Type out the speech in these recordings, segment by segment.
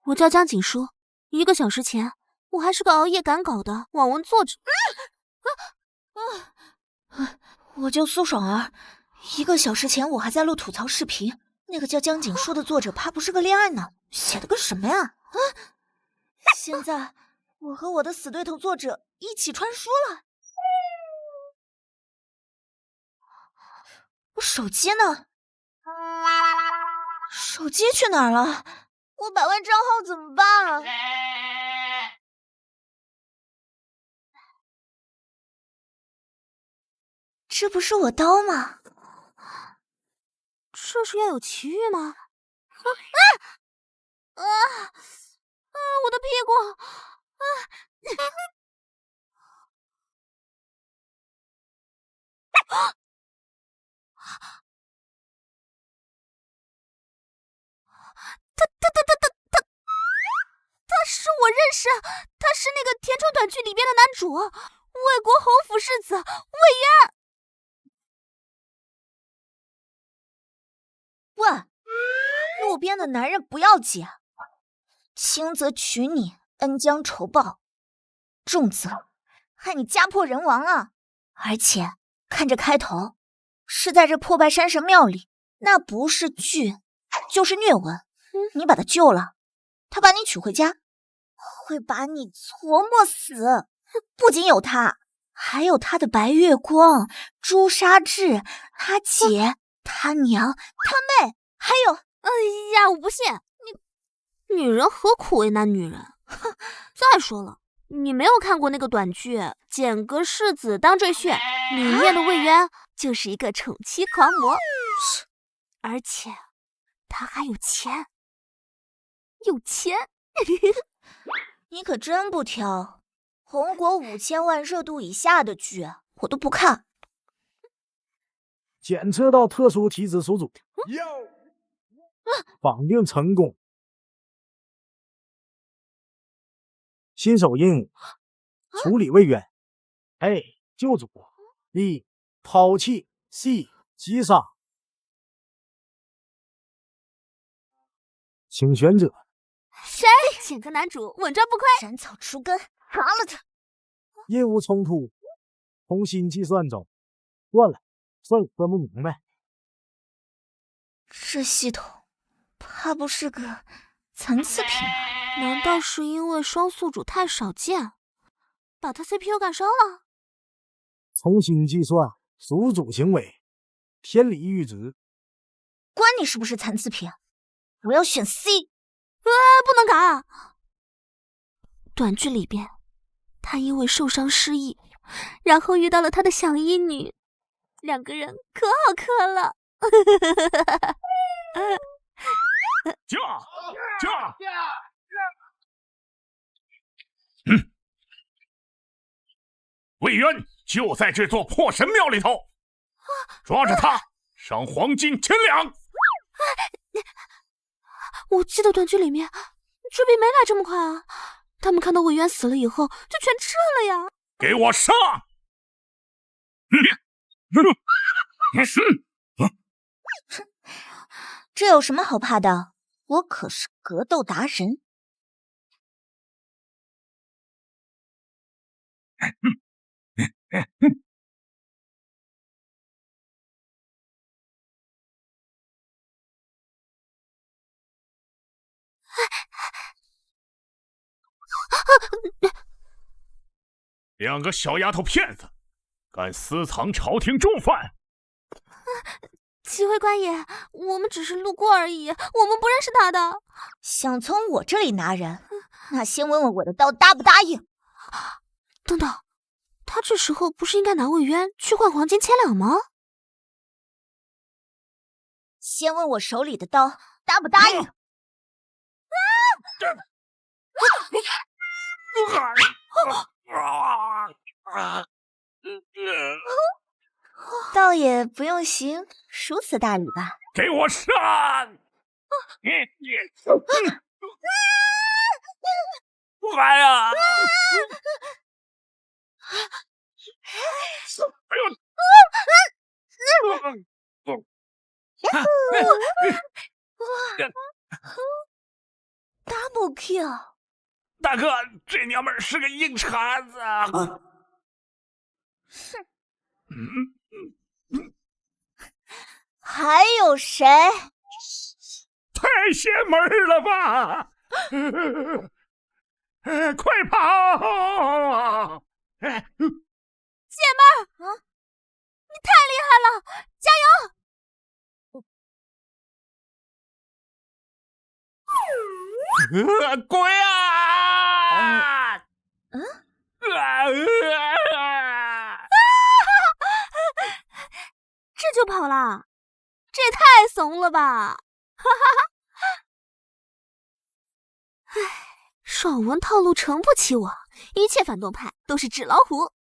我叫江景书，1个小时前我还是个熬夜赶稿的网文作者。我叫苏爽儿，1个小时前我还在录吐槽视频，那个叫江景书的作者怕不是个恋爱脑，写的个什么呀？现在我和我的死对头作者一起穿书了。我手机呢？手机去哪儿了？我100万账号怎么办？这不是我刀吗？这是要有奇遇吗？我的屁股！他是我认识，他是那个甜宠短剧里边的男主，魏国侯府世子魏渊。喂，路边的男人不要紧，轻则娶你，恩将仇报；重则害你家破人亡啊！而且看这开头，是在这破败山神庙里，那不是剧就是虐文。你把他救了，他把你娶回家，会把你琢磨死。不仅有他，还有他的白月光、朱砂痣、他姐、他娘、他妹，还有……哎呀，我不信，女人何苦为难女人？哼！再说了，你没有看过那个短剧《捡个世子当赘婿》，里面的魏渊就是一个宠妻狂魔，而且他还有钱，有钱。你可真不挑，红果5000万热度以下的剧我都不看。检测到特殊体质宿主，绑定成功。新手任务：处理魏渊。A. 救主。B. 抛弃。C. 击杀。请选者。谁？请个男主稳赚不亏，斩草除根，杀了他！业务冲突，重新计算中。算了，算不明白。这系统怕不是个残次品吧？难道是因为双宿主太少见，把他 CPU 干烧了？重新计算宿主行为，天理阈值。关你是不是残次品，我要选 C。不能改。短剧里边，他因为受伤失忆，然后遇到了他的小医女，2个人可好磕了。驾！魏渊就在这座破神庙里头，抓着他，赏黄金1000两。我记得短剧里面这笔没来这么快啊，他们看到魏渊死了以后就全撤了呀。给我上！这有什么好怕的？我可是格斗达人。2个小丫头片子，敢私藏朝廷重犯！齐徽官爷，我们只是路过而已，我们不认识他的。想从我这里拿人，那先问问我的刀答不答应。等等，他这时候不是应该拿魏渊去换黄金1000两吗？先问我手里的刀答不答应。倒也不用行如此大礼吧。给我上！来呀！Double kill。大哥，这娘们儿是个硬茬子啊！还有谁？太邪门了吧！快跑！姐妹儿，你太厉害了，加油！滚啊！这就跑了，这也太怂了吧！哈哈哈！唉，爽文套路撑不起我，一切反动派都是纸老虎。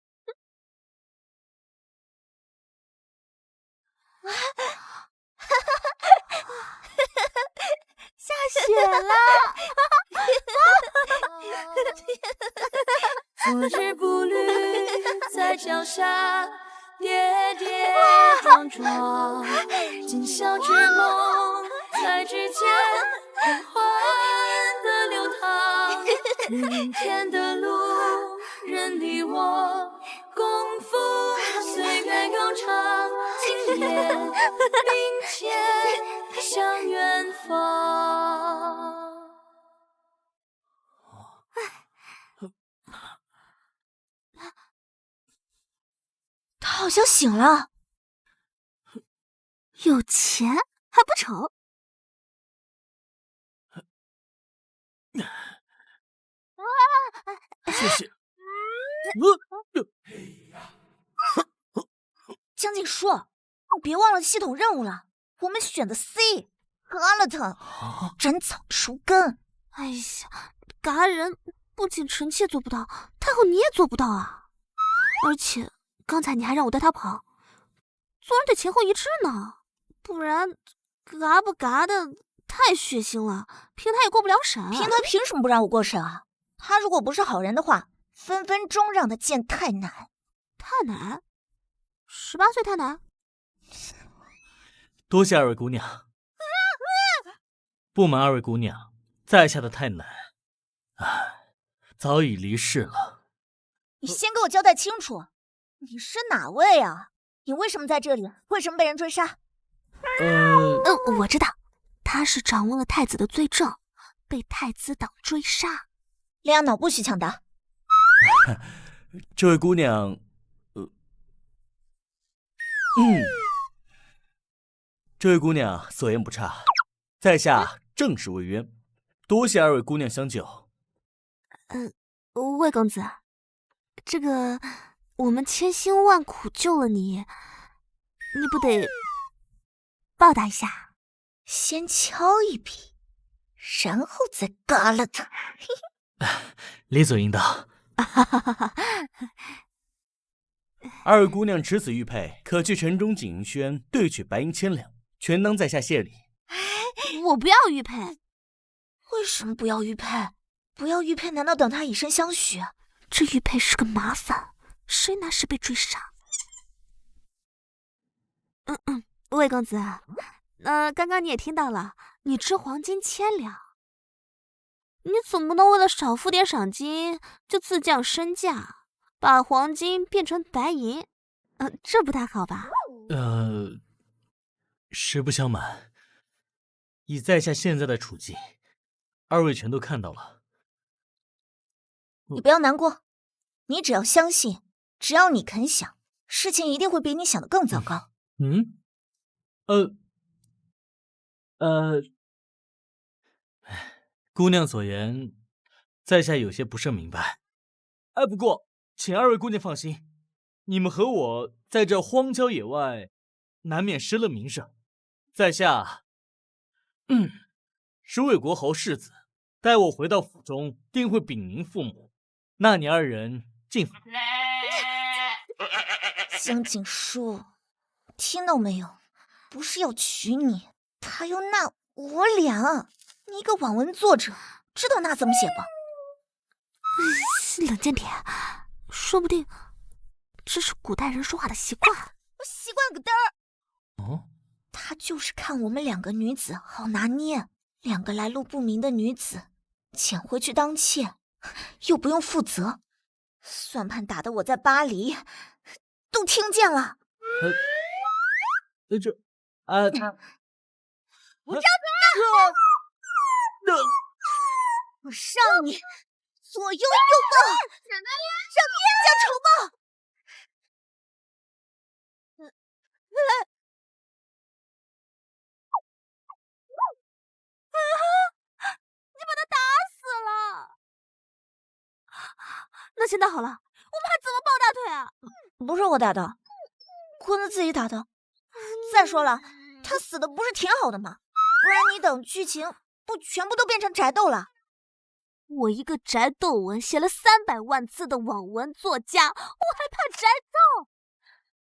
下雪了！昨日步履在脚下，跌跌撞撞，今宵之梦在指尖缓缓的流淌。明天的路，任你我共赴岁月悠长。今夜明天向远方。他好像醒了。有钱还不丑？谢谢。江景书，你别忘了系统任务了，我们选的 C， 嘎了他，斩草除根。哎呀，嘎人不仅臣妾做不到，太后你也做不到啊！而且刚才你还让我带他跑，做人得前后一致呢，不然嘎不嘎的太血腥了，平台也过不了审。平台凭什么不让我过审啊？他如果不是好人的话，分分钟让他见太奶。太奶？18岁太奶？多谢二位姑娘。不瞒二位姑娘，在下的太奶，早已离世了。你先给我交代清楚，你是哪位啊？你为什么在这里？为什么被人追杀？我知道，他是掌握了太子的罪证，被太子党追杀。亮脑不许抢答。这位姑娘，这位姑娘所言不差，在下正是魏渊，多谢二位姑娘相救。魏公子，这个我们千辛万苦救了你，你不得报答一下？先敲一笔，然后再嘎了他。理所应当。二位姑娘持此玉佩，可去城中锦银轩兑取白银1000两，全当在下谢礼。我不要玉佩。为什么不要玉佩？不要玉佩，难道等他以身相许？这玉佩是个麻烦，谁拿谁被追杀。魏公子，刚刚你也听到了，你值黄金1000两，你总不能为了少付点赏金就自降身价，把黄金变成白银，这不太好吧？实不相瞒，以在下现在的处境，二位全都看到了。你不要难过，你只要相信，只要你肯想，事情一定会比你想的更糟糕。姑娘所言，在下有些不甚明白。不过，请二位姑娘放心，你们和我在这荒郊野外，难免失了名声。在下，是魏国侯世子，待我回到府中，定会禀明父母，纳你二人进府。江景书，听到没有？不是要娶你，他要纳我俩。你一个网文作者，知道那怎么写吧？冷静点，说不定这是古代人说话的习惯。我习惯个嘚儿！他就是看我们两个女子好拿捏，两个来路不明的女子，捡回去当妾，又不用负责，算盘打得我在巴黎都听见了。我我让你左右右抱，让你恩将仇报。你把他打死了。那现在好了，我们还怎么抱大腿啊？不是我打的，坤子自己打的。再说了，他死的不是挺好的吗？不然你等剧情不全部都变成宅斗了？我一个宅斗文写了300万字的网文作家，我还怕宅斗？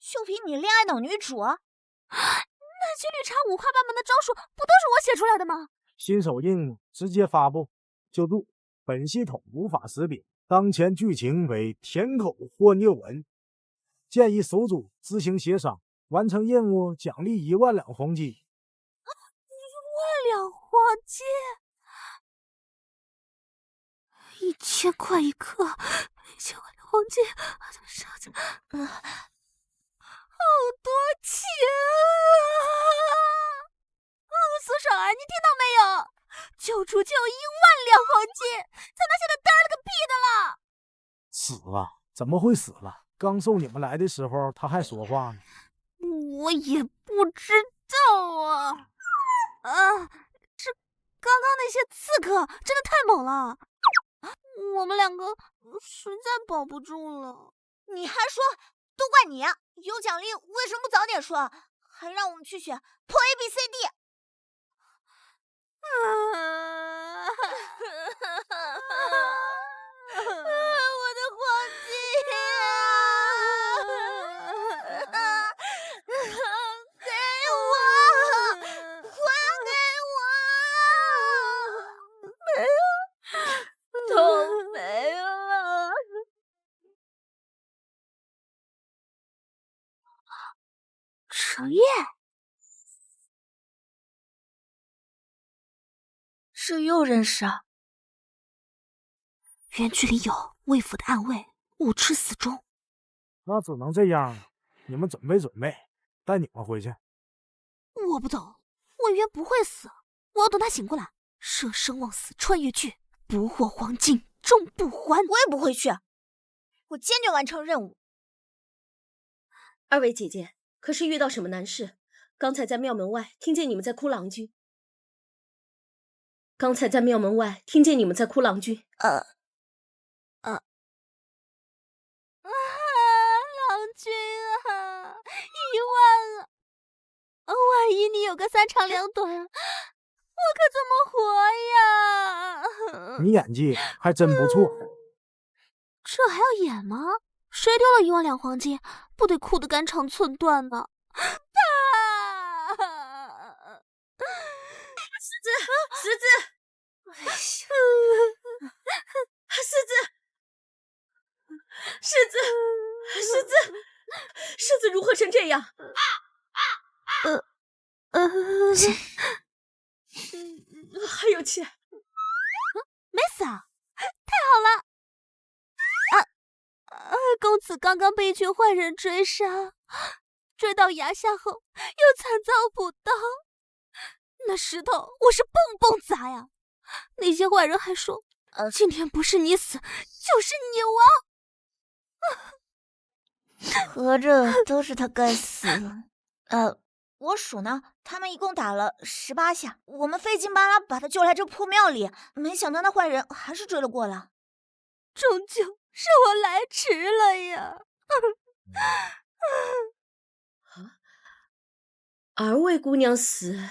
就凭你恋爱脑女主啊？那些绿茶五花八门的招数，不都是我写出来的吗？新手印直接发布，就注本系统无法识别当前剧情为甜口或虐文，建议手主自行协商，完成任务奖励1万两黄金。1万两黄金，1000块一颗，1000块的黄金，好多钱啊！苏爽儿，你听到没有？救出就1万两黄金，才能现在嘚儿了个屁的了。死了？怎么会死了？刚送你们来的时候他还说话呢。我也不知道啊。这刚刚那些刺客真的太猛了，我们2个实在保不住了。你还说都怪你，有奖励为什么不早点说？还让我们去选破 ABCD。我的黄金啊！给我，还给我！没有，都没了。程烨，这又认识啊？园区里有魏府的暗卫，勿吃死忠。那只能这样了，你们准备准备，带你们回去。我不走，魏渊不会死，我要等他醒过来。舍生忘死穿越剧，不获黄金终不还。我也不会去，我坚决完成任务。2位姐姐，可是遇到什么难事？刚才在庙门外听见你们在哭郎君。郎君啊，1万啊！万一你有个3长2短，我可怎么活呀？你演技还真不错。这还要演吗？谁丢了1万两黄金，不得哭得肝肠寸断呢？石子，世子如何成这样？还有气，没死啊！太好了！公子刚刚被一群坏人追杀，追到崖下后又惨遭补刀。那石头我是蹦蹦砸呀！那些坏人还说，今天不是你死，就是你亡。合着都是他该死。我数呢，他们一共打了18下，我们费劲巴拉把他救来这破庙里，没想到那坏人还是追了过来。终究是我来迟了呀2位姑娘死，郎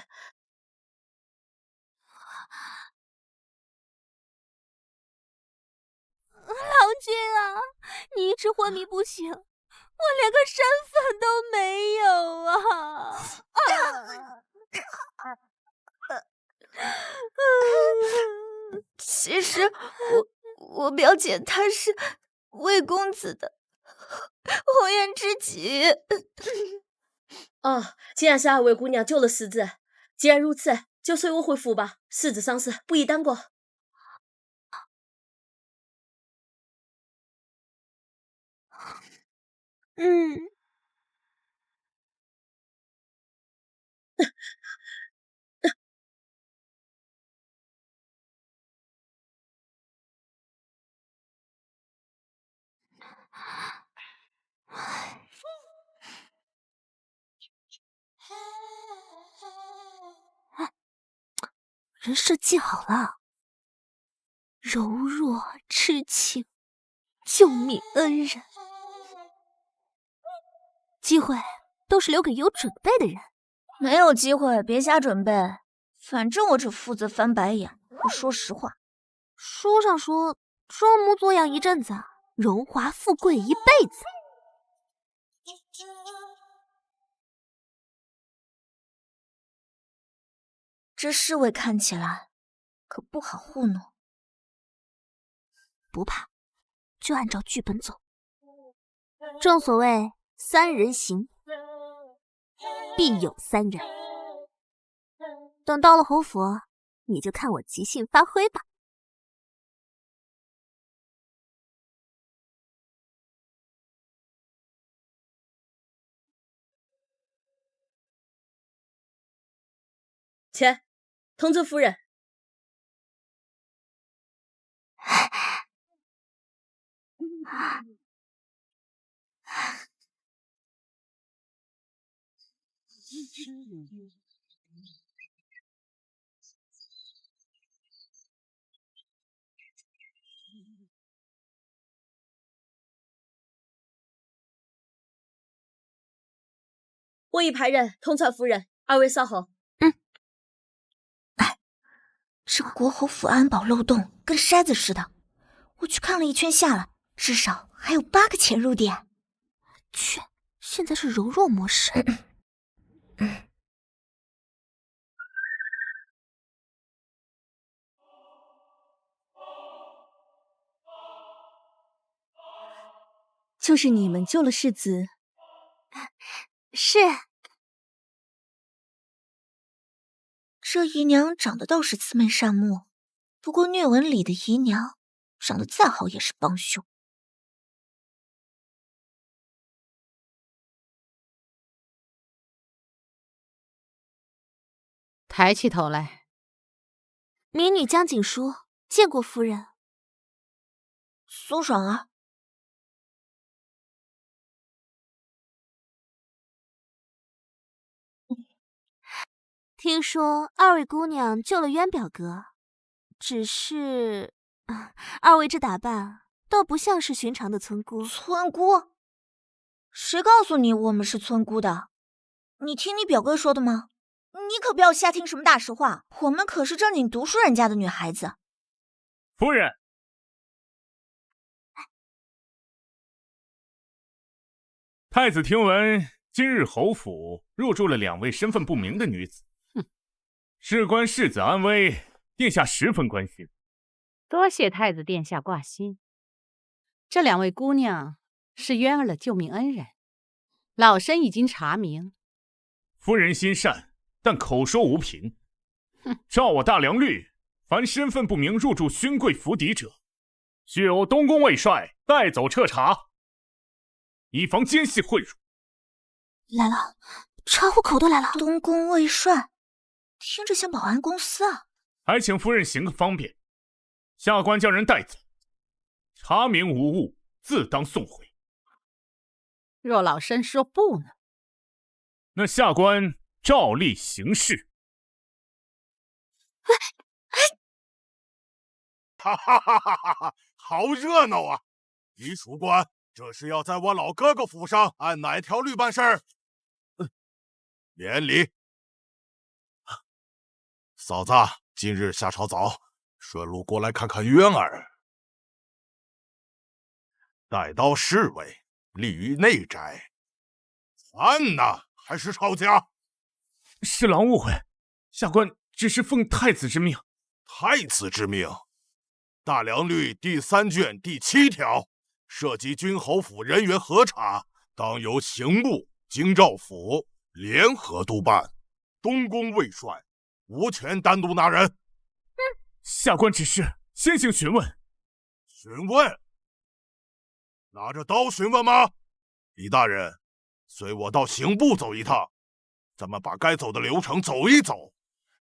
君啊，你一直昏迷不醒，我连个身份都没有啊！其实我表姐她是魏公子的红颜知己。既然是2位姑娘救了世子，既然如此，就随我回府吧。世子丧事不宜耽搁。嗯。人设记好了，柔弱痴情，救命恩人。机会都是留给有准备的人。没有机会别瞎准备，反正我只负责翻白眼和说实话。书上说，装模作样一阵子，荣华富贵一辈子。这侍卫看起来可不好糊弄。不怕，就按照剧本走。正所谓三人行，必有三人。等到了侯府，你就看我即兴发挥吧。且，童泽夫人。我已排任通窜夫人，二位稍后。这国侯府安保漏洞跟筛子似的，我去看了一圈下来，至少还有8个潜入点。去，现在是柔弱模式。就是你们救了世子。是。这姨娘长得倒是慈眉善目，不过虐文里的姨娘长得再好也是帮凶。抬起头来。民女江景书见过夫人。苏爽儿。听说二位姑娘救了渊表哥，只是，二位这打扮倒不像是寻常的村姑。村姑？谁告诉你我们是村姑的？你听你表哥说的吗？你可不要瞎听什么大实话，我们可是正经读书人家的女孩子。夫人，太子听闻今日侯府入住了2位身份不明的女子。事关世子安危，殿下十分关心。多谢太子殿下挂心。这2位姑娘是渊儿的救命恩人，老身已经查明。夫人心善，但口说无凭。照我大梁律，凡身份不明入住勋贵府邸者，须由东宫卫帅带走彻查，以防奸细混入。来了，查户口都来了。东宫卫帅，听着像保安公司啊。还请夫人行个方便，下官将人带走，查明无误，自当送回。若老身说不呢？那下官照例行事。哈哈哈哈哈哈！好热闹啊！李属官，这是要在我老哥哥府上按哪条律办事儿？免礼。嫂子，今日下朝早，顺路过来看看渊儿。带刀侍卫，立于内宅。参呐，还是抄家？侍郎误会，下官只是奉太子之命。太子之命？大梁律第3卷第7条，涉及君侯府人员核查，当由刑部、京兆府联合督办，东宫卫帅无权单独拿人。下官只是先行询问。询问？拿着刀询问吗？李大人，随我到刑部走一趟，咱们把该走的流程走一走。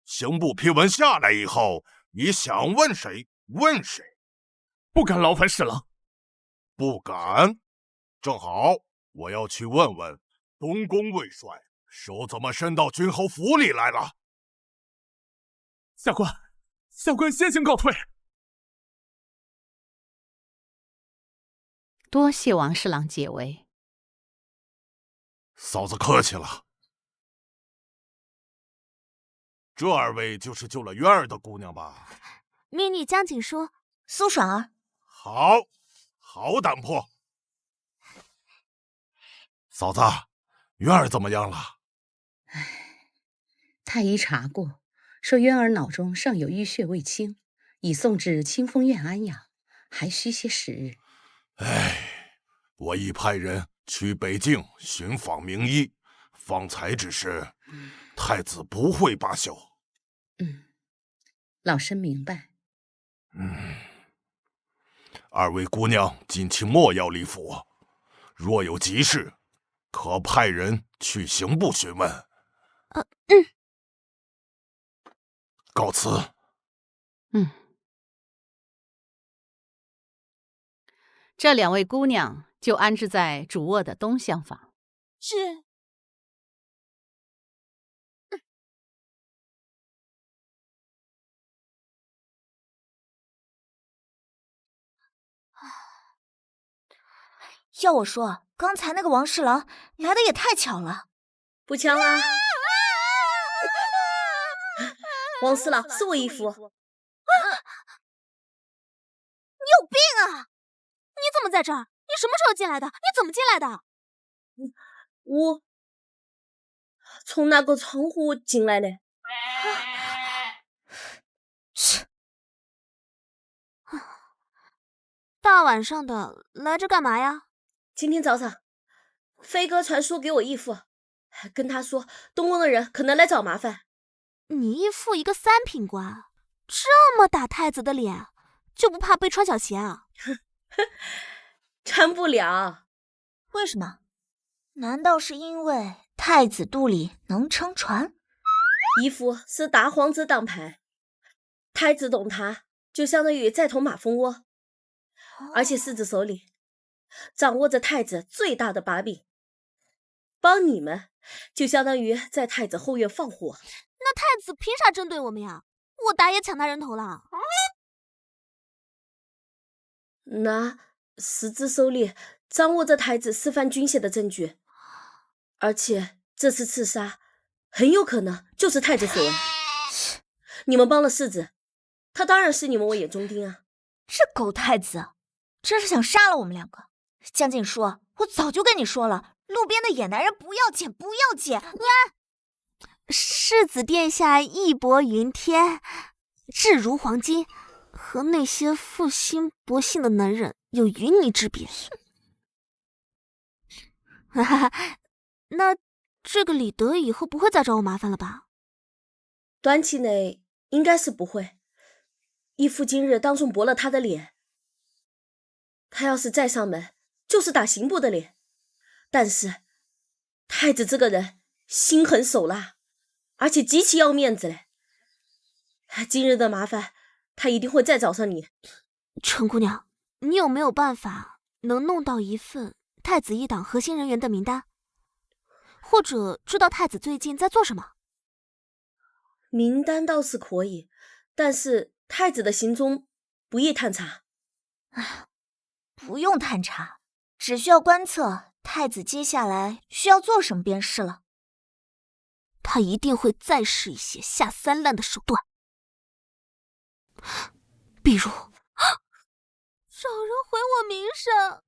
刑部批文下来以后，你想问谁问谁。不敢劳烦侍郎。不敢？正好，我要去问问东宫卫帅手怎么伸到君侯府里来了。下官先行告退。多谢王侍郎解围。嫂子客气了。这2位就是救了渊儿的姑娘吧？命女江景说，苏爽儿。好胆魄。嫂子，渊儿怎么样了？太医查过，说渊儿脑中尚有淤血未清，已送至清风院安养，还需些时日。我已派人去北境寻访名医，方才只是太子不会罢休。老身明白。2位姑娘近期莫要离府，若有急事，可派人去刑部询问。告辞。这2位姑娘就安置在主卧的东厢房。是。要我说，刚才那个王侍郎来的也太巧了。不巧啊！王侍郎，是我义父。你有病啊！你怎么在这儿？你什么时候进来的？你怎么进来的？我从那个窗户进来的。大晚上的来这干嘛呀？今天早上，飞哥传书给我义父，跟他说东宫的人可能来找麻烦。你义父一个3品官，这么打太子的脸，就不怕被穿小鞋啊？穿不了。为什么？难道是因为太子肚里能撑船？义父是大皇子当派，太子动他就相当于再捅马蜂窝，而且世子手里掌握着太子最大的把柄，帮你们就相当于在太子后院放火。那太子凭啥针对我们呀？我打野抢他人头了。那世子手里掌握着太子私贩军械的证据，而且这次刺杀很有可能就是太子所为。你们帮了世子，他当然视你们为眼中钉啊！这狗太子真是想杀了我们2个。江景书，我早就跟你说了，路边的野男人不要捡，不要捡。世子殿下义薄云天，质如黄金，和那些负心薄幸的男人有云泥之别。那这个李德以后不会再找我麻烦了吧？短期内应该是不会。义父今日当众驳了他的脸，他要是再上门，就是打刑部的脸。但是太子这个人心狠手辣，而且极其要面子嘞。今日的麻烦，他一定会再找上你。陈姑娘，你有没有办法能弄到一份太子一党核心人员的名单，或者知道太子最近在做什么？名单倒是可以，但是太子的行踪不易探查。不用探查，只需要观测太子接下来需要做什么便是了。他一定会再试一些下三滥的手段，比如找人毁我名声，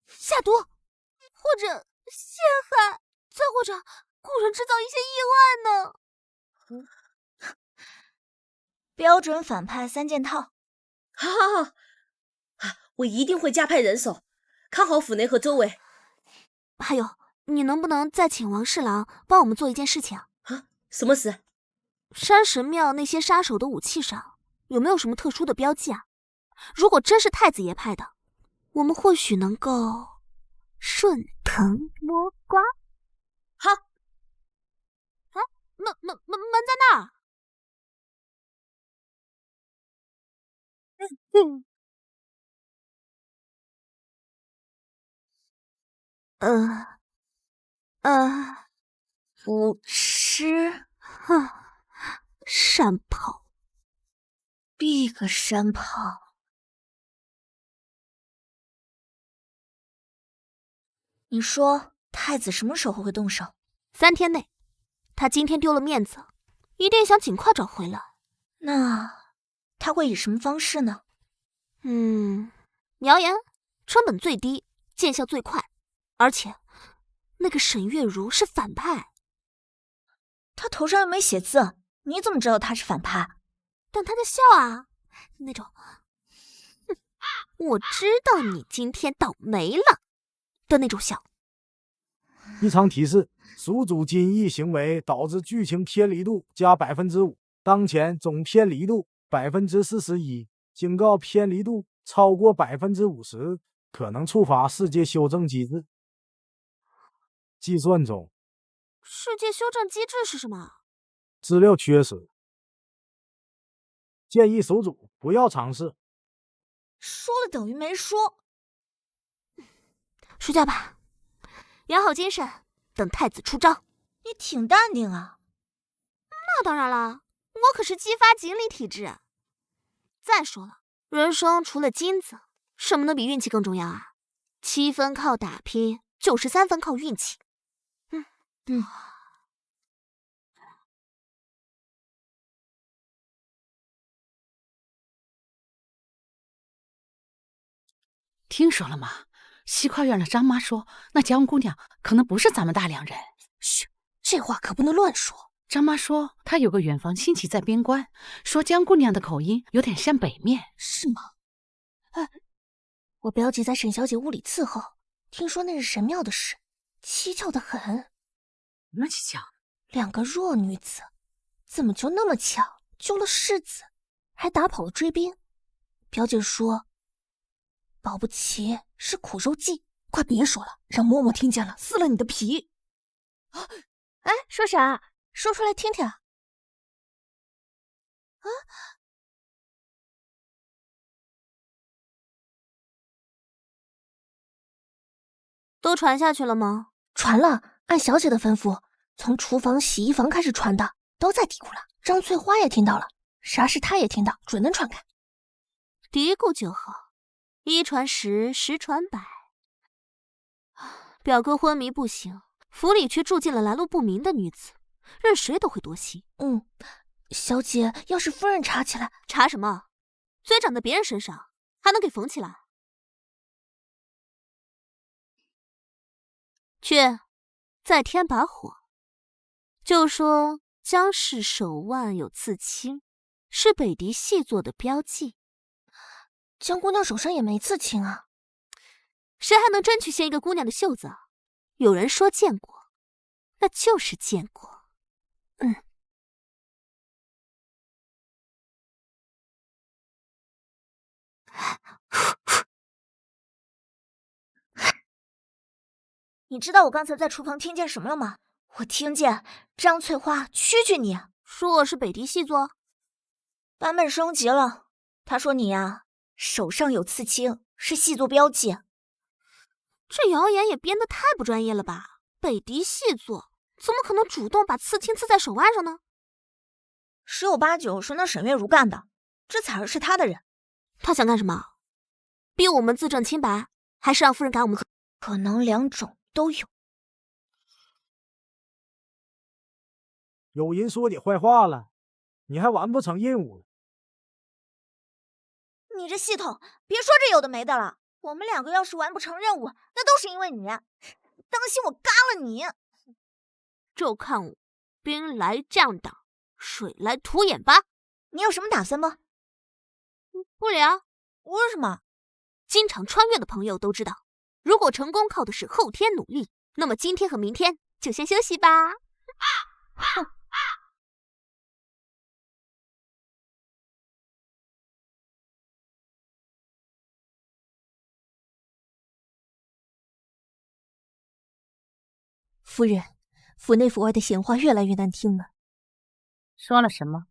下毒，或者陷害，再或者雇人制造一些意外呢。标准反派3件套。好，我一定会加派人手，看好府内和周围。还有，你能不能再请王侍郎帮我们做一件事情啊？什么事？山神庙那些杀手的武器上有没有什么特殊的标记啊？如果真是太子爷派的，我们或许能够顺藤摸瓜。好。哎，门在那儿。不吃，山炮，避个山炮。你说太子什么时候会动手？3天内。他今天丢了面子，一定想尽快找回来。那他会以什么方式呢？谣言，成本最低，见效最快，而且那个沈月如是反派。他头上又没写字，你怎么知道他是反派？但他的笑啊，那种我知道你今天倒霉了的那种笑。异常提示：宿主今一行为导致剧情偏离度加 5%， 当前总偏离度 41%， 警告偏离度超过 50%， 可能触发世界修正机制。计算中。世界修正机制是什么？资料缺失，建议宿主不要尝试。说了等于没说。睡觉吧，养好精神，等太子出招。你挺淡定啊。那当然了，我可是激发锦鲤体质。再说了，人生除了金子，什么能比运气更重要啊？7分靠打拼，93分靠运气。听说了吗？西跨院的张妈说，那江姑娘可能不是咱们大梁人。嘘，这话可不能乱说。张妈说，她有个远房亲戚在边关，说江姑娘的口音有点像北面。是吗？我表姐在沈小姐屋里伺候，听说那是神庙的事，蹊跷的很。什么蹊跷？2个弱女子，怎么就那么巧救了世子，还打跑了追兵？表姐说，保不齐是苦肉计。快别说了，让嬷嬷听见了，撕了你的皮！哎，说啥？说出来听听。都传下去了吗？传了，按小姐的吩咐，从厨房、洗衣房开始传的，都在嘀咕了。张翠花也听到了，啥事她也听到，准能传开。嘀咕就好，1传10，10传100。表哥昏迷不醒，府里却住进了来路不明的女子，任谁都会多心。小姐要是夫人查起来，查什么？嘴长在别人身上，还能给缝起来？去，再添把火，就说江氏手腕有刺青，是北狄细作的标记。江姑娘手上也没刺青啊。谁还能真去掀一个姑娘的袖子？有人说见过，那就是见过。你知道我刚才在厨房听见什么了吗？我听见张翠花蛐你，说我是北狄细作。版本升级了，他说你呀，手上有刺青，是细作标记。这谣言也编得太不专业了吧？北狄细作怎么可能主动把刺青刺在手腕上呢？十有八九是那沈月如干的，这彩儿是他的人。他想干什么？逼我们自证清白，还是让夫人赶我们走？可能2种都有。有人说你坏话了，你还完不成任务了？你这系统，别说这有的没的了。我们2个要是完不成任务，那都是因为你。当心我嘎了你！就看我兵来将挡，水来土掩吧。你有什么打算吗？不聊。为什么？经常穿越的朋友都知道，如果成功靠的是后天努力，那么今天和明天就先休息吧。夫人，府内府外的闲话越来越难听了。说了什么？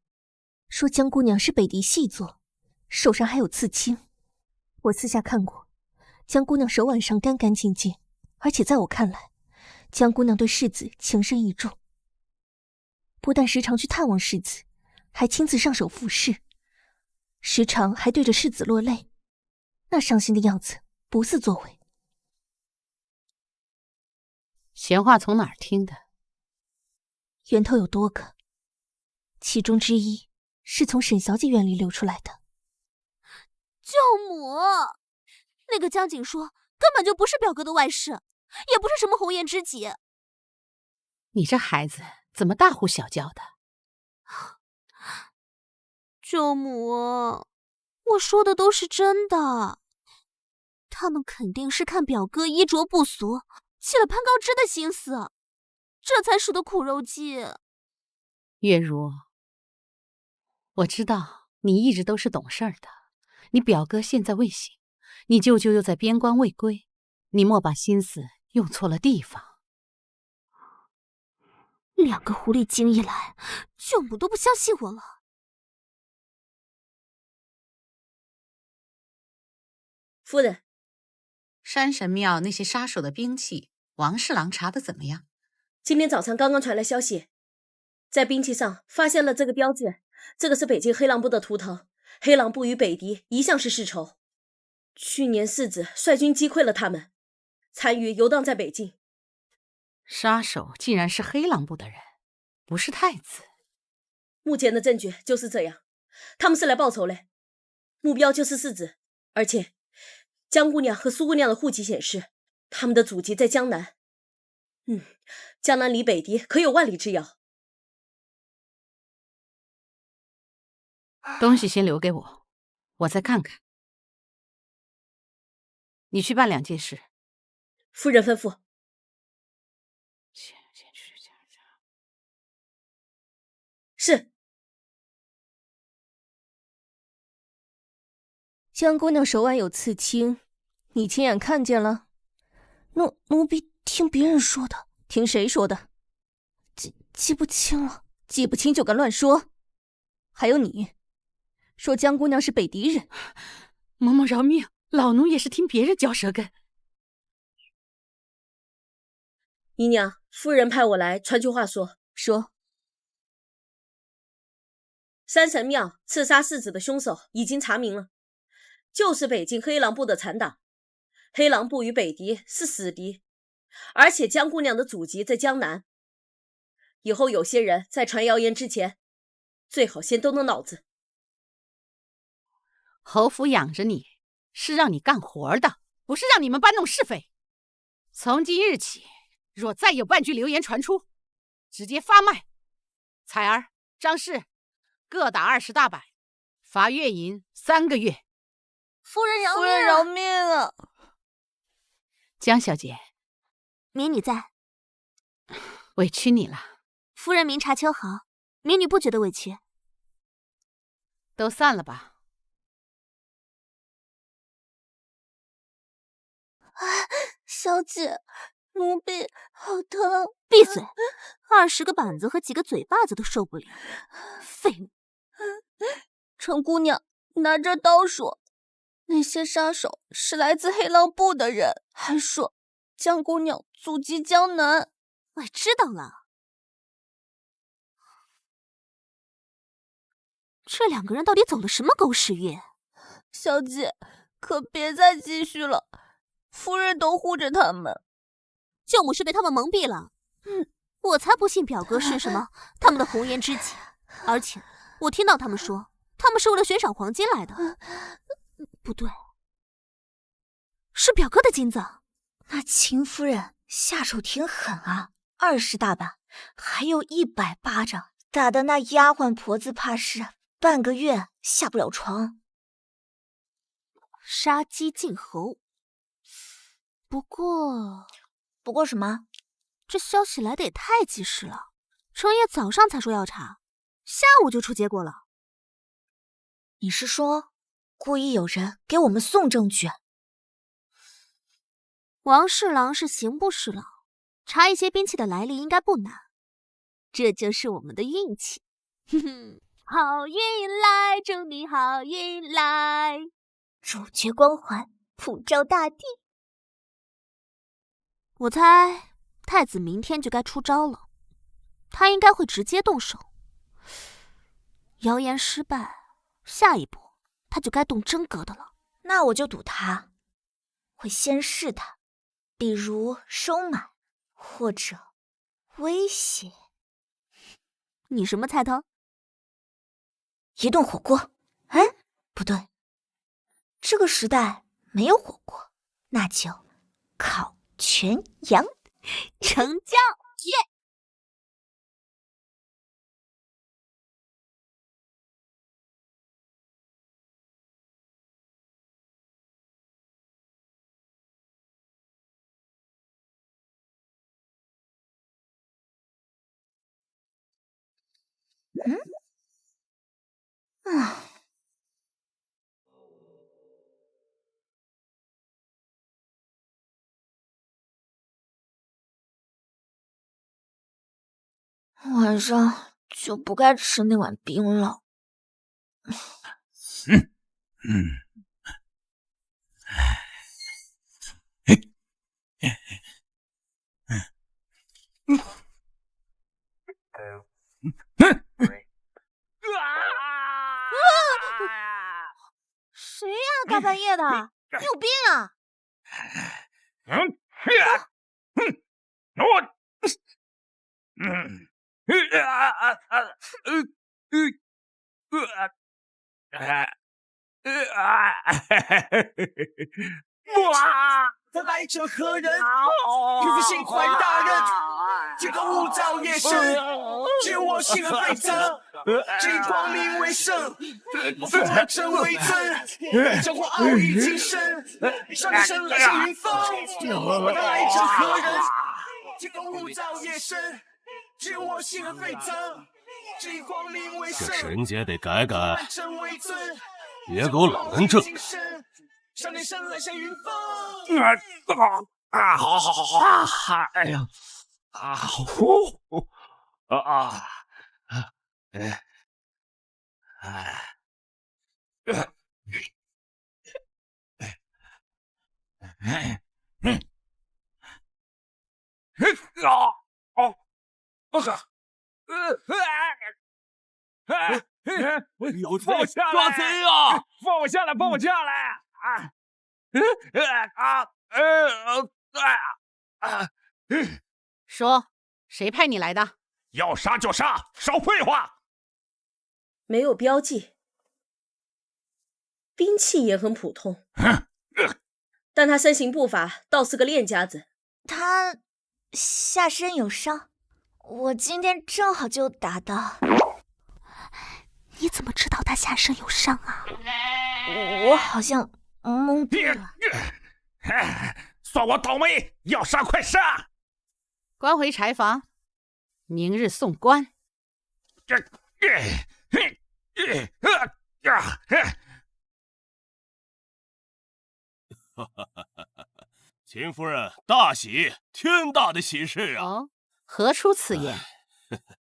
说江姑娘是北狄细作，手上还有刺青。我私下看过，江姑娘手腕上干干净净，而且在我看来，江姑娘对世子情深意重，不但时常去探望世子，还亲自上手服侍，时常还对着世子落泪，那伤心的样子不似作为。闲话从哪儿听的？源头有多个，其中之一是从沈小姐院里流出来的。舅母，那个江景说根本就不是表哥的外室，也不是什么红颜知己。你这孩子怎么大呼小叫的？舅母，我说的都是真的。他们肯定是看表哥衣着不俗，起了攀高枝的心思，这才使得苦肉计。月如，我知道你一直都是懂事的。你表哥现在未醒，你舅舅又在边关未归，你莫把心思用错了地方。两个狐狸精一来，舅母都不相信我了。夫人，山神庙那些杀手的兵器，王侍郎查的怎么样？今天早上刚刚传来消息，在兵器上发现了这个标志，这个是北境黑狼部的图腾。黑狼部与北狄一向是世仇，去年世子率军击溃了他们，残余游荡在北境。杀手竟然是黑狼部的人，不是太子。目前的证据就是这样，他们是来报仇嘞，目标就是世子，而且江姑娘和苏姑娘的户籍显示，他们的祖籍在江南。江南离北狄可有万里之遥。东西先留给我，我再看看。你去办2件事。夫人吩咐。是。江姑娘手腕有刺青，你亲眼看见了？奴婢听别人说的。听谁说的？记不清了。记不清就敢乱说？还有你，说江姑娘是北狄人。嬷嬷饶命，老奴也是听别人嚼舌根。姨娘，夫人派我来传句话说山神庙刺杀世子的凶手已经查明了，就是北境黑狼部的残党。黑狼部与北狄是死敌，而且江姑娘的祖籍在江南。以后有些人在传谣言之前，最好先动动脑子。侯府养着你，是让你干活的，不是让你们搬弄是非。从今日起，若再有半句流言传出，直接发卖。彩儿、张氏各打20大板，罚月银3个月。夫人饶命！夫人饶命啊！江小姐，民女在。委屈你了。夫人明察秋毫，民女不觉得委屈。都散了吧。小姐，奴婢好疼。闭嘴！20个板子和几个嘴巴子都受不了，废物！程姑娘拿着刀说，那些杀手是来自黑狼部的人，还说江姑娘祖籍江南。我知道了。这2个人到底走了什么狗屎运？小姐，可别再继续了，夫人都护着他们。舅母是被他们蒙蔽了。我才不信表哥是什么他们的红颜知己。而且我听到他们说，他们是为了悬赏黄金来的。不对，是表哥的金子。那秦夫人下手挺狠啊，20大板，还有100巴掌，打的那丫鬟婆子怕是半个月下不了床。杀鸡儆猴。不过什么？这消息来的也太及时了。程爷早上才说要查，下午就出结果了。你是说故意有人给我们送证据？王侍郎是刑部侍郎，查一些兵器的来历应该不难，这就是我们的运气。哼哼，好运来，祝你好运来，主角光环普照大地。我猜太子明天就该出招了，他应该会直接动手。谣言失败，下一步他就该动真格的了。那我就赌他会先试探，比如收买或者威胁。你什么猜头？一顿火锅？哎，不对，这个时代没有火锅，那就烤全羊。成交！耶！晚上就不该吃那碗冰了。谁呀？大半夜的，你有病啊！他来者何人？皮肤心怀大人，这个无造夜深，只有我心和肺脏，这一光明为圣，父爱真为尊，教过奥义精深，少年生来像云峰。他来者何人？这个无造夜深，只有我心和肺脏，这一光明为圣，这绳结得改改，真为尊，别给我老能正。少年生来像云峰。好，哎呀，放我下来！抓贼啊！放我下来！放我下来！说，谁派你来的？要杀就杀，少废话！没有标记，兵器也很普通，但他身形不法，倒是个练家子。他下身有伤，我今天正好就打到。你怎么知道他下身有伤啊？我好像懵逼了。算我倒霉！要杀快杀！关回柴房，明日送官。秦夫人大喜，天大的喜事啊！哦，何出此言？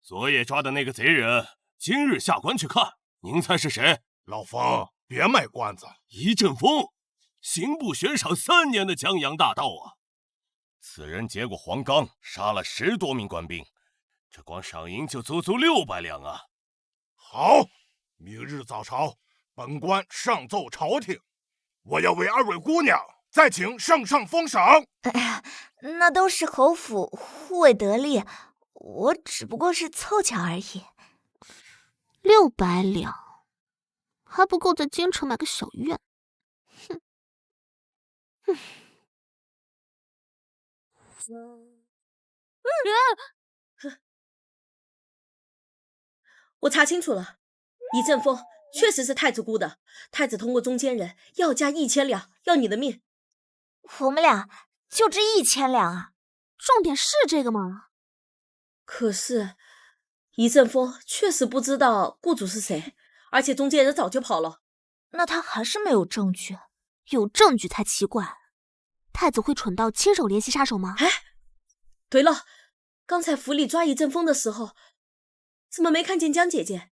昨夜抓的那个贼人，今日下官去看，您猜是谁？老冯，别卖关子。一阵风，刑部悬赏3年的江洋大盗啊！此人劫过黄冈，杀了10多名官兵，这光赏银就足足600两啊！好，明日早朝，本官上奏朝廷，我要为2位姑娘再请圣上封赏。那都是侯府护卫得力，我只不过是凑巧而已。600两，还不够在京城买个小院。哼。我查清楚了，一阵风确实是太子雇的，太子通过中间人要价1000两，要你的命。我们俩就值1000两啊！重点是这个吗？可是，一阵风确实不知道雇主是谁，而且中间人早就跑了。那他还是没有证据？有证据才奇怪。太子会蠢到亲手联系杀手吗？哎，对了，刚才府里抓一阵风的时候，怎么没看见江姐姐？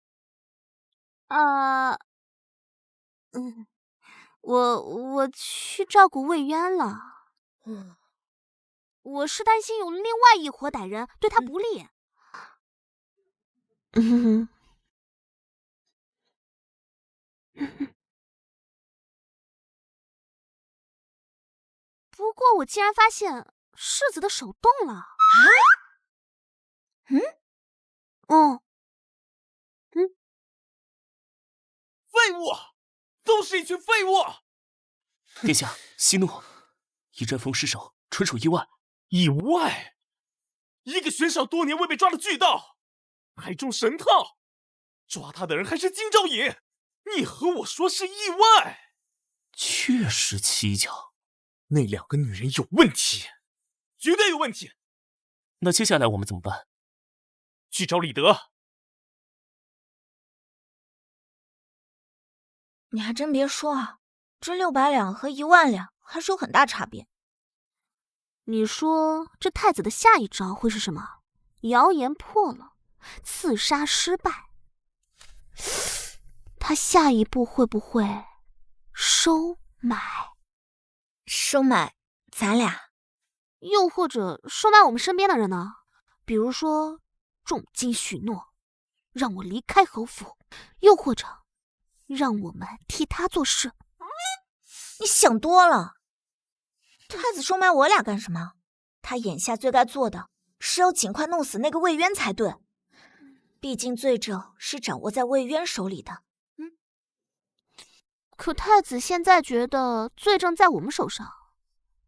我去照顾魏渊了。我是担心有另外一伙歹人对他不利。不过我竟然发现世子的手动了。废物，都是一群废物！殿下息怒，一阵风失手，纯属意外。意外？一个悬赏多年未被抓的巨盗，还中神套，抓他的人还是金兆尹，你和我说是意外？确实蹊跷，那2个女人有问题，绝对有问题。那接下来我们怎么办？去找李德。你还真别说啊，这600两和1万两还是有很大差别。你说这太子的下一招会是什么？谣言破了，刺杀失败，他下一步会不会收买？收买咱俩？又或者收买我们身边的人呢？比如说重金许诺，让我离开侯府，又或者让我们替他做事。你想多了，太子收买我俩干什么？他眼下最该做的是要尽快弄死那个魏渊才对。毕竟罪证是掌握在魏渊手里的。可太子现在觉得罪证在我们手上，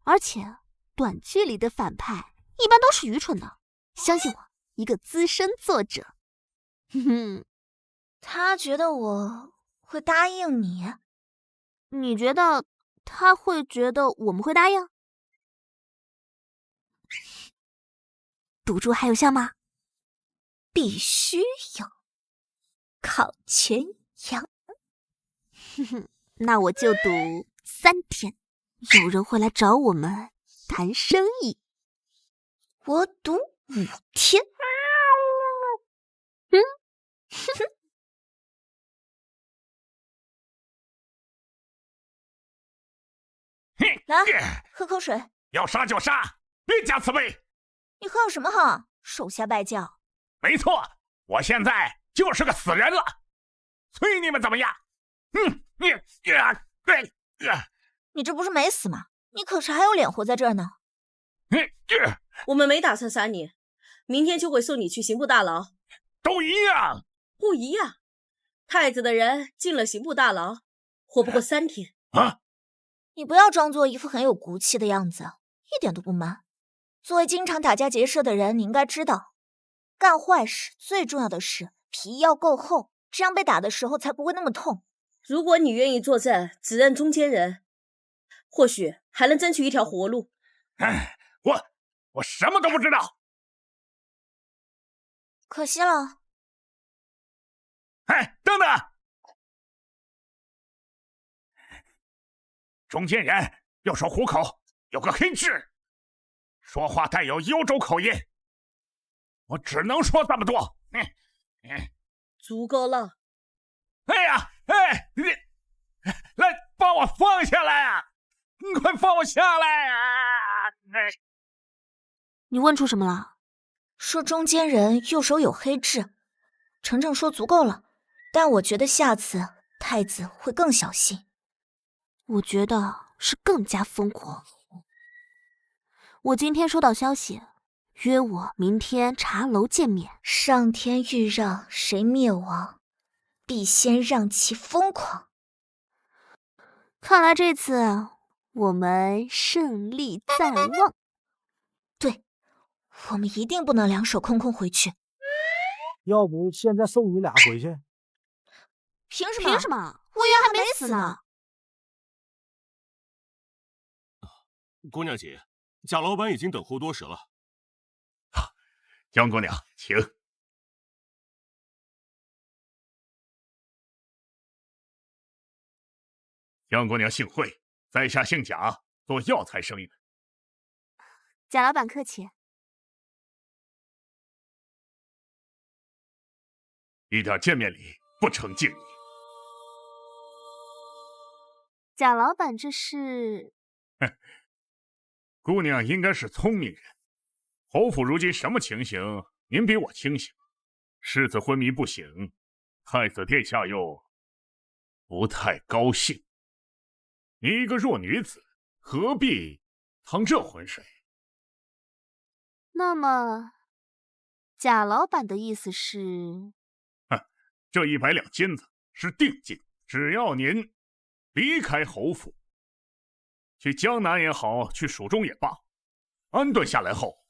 而且短剧里的反派一般都是愚蠢的。相信我，一个资深作者。他觉得我会答应你？你觉得他会觉得我们会答应？赌注还有效吗？必须有，考全阳。那我就赌3天，有人会来找我们谈生意。我赌5天。来，喝口水。要杀就杀，别假慈悲。你喝有什么好？手下败将。没错，我现在就是个死人了，随你们怎么样。你这不是没死吗？你可是还有脸活在这儿呢。我们没打算杀你，明天就会送你去刑部大牢。都一样。不一样。太子的人进了刑部大牢，活不过3天。你不要装作一副很有骨气的样子，一点都不 man。作为经常打家劫舍的人，你应该知道，干坏事最重要的是皮要够厚，这样被打的时候才不会那么痛。如果你愿意作证指认中间人，或许还能争取一条活路。我什么都不知道。可惜了。等等！中间人又说虎口有个黑痣，说话带有幽州口音，我只能说这么多。足够了。你来把我放下来啊！你快放我下来啊！你问出什么了？说中间人右手有黑痣，程程说足够了，但我觉得下次太子会更小心。我觉得是更加疯狂。我今天收到消息，约我明天茶楼见面。上天欲让谁灭亡，必先让其疯狂。看来这次我们胜利在望。对，我们一定不能两手空空回去。要不现在送你俩回去？凭什么？凭什么？魏渊还没死呢。姑娘姐，贾老板已经等候多时了。江姑娘，请。江姑娘姓惠，在下姓贾，做药材生意。贾老板客气。一点见面礼不成敬意。贾老板这是？姑娘应该是聪明人。侯府如今什么情形，您比我清醒。世子昏迷不醒，太子殿下又不太高兴。你一个弱女子，何必趟这浑水？那么，贾老板的意思是？这100两金子是定金，只要您离开侯府，去江南也好，去蜀中也罢，安顿下来后，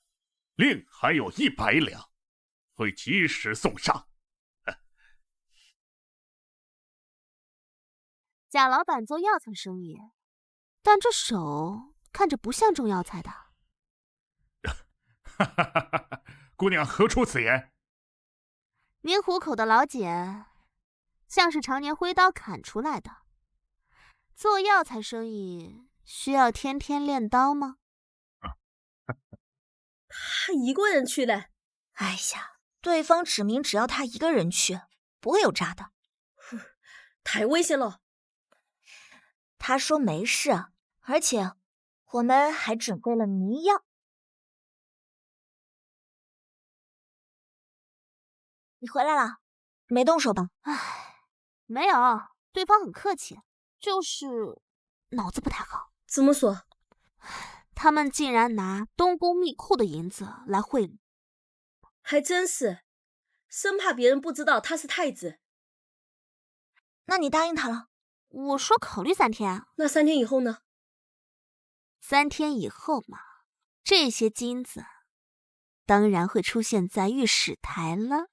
另还有100两，会及时送上。贾老板做药材生意，但这手看着不像种药材的。姑娘何出此言？您虎口的老茧，像是常年挥刀砍出来的。做药材生意需要天天练刀吗？他一个人去嘞。哎呀，对方指明只要他一个人去，不会有诈的。太危险了。他说没事，而且我们还准备了迷药。你回来了，没动手吧？唉，没有，对方很客气，就是脑子不太好。怎么说？他们竟然拿东宫密库的银子来贿赂，还真是，生怕别人不知道他是太子。那你答应他了？我说考虑3天。那3天以后呢？3天以后嘛，这些金子当然会出现在御史台了。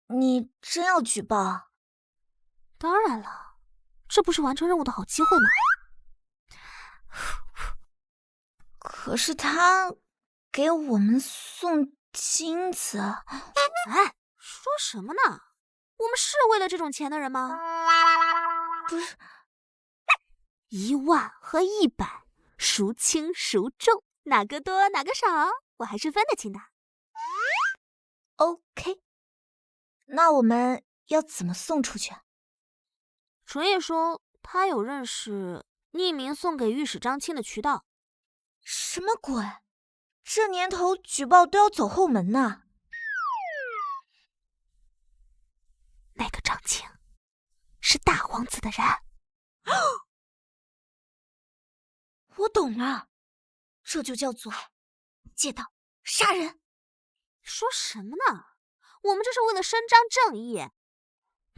你真要举报？当然了，这不是完成任务的好机会吗？可是他给我们送金子。哎，说什么呢？我们是为了这种钱的人吗？不是，1万和100，孰轻孰重？哪个多哪个少？我还是分得清的。OK， 那我们要怎么送出去？纯爷说他有认识匿名送给御史张青的渠道。什么鬼？这年头举报都要走后门呢。那个张青是大皇子的人。我懂了，这就叫做借道杀人。说什么呢？我们这是为了伸张正义，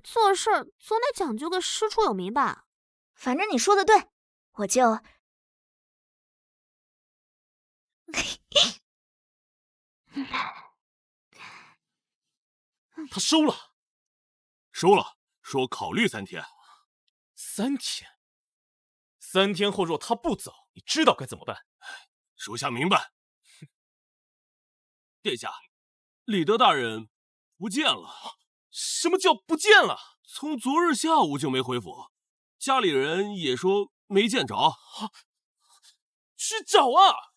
做事总得讲究个师出有名吧。反正你说的对，我就他收了，说考虑3天。3天？3天后若他不走，你知道该怎么办？属下明白。殿下，李德大人不见了。什么叫不见了？从昨日下午就没回府，家里人也说没见着。去找啊！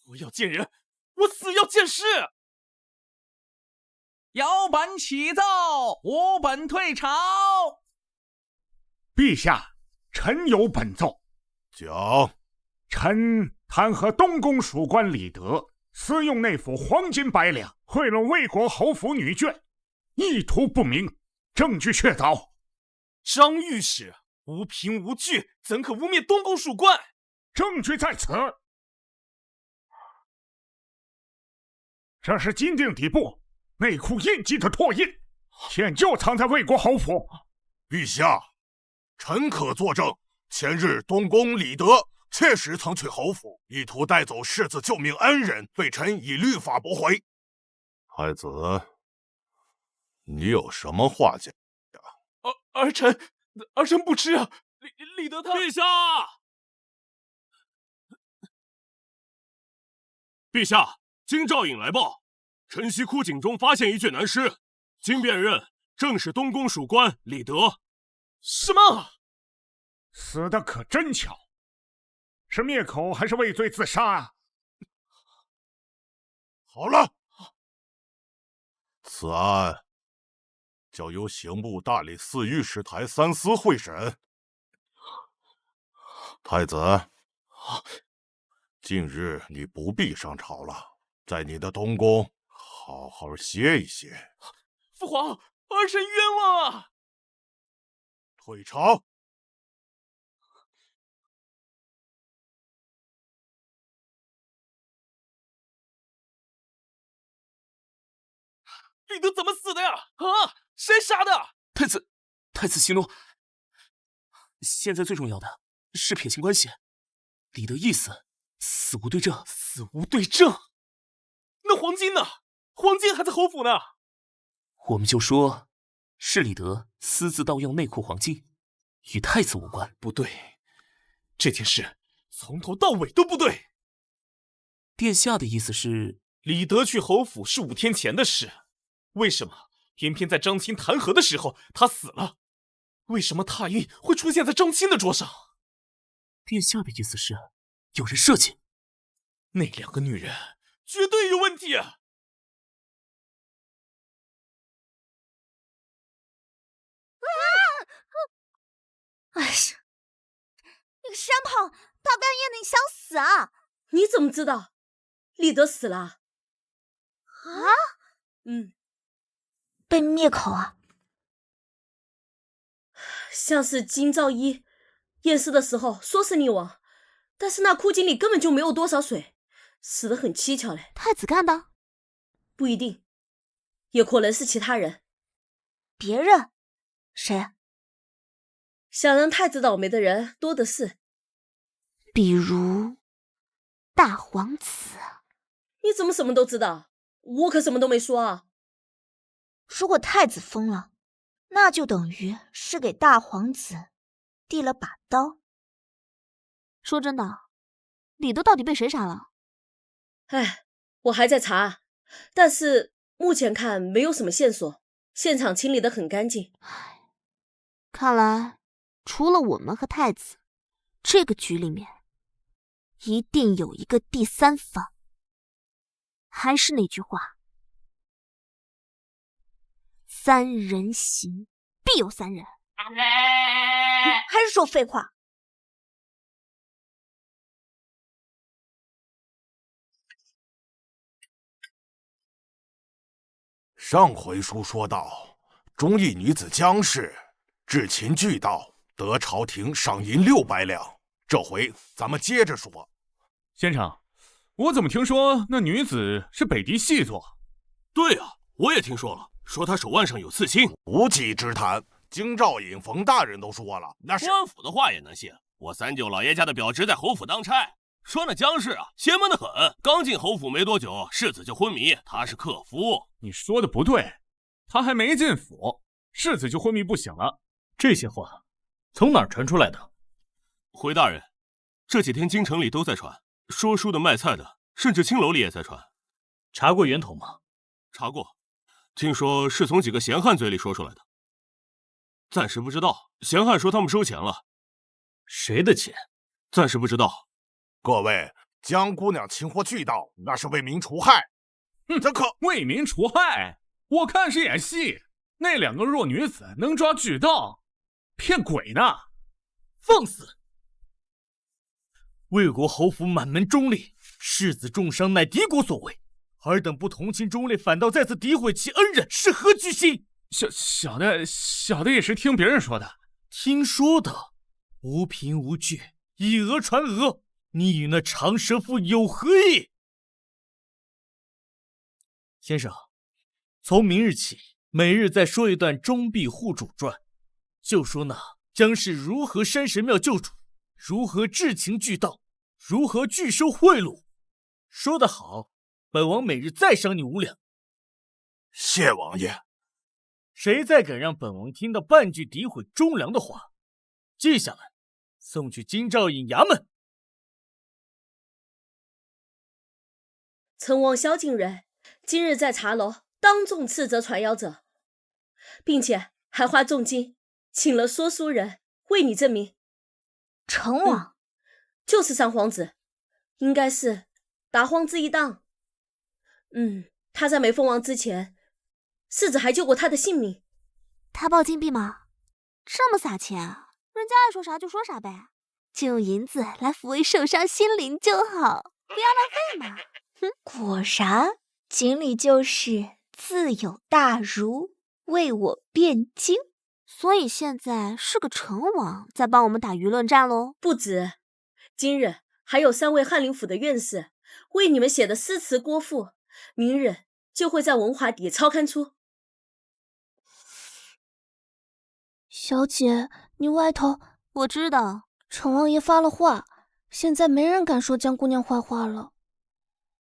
我要见人，我死要见尸。有本启奏，无本退朝。陛下，臣有本奏。讲。臣弹劾东宫属官李德私用内府黄金100两，贿赂魏国侯府女眷，意图不明，证据确凿。张御史无凭无据，怎可污蔑东宫属官？证据在此。这是金锭底部内库印记的拓印，现就藏在魏国侯府。陛下，臣可作证，前日东宫李德确实曾去侯府，意图带走世子救命恩人，被臣以律法驳回。太子，你有什么话讲？儿臣不知啊。李德他……陛下，京兆尹来报，晨曦枯井中发现一具男尸，经辨认，正是东宫属官李德。什么？死的可真巧。是灭口还是畏罪自杀啊？好了，此案交由刑部大理寺御史台三司会审。太子，近日你不必上朝了，在你的东宫好好歇一歇。父皇，儿臣冤枉啊！退朝。李德怎么死的呀？啊，谁杀的？太子息怒。现在最重要的是撇清关系。李德意思，死无对证。死无对证？那黄金呢？黄金还在侯府呢。我们就说，是李德私自盗用内库黄金，与太子无关。不对，这件事从头到尾都不对。殿下的意思是，李德去侯府是5天前的事，为什么偏偏在张钦弹劾的时候他死了？为什么拓印会出现在张钦的桌上？殿下的意思是，有人设计。那2个女人绝对有问题啊！哎呀，你个山炮，大半夜的你想死啊？你怎么知道李德死了？啊？被灭口啊？像是金兆一验尸的时候说是溺亡，但是那枯井里根本就没有多少水，死得很蹊跷嘞。太子干的？不一定，也可能是其他人。别人？谁？想让太子倒霉的人多的是，比如大皇子。你怎么什么都知道？我可什么都没说啊。如果太子疯了，那就等于是给大皇子递了把刀。说真的，李德到底被谁杀了？哎，我还在查，但是目前看没有什么线索，现场清理得很干净。看来除了我们和太子，这个局里面一定有一个第三方。还是那句话，3人行必有3人。还是说废话？上回书说到，忠义女子姜氏至勤俱到，得朝廷赏银600两。这回咱们接着说。先生，我怎么听说那女子是北狄细作？对啊，我也听说了，说她手腕上有刺青。无稽之谈，京兆尹冯大人都说了，那是官府的话也能信。我三舅老爷家的表侄在侯府当差，说那姜氏啊，邪门的很。刚进侯府没多久，世子就昏迷，他是克夫。你说的不对，他还没进府，世子就昏迷不醒了。这些话从哪儿传出来的？回大人，这几天京城里都在传，说书的、卖菜的，甚至青楼里也在传。查过源头吗？查过，听说是从几个闲汉嘴里说出来的。暂时不知道，闲汉说他们收钱了。谁的钱？暂时不知道。各位，江姑娘擒获巨盗，那是为民除害。这可为民除害？我看是演戏。那2个弱女子能抓巨盗，骗鬼呢！放肆！魏国侯府满门忠烈，世子重伤乃敌国所为，尔等不同情忠烈，反倒再次诋毁其恩人，是何居心？小的也是听别人说的。听说的，无凭无据，以讹传讹，你与那长舌妇有何异？先生，从明日起，每日再说一段《忠弼护主传》，就说那姜氏如何山神庙救主，如何至情拒盗，如何拒收贿赂。说得好，本王每日再赏你5两。谢王爷。谁再敢让本王听到半句诋毁忠良的话，记下来，送去京兆尹衙门。陈王萧敬蕊今日在茶楼当众斥责传谣者，并且还花重金请了说书人为你证明。陈王，就是三皇子，应该是大皇子一党。他在没封王之前，世子还救过他的性命。他抱金币吗？这么撒钱，人家爱说啥就说啥呗，就用银子来抚慰受伤心灵就好，不要浪费嘛。果然，锦鲤就是自有大儒为我辩经。所以现在是个成王在帮我们打舆论战喽。不止，今日还有3位翰林府的院士为你们写的诗词歌赋，明日就会在文华邸超刊出。小姐，你外头……我知道，陈王爷发了话，现在没人敢说江姑娘坏话了。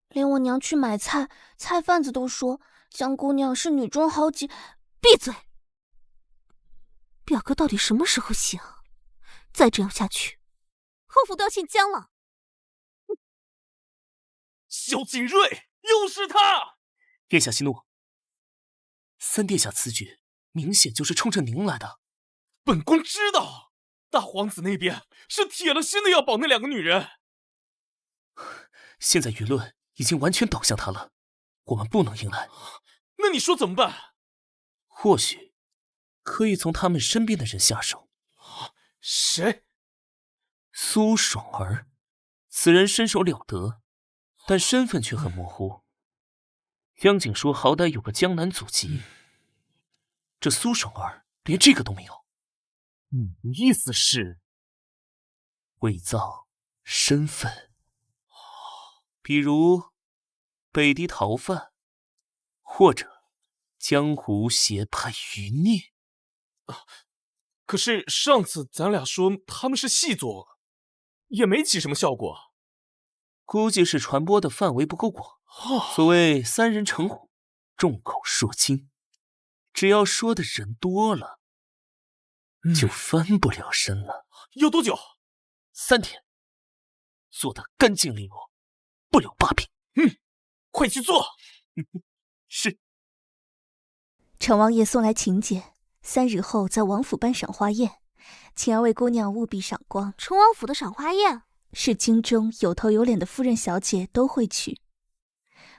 连我娘去买菜，菜贩子都说江姑娘是女中豪杰。闭嘴！表哥到底什么时候醒？再这样下去，后府都要姓江了。萧景睿，又是他！殿下息怒，三殿下此举明显就是冲着您来的。本宫知道，大皇子那边是铁了心的要保那2个女人。现在舆论已经完全倒向他了，我们不能迎来。那你说怎么办？或许可以从他们身边的人下手。谁？苏爽儿，此人身手了得，但身份却很模糊。江景说好歹有个江南祖籍，这苏爽儿连这个都没有。你的意思是伪造身份，比如北狄逃犯，或者江湖邪派余孽。可是上次咱俩说他们是细作恶，也没起什么效果。估计是传播的范围不够广。所谓3人成虎，众口铄金，只要说的人多了，就翻不了身了。要多久？3天，做得干净利落，不留把柄。快去做。是。陈王爷送来请柬，3日后在王府办赏花宴，请2位姑娘务必赏光。陈王府的赏花宴是京中有头有脸的夫人小姐都会去。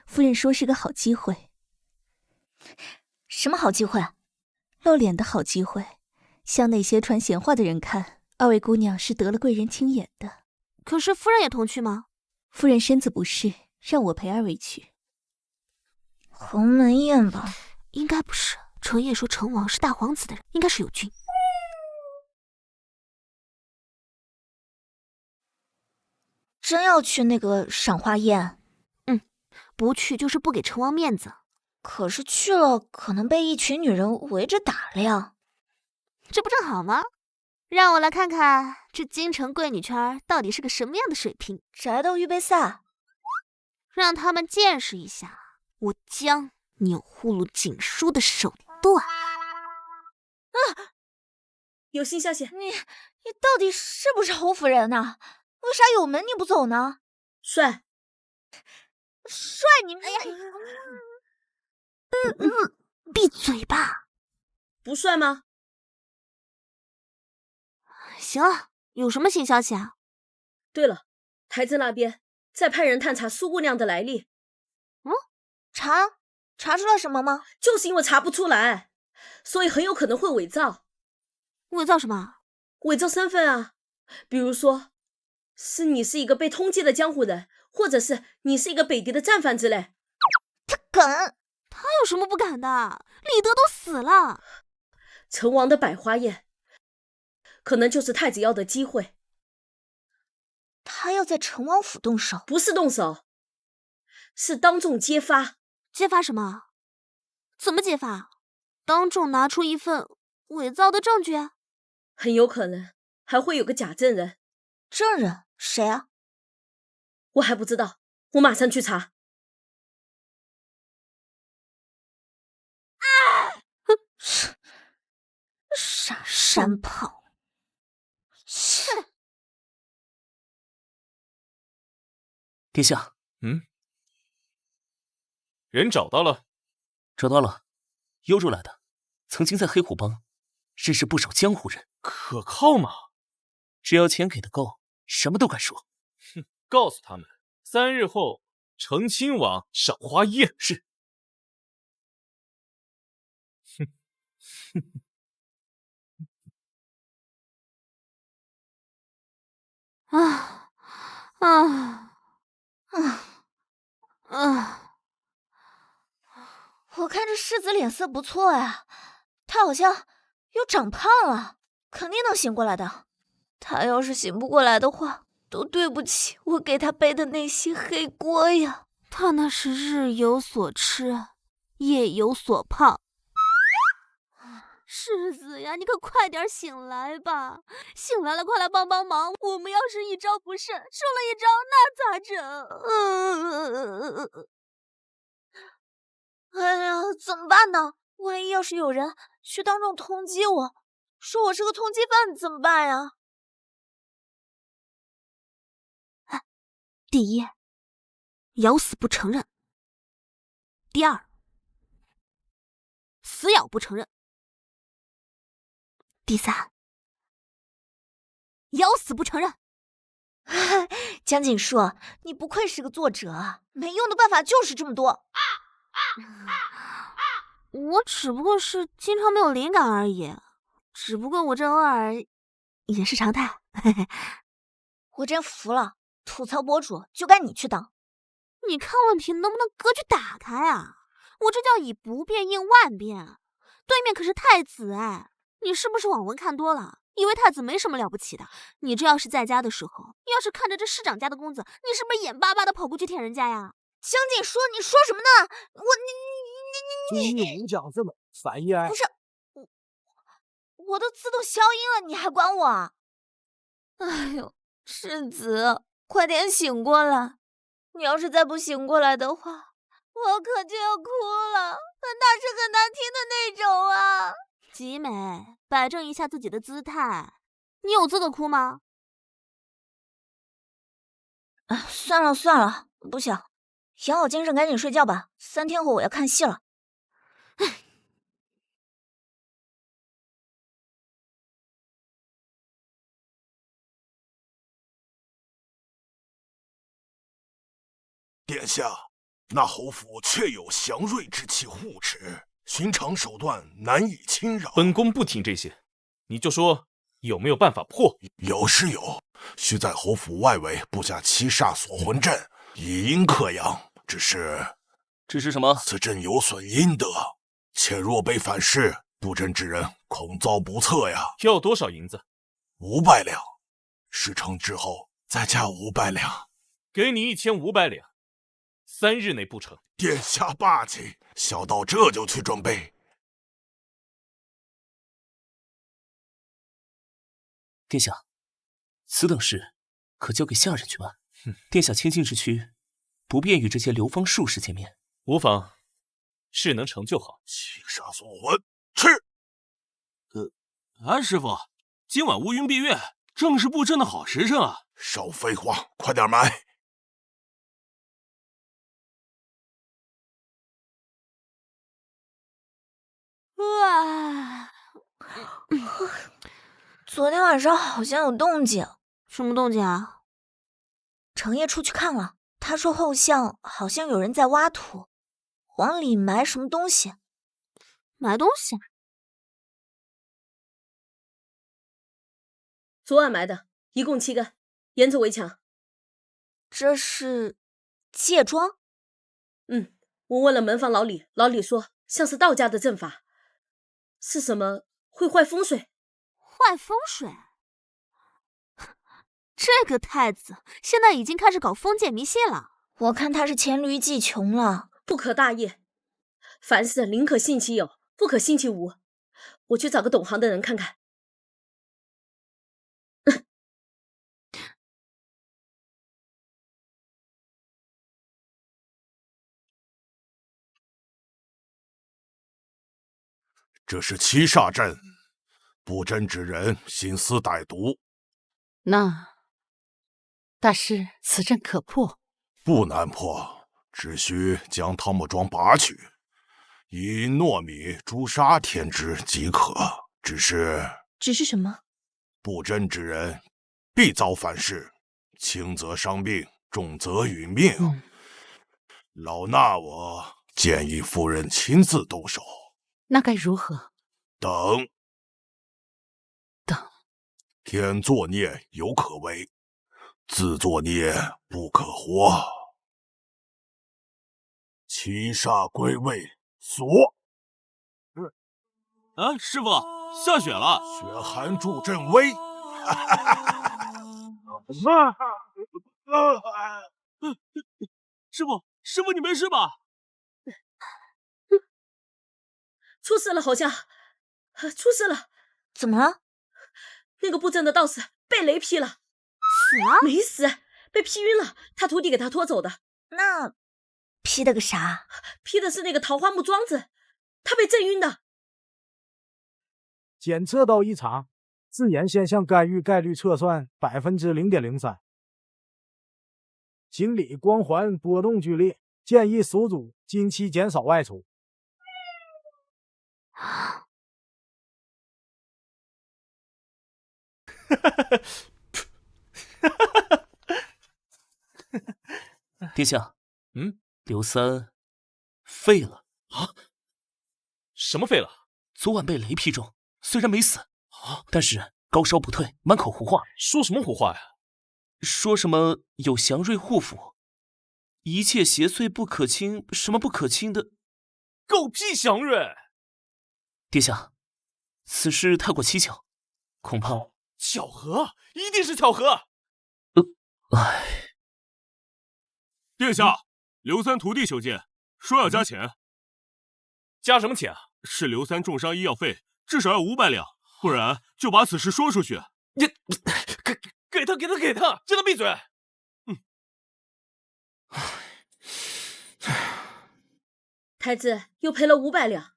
夫人说是个好机会。什么好机会？露脸的好机会。向那些传闲话的人看，2位姑娘是得了贵人青眼的。可是夫人也同去吗？夫人身子不适，让我陪2位去。鸿门宴吧？应该不是。程烨说成王是大皇子的人，应该是友军。真要去那个赏花宴？不去就是不给成王面子。可是去了，可能被一群女人围着打量。这不正好吗？让我来看看这京城贵女圈到底是个什么样的水平。宅斗预备赛，让他们见识一下我江钮祜禄锦书的手段。有心小姐，你到底是不是侯夫人呐？为啥有门你不走呢？帅，你哎呀！闭嘴吧！不帅吗？行了，有什么新消息啊？对了，台子那边在派人探查苏姑娘的来历。查出了什么吗？就是因为查不出来，所以很有可能会伪造。伪造什么？伪造身份啊，比如说是你是一个被通缉的江湖人，或者是你是一个北狄的战犯之类。他敢？他有什么不敢的？李德都死了。成王的百花宴可能就是太子要的机会。他要在成王府动手？不是动手，是当众揭发。揭发什么？怎么揭发？当众拿出一份伪造的证据？很有可能还会有个假证人。证人谁啊？我还不知道，我马上去查。傻山炮！切！殿下，人找到了？找到了，幽州来的，曾经在黑虎帮认识不少江湖人。可靠吗？只要钱给的够，什么都敢说。哼，告诉他们，3日后成亲王赏花宴。是。哼哼。啊啊啊！我看这世子脸色不错呀，他好像又长胖了，肯定能醒过来的。他要是醒不过来的话，都对不起我给他背的那些黑锅呀。他那是日有所吃，夜有所胖。世子呀，你可快点醒来吧！醒来了，快来帮帮忙！我们要是一招不慎，输了一招，那咋整？哎呀，怎么办呢？万一要是有人去当众通缉我，说我是个通缉犯，怎么办呀？第一，咬死不承认；第二，死咬不承认；第三，咬死不承认。江景树，你不愧是个作者啊，没用的办法就是这么多。我只不过是经常没有灵感而已，只不过我这偶尔也是常态。我真服了，吐槽博主就该你去当。你看问题能不能格局打开啊？我这叫以不变应万变。对面可是太子哎，你是不是网文看多了，以为太子没什么了不起的？你这要是在家的时候，要是看着这市长家的公子，你是不是眼巴巴的跑过去舔人家呀？江景说你说什么呢？你讲这么3爷不是我都自动消音了，你还管我？哎呦，世子，快点醒过来！你要是再不醒过来的话，我可就要哭了，很大声很难听的那种啊！吉美，摆正一下自己的姿态，你有资格哭吗？算了算了，不想。养好精神，赶紧睡觉吧。3天后我要看戏了。殿下，那侯府确有祥瑞之气护持，寻常手段难以侵扰。本宫不听这些，你就说有没有办法破？有是有，需在侯府外围布下7煞锁魂阵，以阴克阳。只是什么？此阵有损阴德，且若被反噬，布阵之人恐遭不测呀。要多少银子？500两，事成之后再加500两。给你1500两，3日内不成。殿下霸气，小到这就去准备。殿下，此等事可交给下人去办。殿下千金之躯，不便与这些流芳术士见面。无妨，事能成就好。七杀锁魂，吃。师傅，今晚乌云蔽月，正是布阵的好时辰啊！少废话，快点买。昨天晚上好像有动静。什么动静啊？程夜出去看了，他说后巷好像有人在挖土，往里埋什么东西。埋东西？昨晚埋的，一共7根，沿着围墙。这是戒庄？我问了门房老李，老李说像是道家的阵法，是什么会坏风水？坏风水？这个太子现在已经开始搞封建迷信了。我看他是黔驴技穷了。不可大业，凡事宁可信其有，不可信其无。我去找个懂行的人看看。这是7煞阵，布阵之人心思歹毒。那大师，此阵可破？不难破，只需将汤木桩拔去，以糯米、朱砂填之即可。只是什么？布阵之人必遭反噬，轻则伤病，重则殒命。老衲我建议夫人亲自动手。那该如何？等。等。天作孽犹可为，自作孽不可活。七煞归位，锁。啊，师傅，下雪了，雪寒助阵威。师傅，你没事吧？出事了，好像出事了。怎么了？那个布阵的道士被雷劈了。死了？没死，被劈晕了。他徒弟给他拖走的。那劈的个啥？劈的是那个桃花木桩子，他被震晕的。检测到异常，自然现象干预概率测算0.03%。经理光环波动剧烈，建议宿主近期减少外出。殿下，刘三废了啊？什么废了？昨晚被雷劈中，虽然没死但是高烧不退，满口胡话。说什么胡话呀？说什么有祥瑞护符，一切邪祟不可侵，什么不可侵的，狗屁祥瑞！殿下，此事太过蹊跷，恐怕巧合，一定是巧合。殿下，刘三徒弟求见，说要加钱。加什么钱啊？是刘三重伤医药费，至少要500两，不然就把此事说出去。你给他，叫他闭嘴！太子又赔了500两，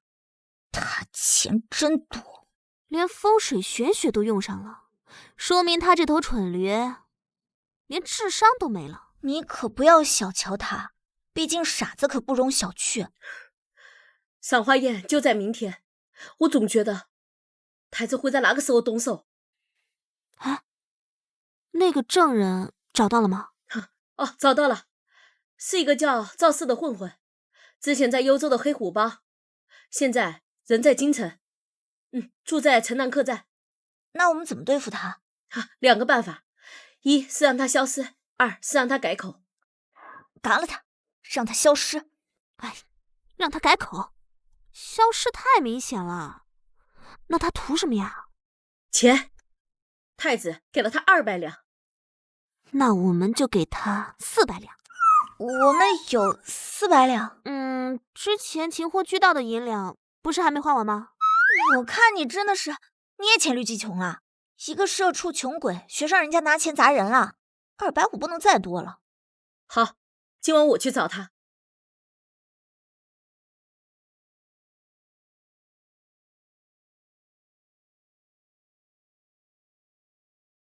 他钱真多，连风水玄学都用上了，说明他这头蠢驴连智商都没了。你可不要小瞧他，毕竟傻子可不容小觑。赏花宴就在明天，我总觉得太子会在哪个时候动手。哎，那个证人找到了吗？哦，找到了，是一个叫赵四的混混，之前在幽州的黑虎帮，现在人在京城，住在城南客栈。那我们怎么对付他？2个办法，一是让他消失，2是让他改口。嘎了他，让他消失。哎，让他改口，消失太明显了。那他图什么呀？钱，太子给了他200两。那我们就给他400两。我们有400两。之前擒获巨盗的银两不是还没花完吗？我看你真的是，你也黔驴技穷啊！一个社畜穷鬼，学上人家拿钱砸人了。250不能再多了。好，今晚我去找他。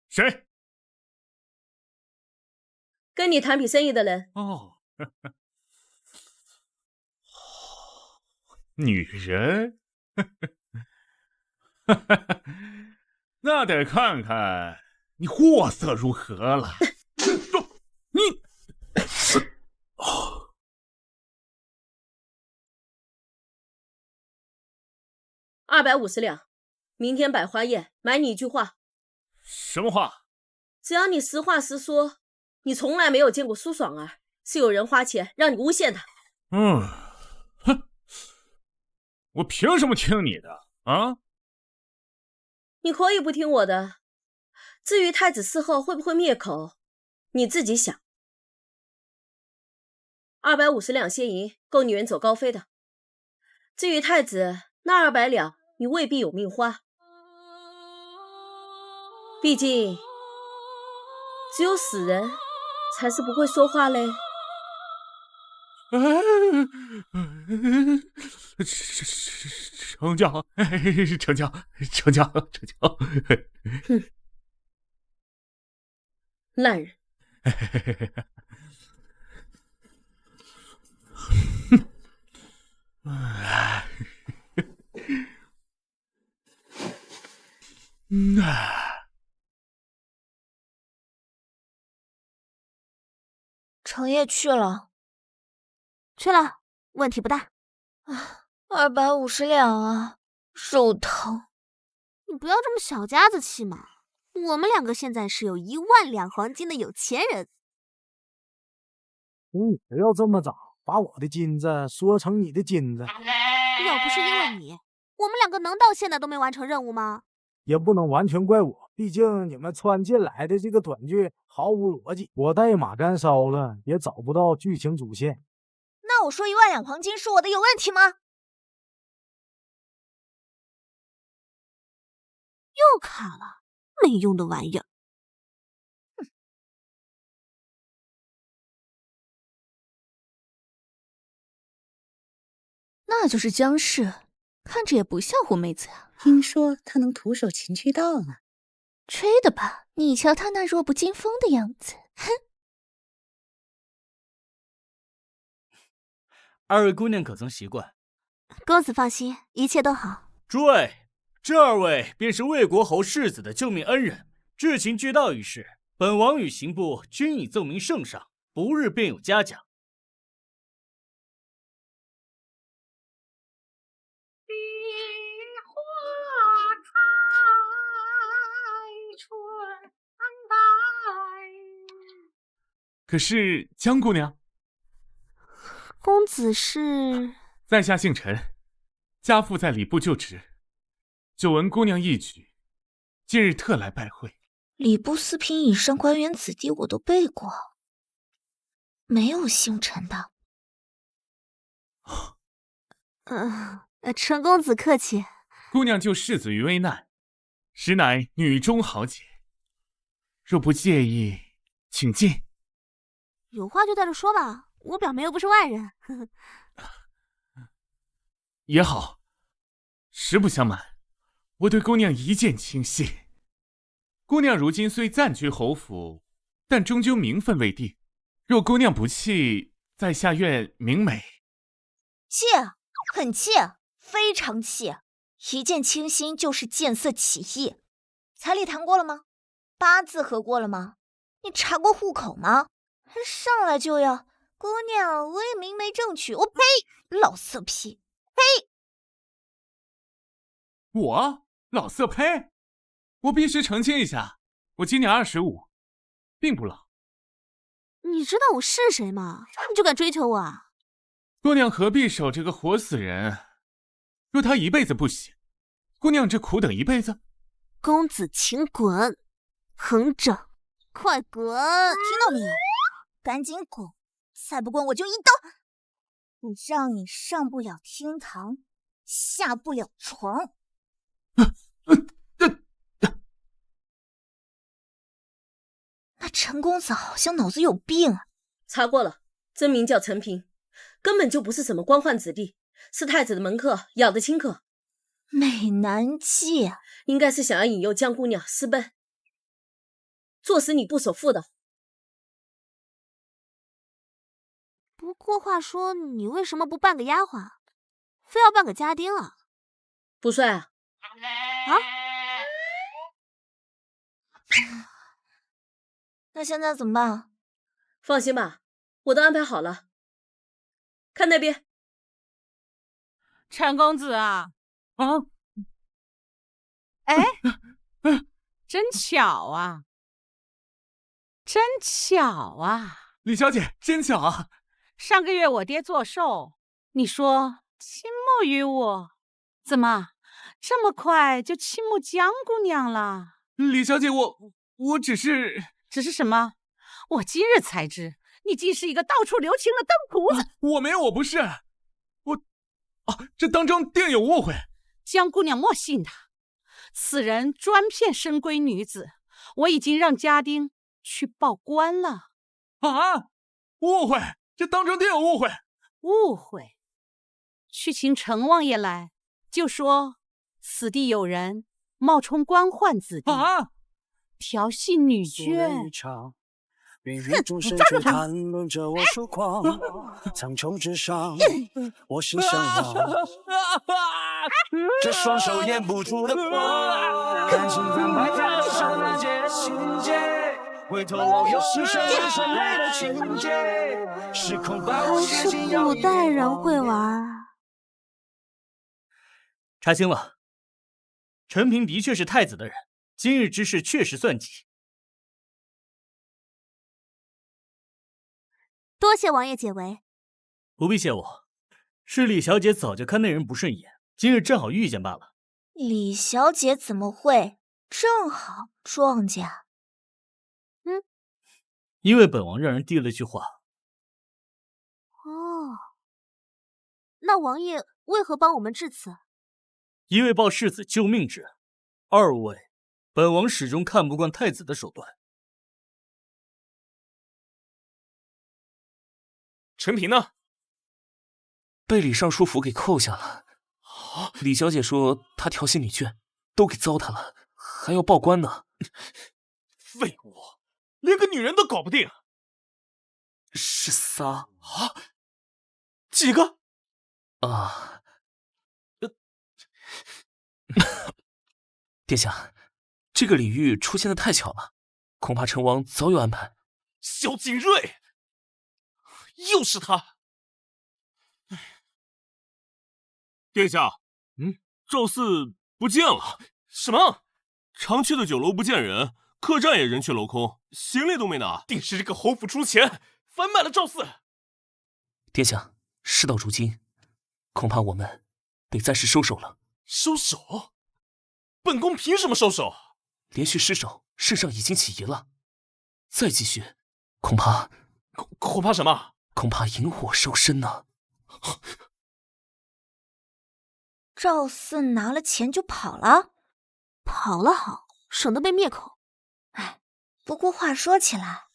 谁？跟你谈笔生意的人。哦，女人，那得看看你货色如何了。你250两，明天摆花宴，买你一句话。什么话？只要你实话实说，你从来没有见过苏爽儿，是有人花钱让你诬陷她。哼，我凭什么听你的啊？你可以不听我的，至于太子事后会不会灭口，你自己想。250两现银够你远走高飞的，至于太子那200两，你未必有命花。毕竟只有死人才是不会说话嘞。成交，成交，成交，成交。哼，烂人。程烨去了。去了，问题不大。啊，250两啊，肉疼。你不要这么小家子气嘛！我们2个现在是有1万两黄金的有钱人。你不要这么早把我的金子说成你的金子。要不是因为你，我们2个能到现在都没完成任务吗？也不能完全怪我，毕竟你们穿进来的这个短剧毫无逻辑，我代码干烧了也找不到剧情主线。那我说1万两黄金是我的有问题吗？又卡了，没用的玩意儿。那就是姜氏，看着也不像狐妹子啊。听说她能徒手擒巨盗呢。吹的吧？你瞧她那弱不禁风的样子，哼！2位姑娘可曾习惯？公子放心，一切都好。诸位，这2位便是魏国侯世子的救命恩人，智擒巨盗一事，本王与刑部均已奏明圣上，不日便有嘉奖。可是江姑娘，公子是？在下姓陈，家父在礼部就职，久闻姑娘义举，今日特来拜会。礼部4品以上官员子弟我都背过，没有姓陈的。陈公子客气。姑娘救世子于危难，实乃女中豪杰。若不介意，请进。有话就在这说吧，我表妹又不是外人。也好，实不相瞒，我对姑娘一见倾心。姑娘如今虽暂居侯府，但终究名分未定。若姑娘不弃，在下愿明媒。气，很气，非常气！一见倾心就是见色起意。彩礼谈过了吗？八字合过了吗？你查过户口吗？上来就要姑娘，我也明媒正娶。我呸！老色批！呸！我老色胚？我必须澄清一下，我今年25，并不老。你知道我是谁吗？你就敢追求我啊？姑娘何必守这个活死人？若他一辈子不行，姑娘这苦等一辈子。公子请滚，横着，快滚！听到没有？赶紧滚！再不滚我就一刀！我让你上不了厅堂，下不了床。那陈公子好像脑子有病啊！查过了，真名叫陈平，根本就不是什么官宦子弟，是太子的门客，养的亲客。美男计，应该是想要引诱江姑娘私奔，坐使你不守妇道。不过话说，你为什么不扮个丫鬟，非要扮个家丁啊？不帅啊？那现在怎么办？放心吧，我都安排好了。看那边，陈公子啊！哎，真巧啊！真巧啊！李小姐，真巧啊！上个月我爹做寿，你说倾慕于我，怎么这么快就倾慕江姑娘了？李小姐，我只是什么？我今日才知，你竟是一个到处留情的灯谱子！我没有，我不是，这当中定有误会。江姑娘莫信他，此人专骗深闺女子，我已经让家丁去报官了。误会，这当中定有误会。误会？去请陈王爷来，就说此地有人冒充官宦子弟，调戏女眷。云雨中深处谈论着我疏狂，苍穹之上，我心向往。这双手掩不住的光，看心翻拍跳上了界心结，回头望有时剩眼泪的情节，时空把我写进古代人会玩。查清了，陈平的确是太子的人，今日之事确实算计。多谢王爷解围。不必谢我，是李小姐早就看那人不顺眼，今日正好遇见罢了。李小姐怎么会？正好撞见。因为本王让人递了句话。哦，那王爷为何帮我们至此？一位报世子救命之恩，二位，本王始终看不惯太子的手段。陈平呢？被李尚书府给扣下了。李小姐说她调戏女眷，都给糟蹋了，还要报官呢。废物，连个女人都搞不定。是仨啊？几个？啊。殿下，这个李煜出现的太巧了，恐怕陈王早有安排。萧景睿，又是他！殿下，赵四不见了。什么？常去的酒楼不见人，客栈也人去楼空，行李都没拿。定是这个侯府出钱翻卖了赵四。殿下，事到如今，恐怕我们得暂时收手了。收手？本宫凭什么收手？连续失守，圣上已经起疑了，再继续，恐怕什么？恐怕引火烧身呢。赵四拿了钱就跑了？跑了好，省得被灭口。哎，不过话说起来，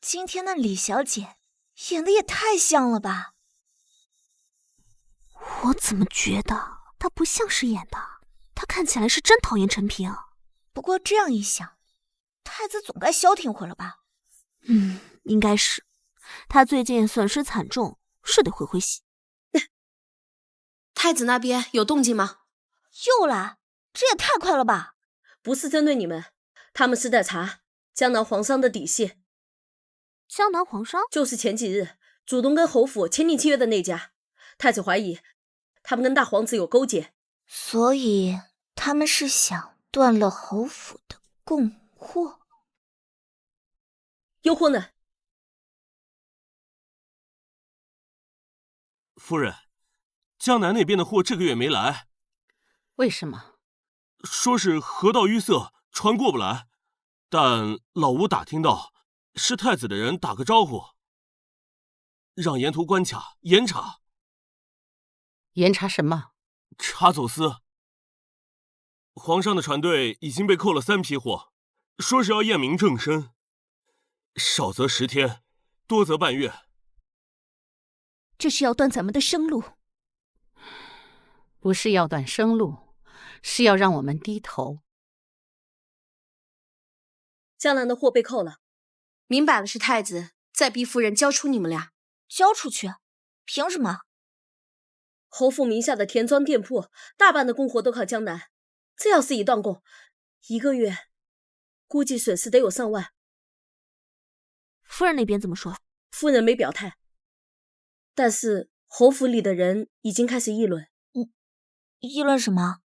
今天那李小姐演的也太像了吧？我怎么觉得她不像是演的？她看起来是真讨厌陈平。不过这样一想，太子总该消停会了吧？应该是。他最近损失惨重，是得回洗。太子那边有动静吗？又来？这也太快了吧！不是针对你们，他们是在查江南皇商的底细。江南皇商？就是前几日主动跟侯府签订契约的那家。太子怀疑他们跟大皇子有勾结，所以他们是想断了侯府的供货。诱惑呢？夫人，江南那边的货这个月没来。为什么？说是河道淤塞，船过不来。但老吴打听到，是太子的人打个招呼，让沿途关卡严查。严查什么？查走私。皇上的船队已经被扣了3批货，说是要验明正身，少则10天，多则半月。这是要断咱们的生路。不是要断生路，是要让我们低头。江南的货被扣了，明摆了是太子在逼夫人交出你们俩。交出去？凭什么？侯府名下的田庄店铺，大半的供货都靠江南，这要是一断供，1个月估计损失得有上万。夫人那边怎么说？夫人没表态，但是侯府里的人已经开始议论。议论什么？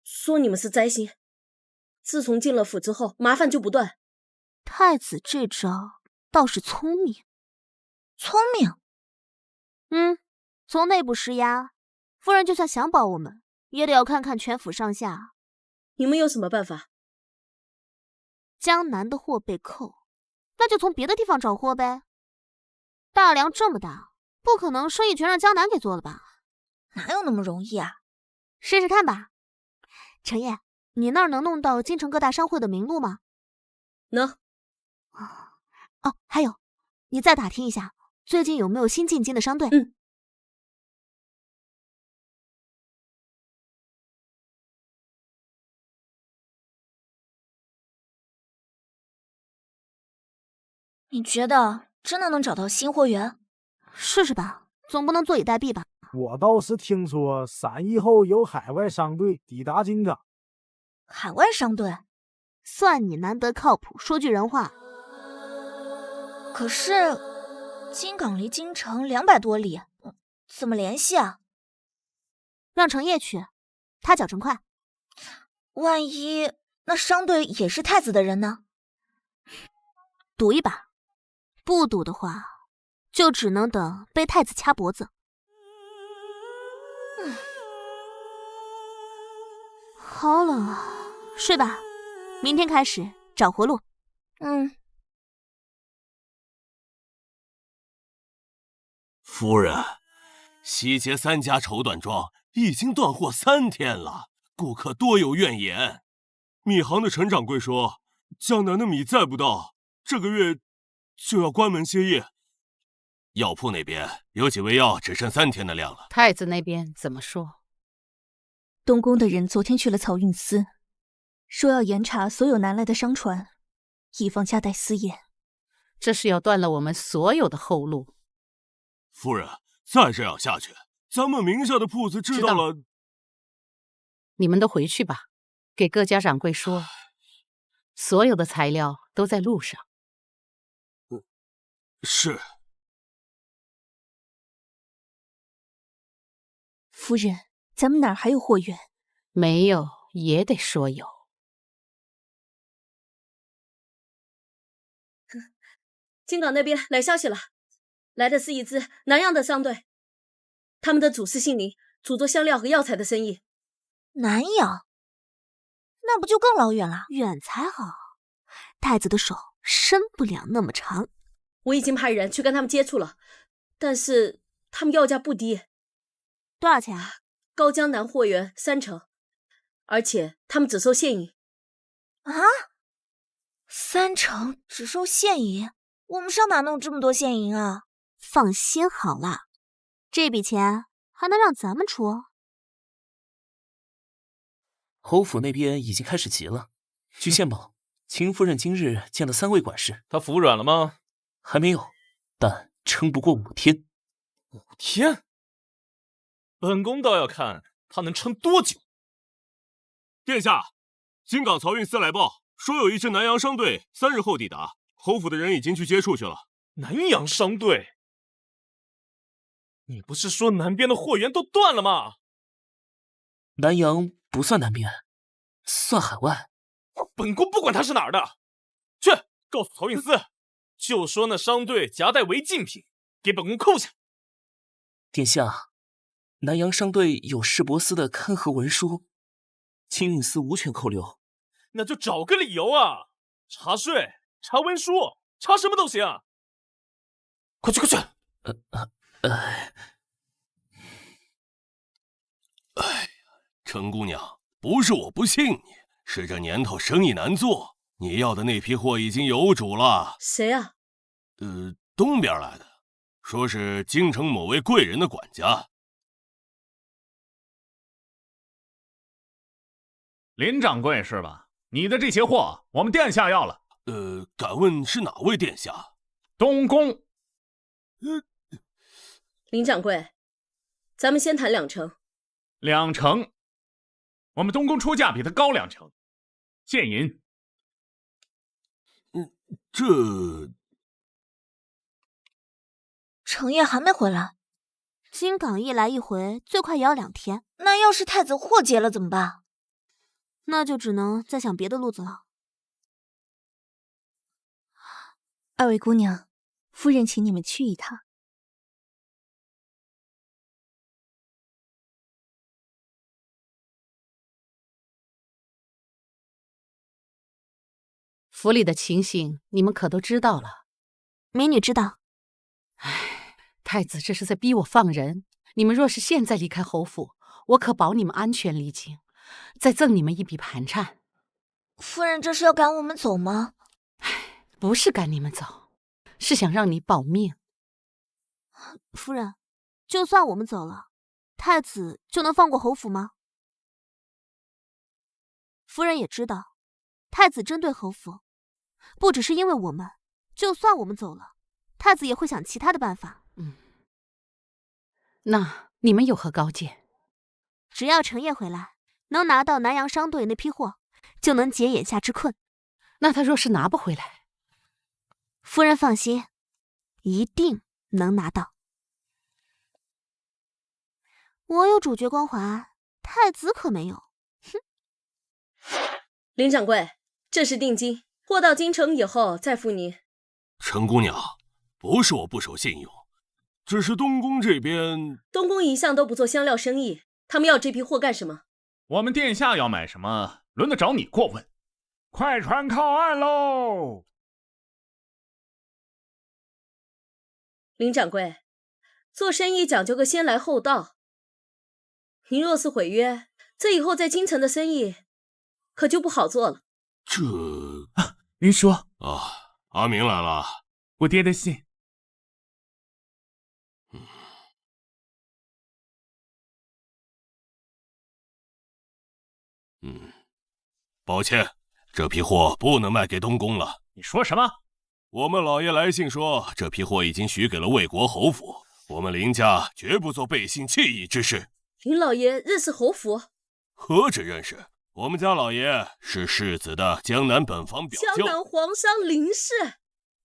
说你们是灾星，自从进了府之后，麻烦就不断。太子这招倒是聪明。聪明？从内部施压，夫人就算想保我们，也得要看看全府上下。你们有什么办法？江南的货被扣，那就从别的地方找货呗。大梁这么大，不可能生意全让江南给做了吧？哪有那么容易啊？试试看吧。程烨，你那儿能弄到京城各大商会的名录吗？能。哦，还有，你再打听一下，最近有没有新进京的商队？你觉得真的能找到新货源？试试吧，总不能坐以待毙吧。我倒是听说3亿后有海外商队抵达京城。海外商队？算你难得靠谱，说句人话。可是金港离京城200多里，怎么联系啊？让程烨去，他脚程快。万一那商队也是太子的人呢？赌一把，不赌的话，就只能等被太子掐脖子。好冷啊，睡吧，明天开始找活路。夫人，西街3家绸缎庄已经断货3天了，顾客多有怨言。米行的陈掌柜说，江南的米再不到，这个月就要关门歇业。药铺那边有几味药只剩3天的量了。太子那边怎么说？东宫的人昨天去了漕运司，说要严查所有南来的商船，以防夹带私盐。这是要断了我们所有的后路。夫人，再这样下去，咱们名下的铺子知道了。你们都回去吧，给各家掌柜说，所有的材料都在路上。是。夫人，咱们哪儿还有货源？没有也得说有。金港那边来消息了，来的是一支南洋的商队，他们的主是姓林，主做香料和药材的生意。南洋？那不就更老远了？远才好，太子的手伸不了那么长。我已经派人去跟他们接触了，但是他们要价不低。多少钱啊？高江南货源3成，而且他们只收现银。啊？3成只收现银？我们上哪弄这么多现银啊？放心好了，这笔钱还能让咱们出。侯府那边已经开始急了。据线报，秦夫人今日见了3位管事。她服软了吗？还没有，但撑不过5天。5天？本宫倒要看她能撑多久。殿下，金港漕运司来报，说有一支南洋商队3日后抵达，侯府的人已经去接触去了。南洋商队？你不是说南边的货源都断了吗？南洋不算南边，算海外。本宫不管他是哪儿的，去告诉漕运司，就说那商队夹带违禁品，给本宫扣下。殿下，南洋商队有市舶司的勘核文书，清运司无权扣留。那就找个理由啊，查税、查文书、查什么都行。快去，快去！程姑娘，不是我不信你，是这年头生意难做。你要的那批货已经有主了。谁啊？东边来的，说是京城某位贵人的管家。林掌柜是吧？你的这些货，我们殿下要了。敢问是哪位殿下？东宫。林掌柜，咱们先谈2成。2成，我们东宫出价比他高2成，现银。这程烨还没回来，金港一来一回，最快也要2天。那要是太子祸结了怎么办？那就只能再想别的路子了。2位姑娘，夫人请你们去一趟。府里的情形你们可都知道了。民女知道。唉，太子这是在逼我放人。你们若是现在离开侯府，我可保你们安全离京，再赠你们一笔盘缠。夫人这是要赶我们走吗？不是赶你们走，是想让你保命。夫人，就算我们走了，太子就能放过侯府吗？夫人也知道，太子针对侯府，不只是因为我们，就算我们走了，太子也会想其他的办法。那你们有何高见？只要程烨回来，能拿到南洋商队那批货，就能解眼下之困。那他若是拿不回来，夫人放心，一定能拿到。我有主角光环，太子可没有。哼！林掌柜，这是定金，货到京城以后再付您。陈姑娘，不是我不守信用，只是东宫这边……东宫一向都不做香料生意，他们要这批货干什么？我们殿下要买什么，轮得着你过问？快传靠岸喽！林掌柜，做生意讲究个先来后到。您若是毁约，这以后在京城的生意可就不好做了。林叔啊，阿明来了，我爹的信。抱歉，这批货不能卖给东宫了。你说什么？我们老爷来信说，这批货已经许给了魏国侯府，我们林家绝不做背信弃义之事。林老爷认识侯府？何止认识，我们家老爷是世子的江南本房表舅，江南皇商林氏。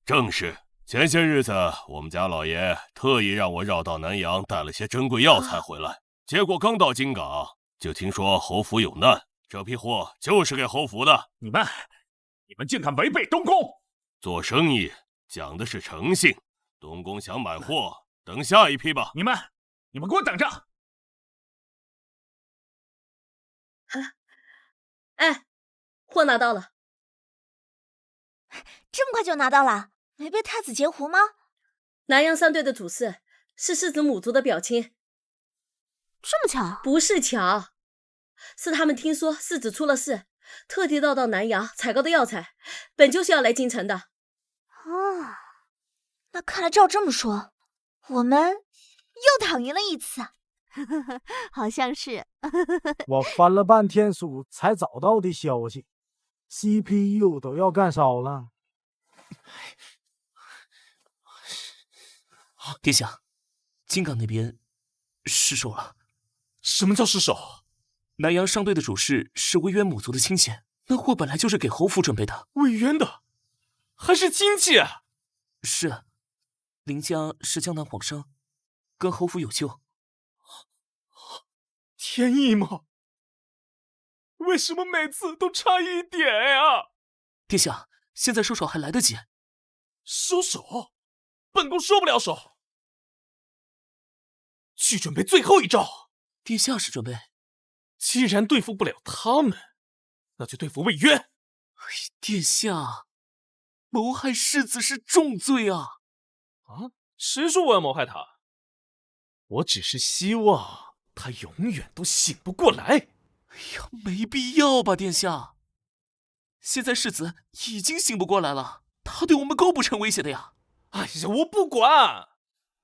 正是。前些日子，我们家老爷特意让我绕道南阳，带了些珍贵药材回来。结果刚到京港，就听说侯府有难，这批货就是给侯府的。你们竟敢违背东宫！做生意讲的是诚信，东宫想买货，等下一批吧。你们给我等着！哎，货拿到了。这么快就拿到了？没被太子截胡吗？南阳三队的主事是世子母族的表亲。这么巧？不是巧，是他们听说世子出了事，特地绕到南阳采购的药材，本就是要来京城的。啊，那看来照这么说，我们又躺赢了一次。好像是。我翻了半天书才找到的消息 ，CPU 都要干烧了。殿下，京港那边失手了。什么叫失手？南阳商队的主事是魏渊母族的亲戚，那货本来就是给侯府准备的。魏渊的，还是亲戚？是，林家是江南皇商，跟侯府有旧。天意吗？为什么每次都差一点呀？殿下，现在收手还来得及。收手？本宫收不了手。去准备最后一招。殿下是准备？既然对付不了他们，那就对付魏渊。殿下，谋害世子是重罪啊！啊？谁说我要谋害他？我只是希望他永远都醒不过来。哎呀，没必要吧，殿下。现在世子已经醒不过来了，他对我们构不成威胁的呀。哎呀，我不管，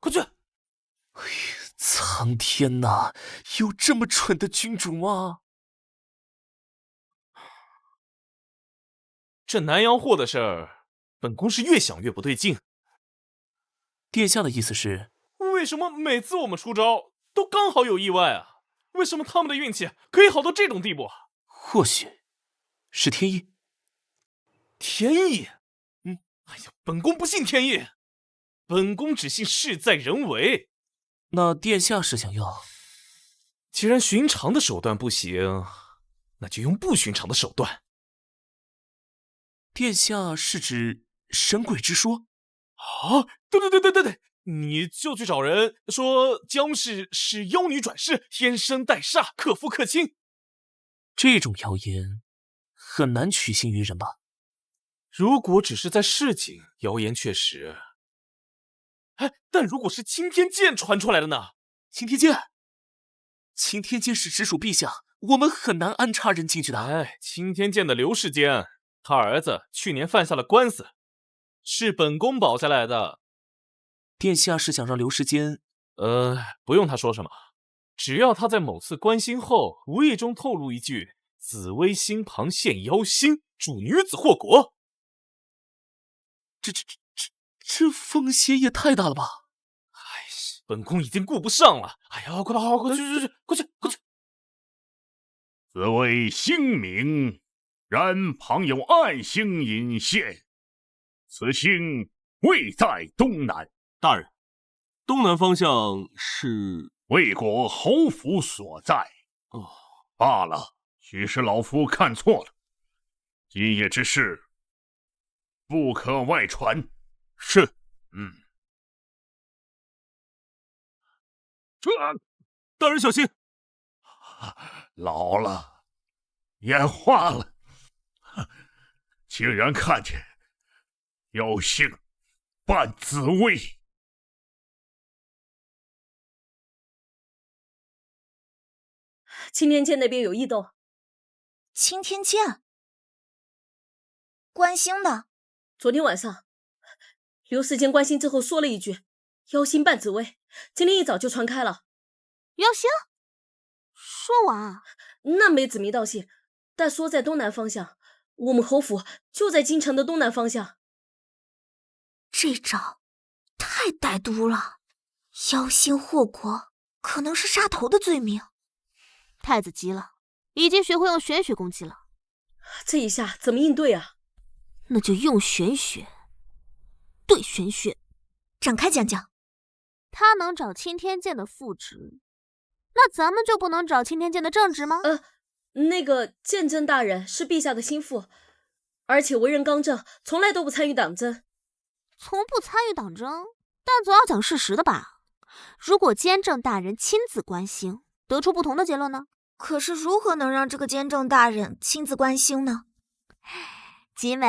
快去！哎呀，苍天呐，有这么蠢的君主吗？这南阳货的事儿，本宫是越想越不对劲。殿下的意思是？为什么每次我们出招都刚好有意外啊？为什么他们的运气可以好到这种地步？或许是天意。天意？哎呀，本宫不信天意，本宫只信事在人为。那殿下是想要？既然寻常的手段不行，那就用不寻常的手段。殿下是指神鬼之说？啊，对，你就去找人说姜氏是妖女转世，天生带煞，克夫克亲。这种谣言很难取信于人吧？如果只是在市井，谣言确实。哎，但如果是青天剑传出来的呢？青天剑？青天剑是直属陛下，我们很难安插人进去的。哎，青天剑的刘世坚，他儿子去年犯下了官司，是本宫保下来的。殿下是想让刘世坚……不用他说什么，只要他在某次关心后，无意中透露一句“紫薇星旁现妖星，助女子祸国”，这风险也太大了吧！哎，本宫已经顾不上了。哎呀，快跑，快去！紫薇星明，然旁有暗星隐现，此星位在东南。大人，东南方向是魏国侯府所在。哦，罢了，许是老夫看错了。今夜之事，不可外传。是。大人小心！老了，眼花了，竟然看见妖星扮紫薇。青天剑那边有异动。青天剑？关心的？昨天晚上，刘世坚关心之后说了一句：“妖星扮紫薇。”今天一早就传开了。妖星？说完，那没指名道姓，但说在东南方向，我们侯府就在京城的东南方向。这招太歹毒了，妖星祸国，可能是杀头的罪名。太子急了，已经学会用玄学攻击了。这一下怎么应对啊？那就用玄学对玄学，展开讲讲。他能找青天剑的副职，那咱们就不能找青天剑的正职吗？那个鉴真大人是陛下的心腹，而且为人刚正，从来都不参与党争。从不参与党争，但总要讲事实的吧？如果监正大人亲自关心，得出不同的结论呢？可是如何能让这个监正大人亲自关心呢？锦伟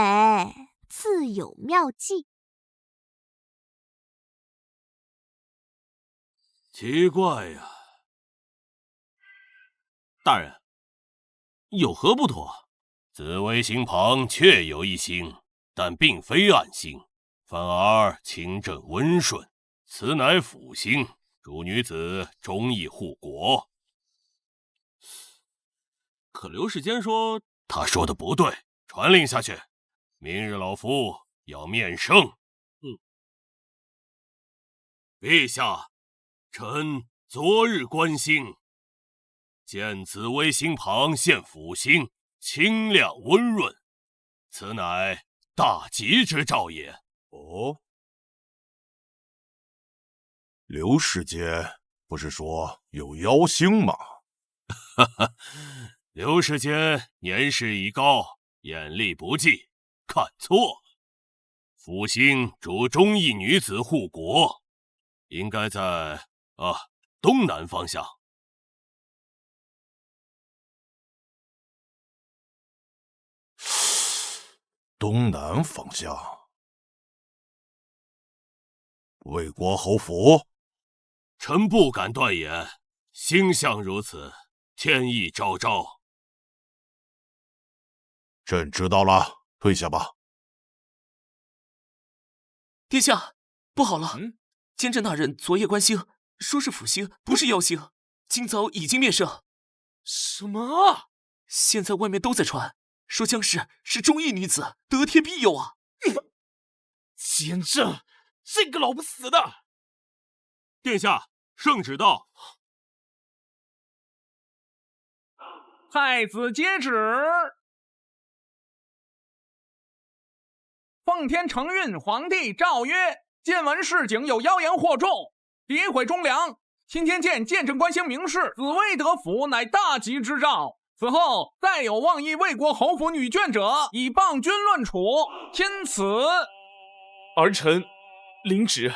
自有妙计。奇怪呀，大人，有何不妥？紫微星旁确有一星，但并非暗星，反而清正温顺，此乃辅星，主女子忠义护国。可刘世坚说，他说的不对，传令下去，明日老夫要面圣。陛下，臣昨日观星，见紫微星旁现辅星，清亮温润，此乃大吉之兆也。哦，刘世坚不是说有妖星吗？哈哈，刘世坚年事已高，眼力不济，看错了。辅星主忠义女子护国，应该在东南方向。东南方向，魏国侯府，臣不敢断言，星象如此，天意昭昭。朕知道了，退下吧。殿下，不好了！监正大人昨夜观星，说是辅星，不是妖星，今早已经面圣。什么？现在外面都在传，说江氏是忠义女子，得天必有啊！监正，这个老不死的！殿下，圣旨到。太子接旨。奉天承运皇帝诏曰：见闻市井有妖言惑众，诋毁忠良，青天剑见证观星明示，紫薇得福，乃大吉之兆。此后再有妄议魏国侯府女眷者，以谤君论处。钦此。儿臣领旨。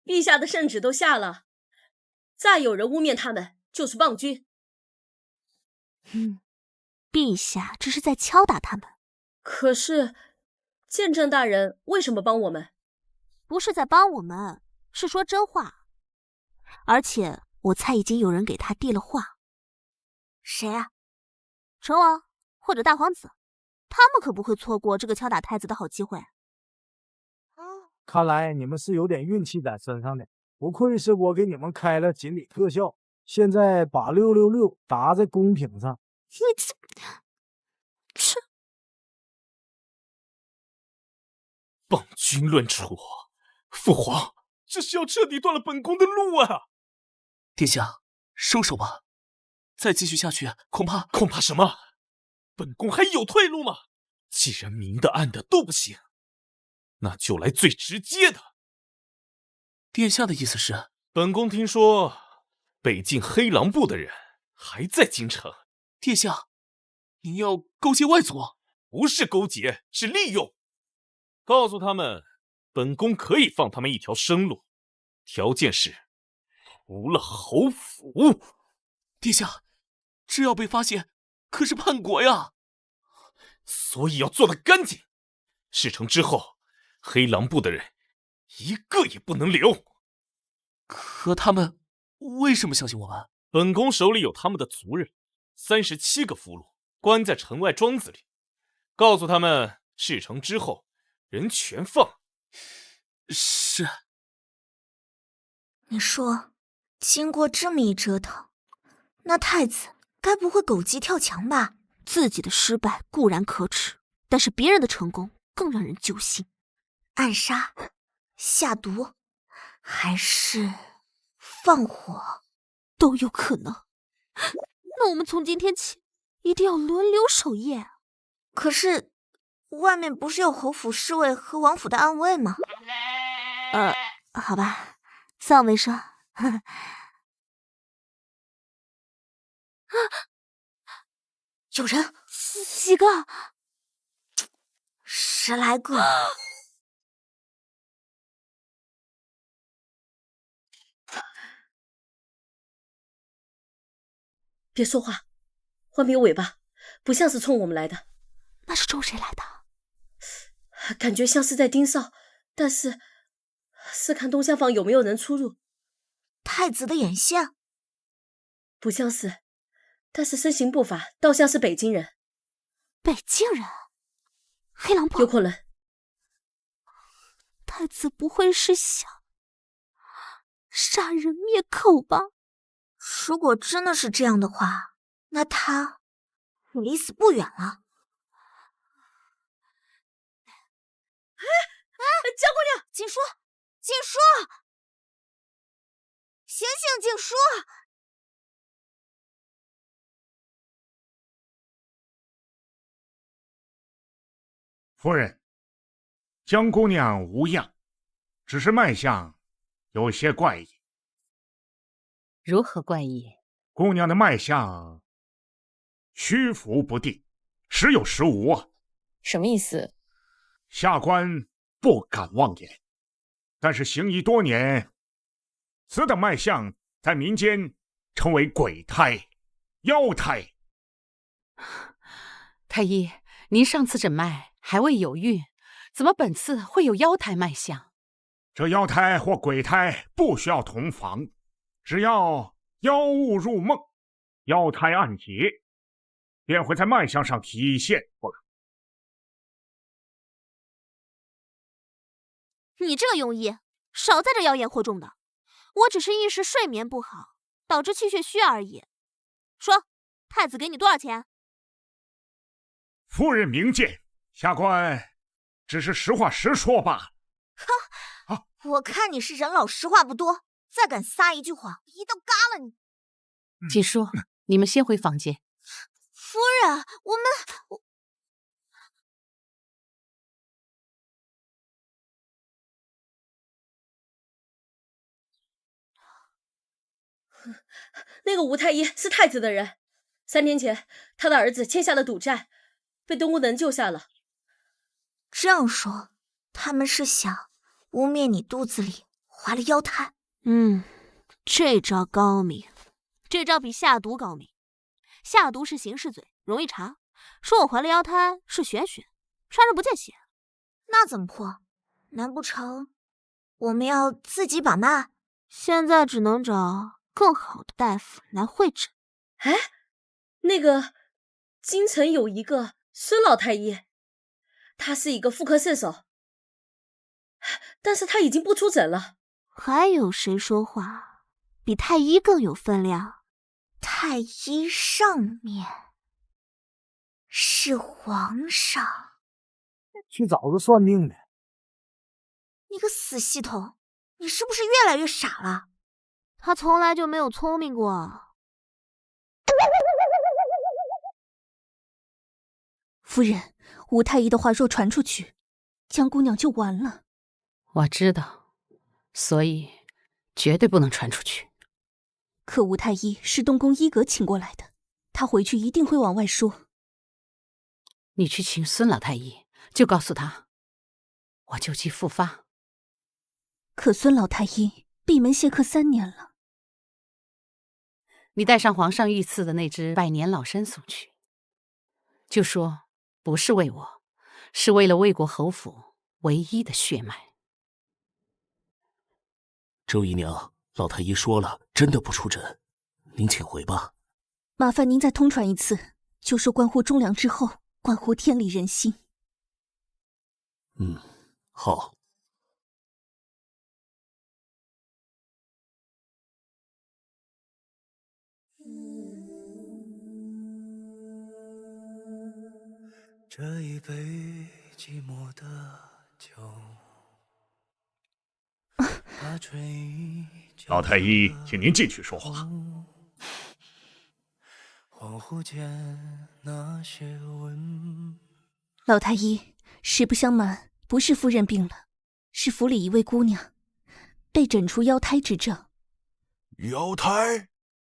陛下的圣旨都下了，再有人污蔑他们，就是谤君。陛下这是在敲打他们。可是，监正大人为什么帮我们？不是在帮我们，是说真话。而且我猜已经有人给他递了话。谁啊？成王或者大皇子，他们可不会错过这个敲打太子的好机会。看来你们是有点运气在身上的，不愧是我给你们开了锦鲤特效，现在把666打在公屏上。这邦君论处，父皇，这是要彻底断了本宫的路啊！殿下，收手吧，再继续下去，恐怕什么？本宫还有退路吗？既然明的暗的都不行，那就来最直接的。殿下的意思是？本宫听说北境黑狼部的人还在京城。殿下，您要勾结外族？不是勾结，是利用。告诉他们，本宫可以放他们一条生路，条件是除了侯府。殿下，这要被发现，可是叛国呀！所以要做得干净。事成之后，黑狼部的人一个也不能留。可他们为什么相信我们？本宫手里有他们的族人，37个俘虏，关在城外庄子里。告诉他们，事成之后，人全放。是。你说，经过这么一折腾，那太子该不会狗急跳墙吧？自己的失败固然可耻，但是别人的成功更让人揪心。暗杀、下毒，还是放火，都有可能。那我们从今天起一定要轮流守夜。可是，外面不是有侯府侍卫和王府的暗卫吗？好吧，藏卫说。有人，几个？10来个。别说话，换别尾巴，不像是冲我们来的。那是冲谁来的？感觉像是在盯梢，但是看东厢房有没有人出入。太子的眼线？不像是，但是身形步伐倒像是北京人。北京人？黑狼部？有可能。太子不会是想杀人灭口吧？如果真的是这样的话，那他离死不远了。江姑娘，锦书，锦书，醒醒，锦书！夫人，江姑娘无恙，只是脉象有些怪异。如何怪异？姑娘的脉象虚浮不定，时有时无啊。什么意思？下官不敢妄言，但是行医多年，此等脉象在民间称为鬼胎、妖胎。太医，您上次诊脉还未有孕，怎么本次会有妖胎脉象？这妖胎或鬼胎不需要同房，只要妖物入梦，妖胎暗结，便会在脉象上体现不可。你这个庸医，少在这妖言惑众的。我只是一时睡眠不好，导致气血虚而已。说，太子给你多少钱？夫人明鉴，下官只是实话实说罢了。哼，我看你是人老实话不多，再敢撒一句谎，一刀嘎了你！锦书，你们先回房间。夫人，我那个吴太医是太子的人，3天前他的儿子欠下了赌债，被东宫的人救下了。这样说，他们是想污蔑你肚子里怀了妖胎？这招高明，这招比下毒高明。下毒是刑事罪，容易查，说我怀了妖胎是玄学，杀人不见血。那怎么破？难不成我们要自己把脉？现在只能找更好的大夫来会诊。哎，那个京城有一个孙老太医，他是一个妇科圣手，但是他已经不出诊了。还有谁说话比太医更有分量？太医上面是皇上。去找个算命的，你个死系统，你是不是越来越傻了？他从来就没有聪明过。夫人，吴太医的话若传出去，江姑娘就完了。我知道，所以绝对不能传出去。可吴太医是东宫医阁请过来的，他回去一定会往外说。你去请孙老太医，就告诉他，我旧疾复发。可孙老太医闭门谢客3年了。你带上皇上御赐的那只百年老参送去，就说不是为我，是为了魏国侯府唯一的血脉。周姨娘，老太医说了，真的不出诊，您请回吧。麻烦您再通传一次，就说关乎忠良之后，关乎天理人心。好。这一杯寂寞的酒，老太医，请您进去说话。恍惚间那些温。老太医，实不相瞒，不是夫人病了，是府里一位姑娘被诊出腰胎之症。腰胎？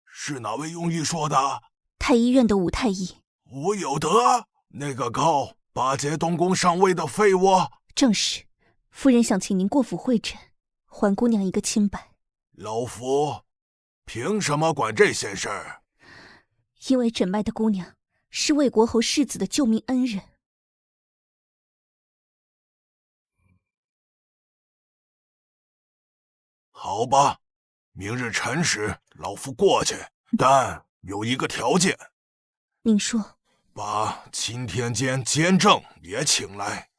是哪位庸医说的？太医院的武太医。武有德？那个告巴结东宫上位的废物？正是，夫人想请您过府会诊，还姑娘一个清白。老夫凭什么管这些事儿？因为诊脉的姑娘是魏国侯世子的救命恩人。好吧，明日辰时老夫过去，但有一个条件。您说。把钦天监监正也请来。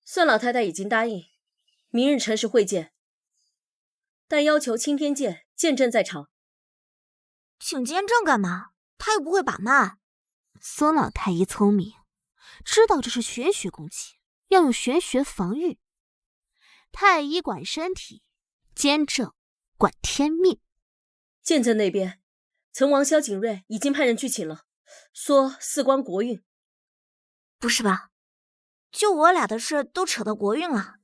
孙老太太已经答应，明日辰时会见，但要求钦天监监正在场。请监正干嘛？他又不会把脉。孙老太医聪明，知道这是玄学攻击，要用玄学防御。太医管身体，监正管天命。监正那边，岑王萧景睿已经派人去请了，说事关国运。不是吧？就我俩的事都扯到国运了？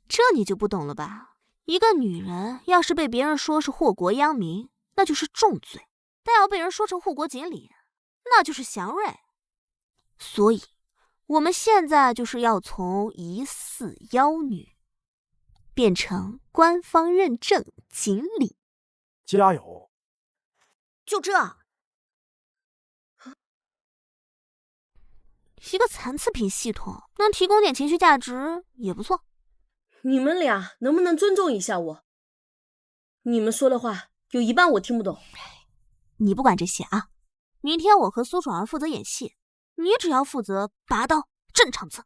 这你就不懂了吧？一个女人要是被别人说是祸国殃民，那就是重罪；但要被人说成护国锦鲤，那就是祥瑞。所以，我们现在就是要从疑似妖女变成官方认证锦鲤。加油！就这？一个残次品系统能提供点情绪价值也不错。你们俩能不能尊重一下我？你们说的话有一半我听不懂。你不管这些啊！明天我和苏爽儿负责演戏，你只要负责拔刀镇场子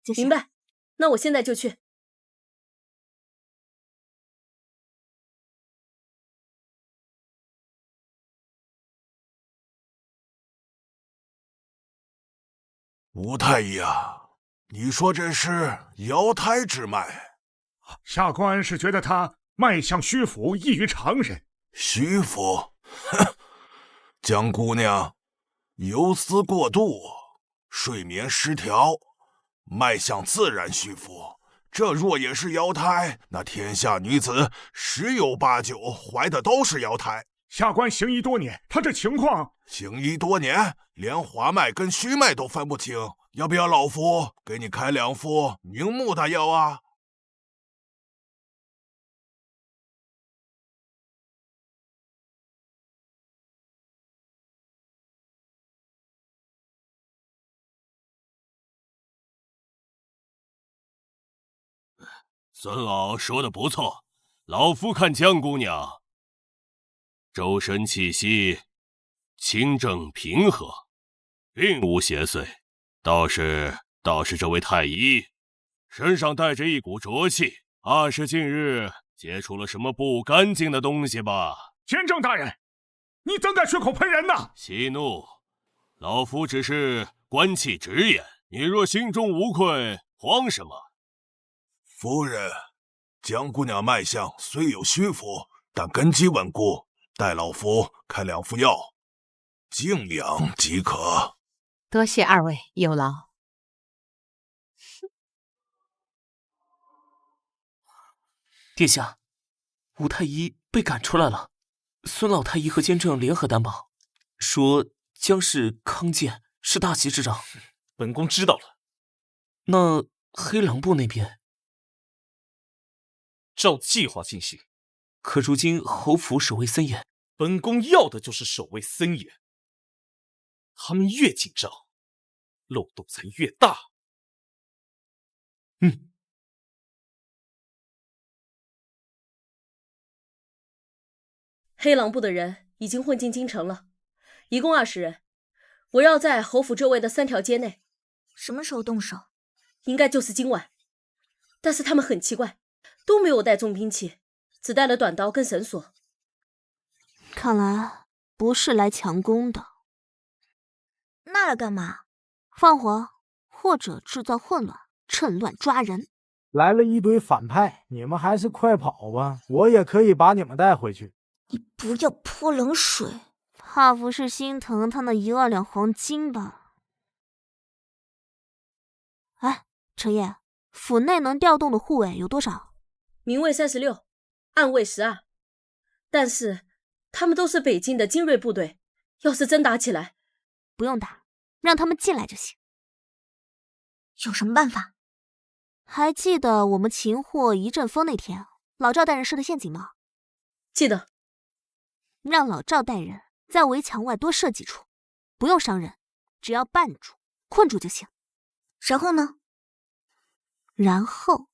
就行。明白？那我现在就去。吴太医啊，你说这是瑶胎之脉？下官是觉得他脉象虚浮，异于常人。虚浮？哼！江姑娘，游思过度，睡眠失调，脉象自然虚浮。这若也是瑶胎，那天下女子10有8九怀的都是瑶胎。下官行医多年，他这情况……行医多年，连滑脉跟虚脉都分不清，要不要老夫给你开2副明目的药啊？孙老说的不错，老夫看江姑娘周身气息清正平和，并无邪祟。倒是这位太医身上带着一股浊气，怕是近日接触了什么不干净的东西吧？监正大人，你怎敢血口喷人呢？息怒，老夫只是观气直言，你若心中无愧，慌什么？夫人，江姑娘脉象虽有虚浮，但根基稳固，待老夫开2副药，静养即可。多谢二位，有劳。殿下，吴太医被赶出来了。孙老太医和监正联合担保，说江氏康健是大吉之兆。本宫知道了。那黑狼部那边，照计划进行。可如今侯府守卫森严，本宫要的就是守卫森严。他们越紧张，漏洞才越大。黑狼部的人已经混进京城了，一共20人，围绕在侯府周围的3条街内。什么时候动手？应该就是今晚。但是他们很奇怪，都没有带重兵器，只带了短刀跟绳索。看来不是来强攻的。那来干嘛？放火，或者制造混乱，趁乱抓人。来了一堆反派，你们还是快跑吧，我也可以把你们带回去。你不要泼冷水。怕不是心疼他那1、2两黄金吧？哎，陈烨，府内能调动的护卫有多少？明卫36，暗卫12。但是他们都是北境的精锐部队，要是真打起来，不用打，让他们进来就行。有什么办法？还记得我们擒获一阵风那天，老赵带人设的陷阱吗？记得。让老赵带人在围墙外多设几处，不用伤人，只要绊住、困住就行。然后呢？然后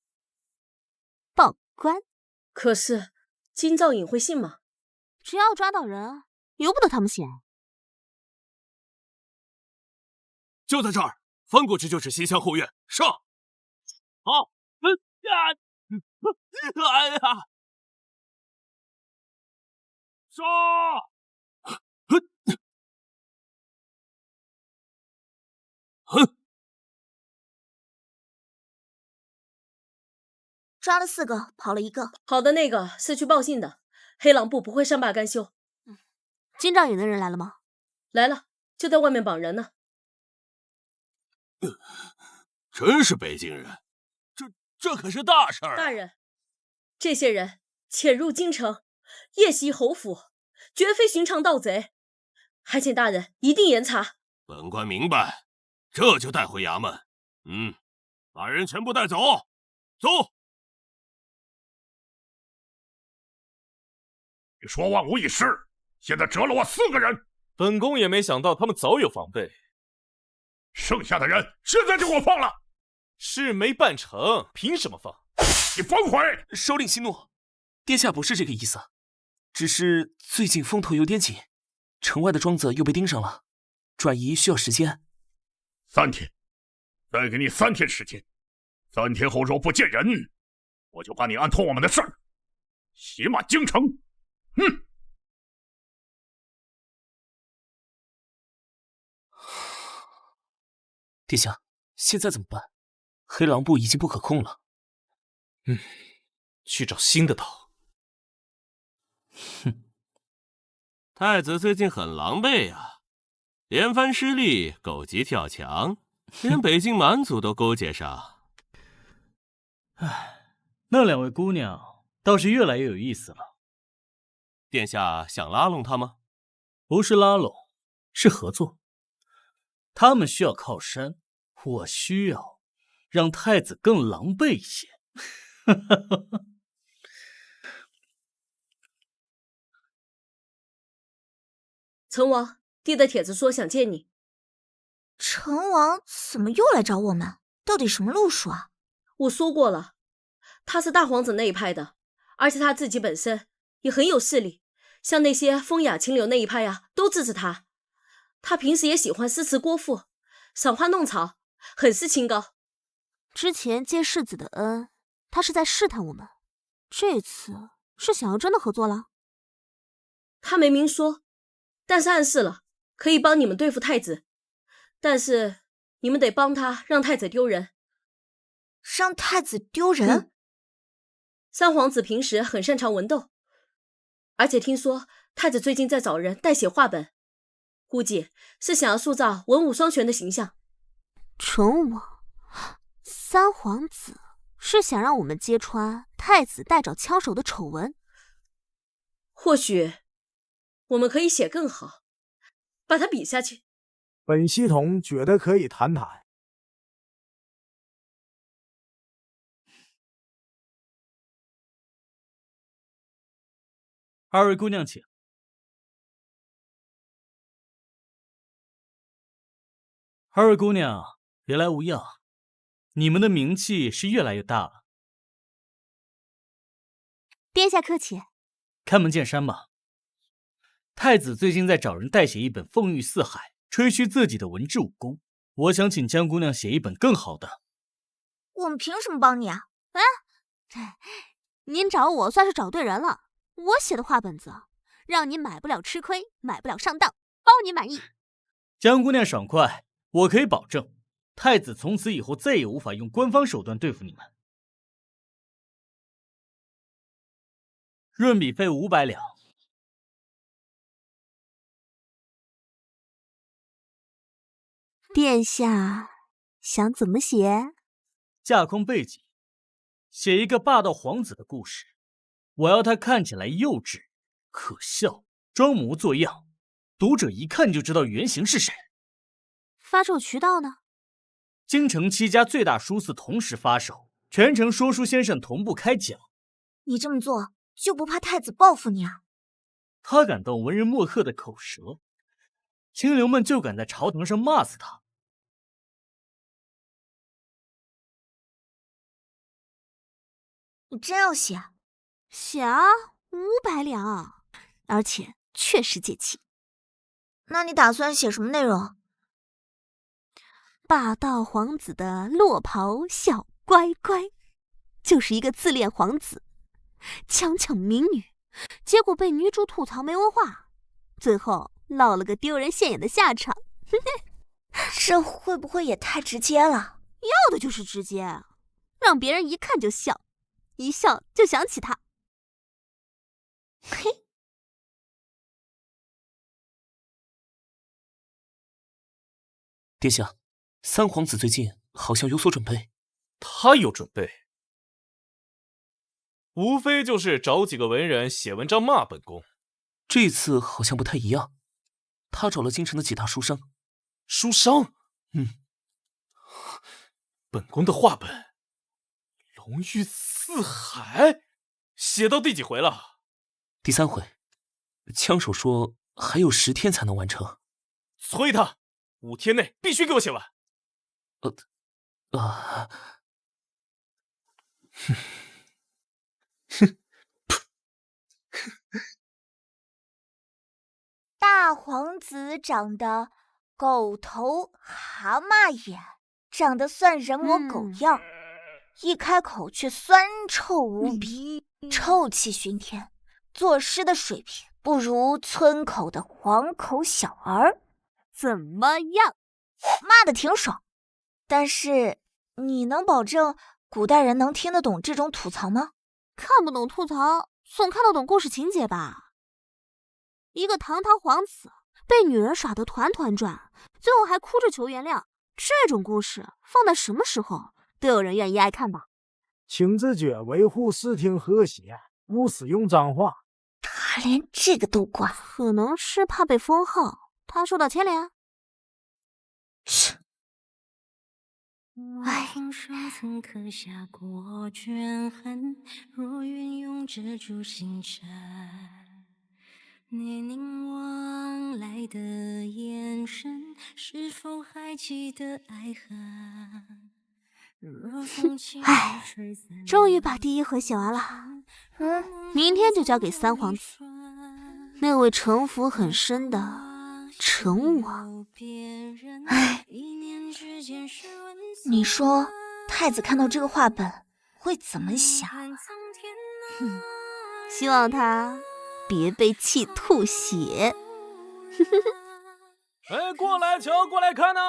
报官。可是金兆尹会信吗？只要抓到人，由不得他们信。就在这儿，翻过去就是西厢后院，上！好，哎呀！杀！抓了4个，跑了1个。跑的那个是去报信的，黑狼部不会善罢甘休。金兆尹的人来了吗？来了，就在外面绑人呢。真是北京人，这可是大事儿。大人，这些人潜入京城，夜袭侯府，绝非寻常盗贼，还请大人一定严查。本官明白，这就带回衙门。把人全部带走，走。你说万无一失，现在折了我4个人。本宫也没想到他们早有防备。剩下的人现在就给我放了。事没办成，凭什么放？你反悔！首领息怒，殿下不是这个意思，只是最近风头有点紧，城外的庄子又被盯上了，转移需要时间。3天，再给你3天时间。3天后若不见人，我就把你按通我们的事儿，写满京城。殿下，现在怎么办？黑狼部已经不可控了。去找新的刀。太子最近很狼狈啊，连番失利，狗急跳墙，连北境蛮族都勾结上。那2位姑娘倒是越来越有意思了。殿下想拉拢他吗？不是拉拢，是合作。他们需要靠山，我需要让太子更狼狈一些。成王递的帖子说想见你。成王怎么又来找我们？到底什么路数啊？我说过了，他是大皇子那一派的，而且他自己本身也很有势力，像那些风雅清流那一派啊，都支持他。他平时也喜欢诗词歌赋，赏花弄草，很是清高。之前借世子的恩，他是在试探我们，这次是想要真的合作了。他没明说，但是暗示了可以帮你们对付太子。但是你们得帮他让太子丢人。让太子丢人？三皇子平时很擅长文斗，而且听说太子最近在找人代写画本，估计是想要塑造文武双全的形象。成王，三皇子是想让我们揭穿太子代找枪手的丑闻？或许我们可以写更好，把它比下去。本系统觉得可以谈谈。二位姑娘请。二位姑娘别来无恙，你们的名气是越来越大了。殿下客气。开门见山吧。太子最近在找人代写一本风誉四海，吹嘘自己的文治武功，我想请江姑娘写一本更好的。我们凭什么帮你啊？您找我算是找对人了。我写的画本子，让你买不了吃亏，买不了上当，包你满意。江姑娘爽快，我可以保证，太子从此以后再也无法用官方手段对付你们。润笔费500两。殿下想怎么写？架空背景，写一个霸道皇子的故事。我要他看起来幼稚、可笑，装模作样，读者一看就知道原型是谁。发售渠道呢？京城7家最大书肆同时发售，全城说书先生同步开讲。你这么做就不怕太子报复你啊？他敢动文人墨客的口舌，清流们就敢在朝堂上骂死他。你真要写？写啊，500两，而且确实解气。那你打算写什么内容？霸道皇子的落袍小乖乖，就是一个自恋皇子，强抢民女，结果被女主吐槽没文化，最后落了个丢人现眼的下场。这会不会也太直接了？要的就是直接，让别人一看就笑，一笑就想起他。嘿，殿下，三皇子最近好像有所准备。他有准备，无非就是找几个文人写文章骂本宫。这次好像不太一样，他找了京城的几大书商。书商？本宫的画本《龙驭四海》写到第几回了？第3回。枪手说还有10天才能完成。催他，5天内必须给我写完。大皇子长得狗头蛤蟆眼，长得算人模狗样，一开口却酸臭无比，臭气熏天，作诗的水平不如村口的黄口小儿。怎么样？骂得挺爽，但是你能保证古代人能听得懂这种吐槽吗？看不懂吐槽，总看得懂故事情节吧。一个堂堂皇子被女人耍得团团转，最后还哭着求原谅，这种故事放在什么时候都有人愿意爱看吧。请自觉维护视听和谐，勿使用脏话。他连这个都管，可能是怕被封号，他受到牵连。是。唉，风霜曾刻下过卷痕，若云涌遮住星辰，你凝望来的眼神，是否还记得爱恨？唉，终于把第1回写完了，明天就交给三皇子，那位城府很深的成王。唉，你说太子看到这个画本会怎么想？希望他别被气吐血。哎，过来瞧，过来看呐！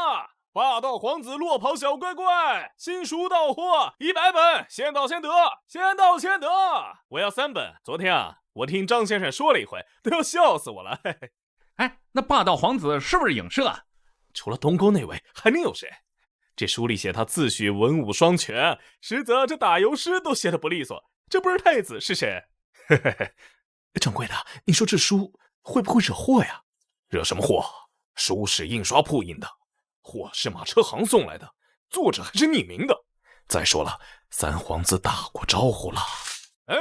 霸道皇子落跑小乖乖，新书到货100本，先到先得，先到先得。我要3本。昨天啊，我听张先生说了一回，都要笑死我了。嘿嘿。哎，那霸道皇子是不是影射啊？除了东宫那位，还能有谁？这书里写他自诩文武双全，实则这打油诗都写得不利索。这不是太子是谁？嘿嘿嘿。掌柜的，你说这书会不会惹祸呀？惹什么祸？书是印刷铺印的，货是马车行送来的，作者还是匿名的。再说了，三皇子打过招呼了。哎，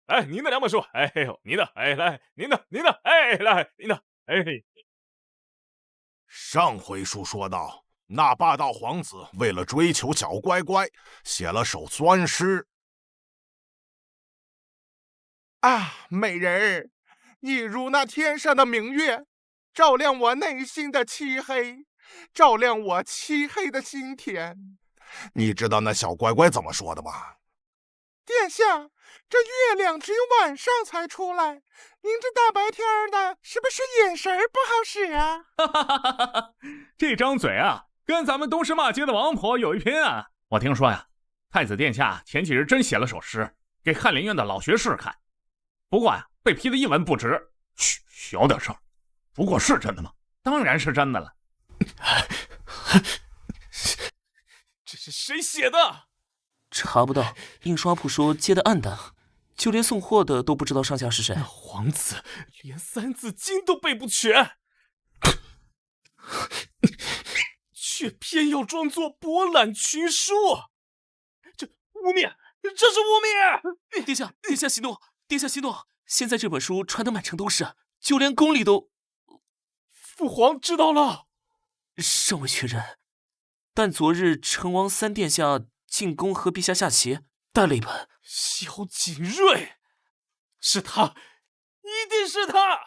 来，您的2本书。哎呦，您的，哎来，您的，哎来，您的，哎。上回书说到，那霸道皇子为了追求小乖乖，写了首酸诗。啊，美人儿，你如那天上的明月，照亮我内心的漆黑，照亮我漆黑的心田。你知道那小乖乖怎么说的吗？殿下，这月亮只有晚上才出来，您这大白天的，是不是眼神不好使啊？这张嘴啊，跟咱们东市骂街的王婆有一拼啊！我听说呀，太子殿下前几日真写了首诗，给翰林院的老学士看。不过呀，被批得一文不值。嘘，小点声。不过是真的吗？当然是真的了。这是谁写的？查不到，印刷铺说接的暗淡，就连送货的都不知道上下是谁。那皇子连3字经都背不全，却偏要装作博览群书，这污蔑，这是污蔑！殿下息怒，殿下息怒！现在这本书传得满城都是，就连宫里都……父皇知道了，尚未确认。但昨日成王3殿下进宫和陛下下棋，带了一本。萧景睿，是他，一定是他！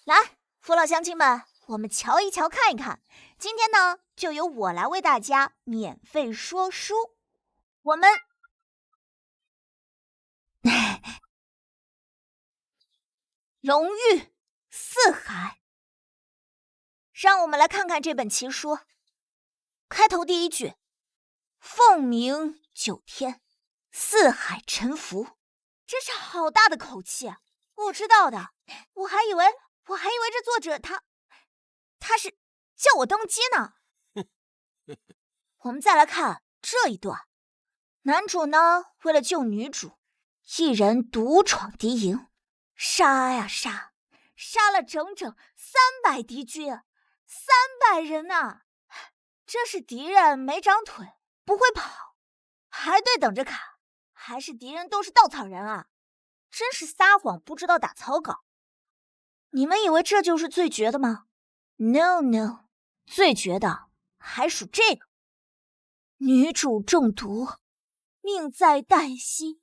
来，父老乡亲们，我们瞧一瞧，看一看。今天呢，就由我来为大家免费说书。我们荣誉四海，让我们来看看这本奇书。开头第一句：凤鸣9天，四海沉浮。真是好大的口气啊！不知道的，我还以为这作者他是叫我登基呢。我们再来看这一段，男主呢为了救女主，一人独闯敌营，杀呀杀，杀了整整300敌军，300人呐！这是敌人没长腿，不会跑，排队等着砍，还是敌人都是稻草人啊？真是撒谎不知道打草稿。你们以为这就是最绝的吗？ No， 最绝的还属这个。女主中毒，命在旦夕，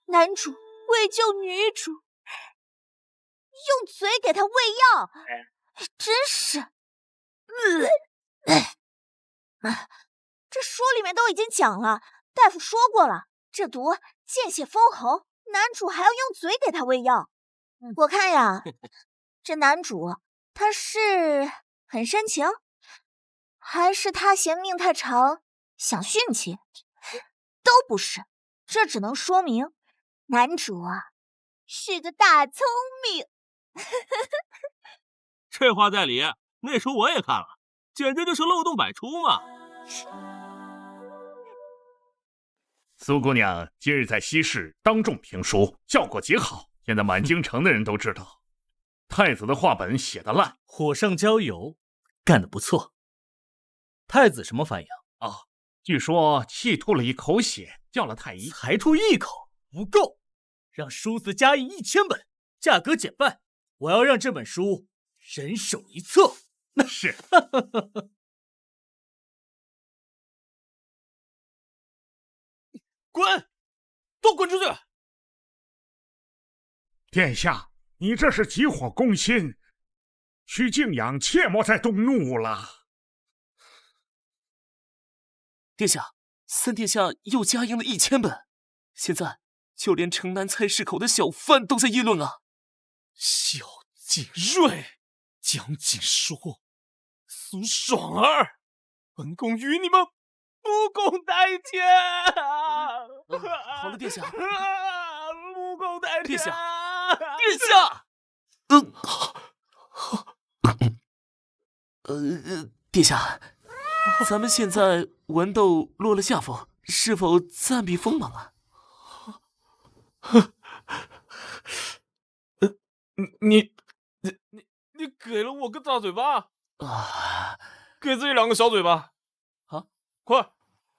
男主为救女主，用嘴给她喂药，真是……这书里面都已经讲了，大夫说过了，这毒见血封喉，男主还要用嘴给他喂药。我看呀，这男主他是很深情，还是他嫌命太长想殉情？都不是，这只能说明男主啊是个大聪明。这话在理，那书我也看了，简直就是漏洞百出嘛。苏姑娘今日在西市当众评书，效果极好，现在满京城的人都知道。太子的话本写得烂，火上浇油，干得不错。太子什么反应啊？据说气吐了一口血，叫了太医。才吐1口不够，让书子加印1000本，价格减半。我要让这本书人手一册。那是。滚！都滚出去！殿下，你这是急火攻心，徐敬仰切莫再动怒了。殿下，3殿下又加印了1000本，现在就连城南菜市口的小贩都在议论啊。萧景睿、江景说、苏爽儿，本宫与你们不共戴天。好了，殿下。不共戴天。殿下，殿下。殿下，咱们现在文斗落了下风，是否暂避锋芒啊？你给了我个大嘴巴啊！给自己2个小嘴巴啊！快！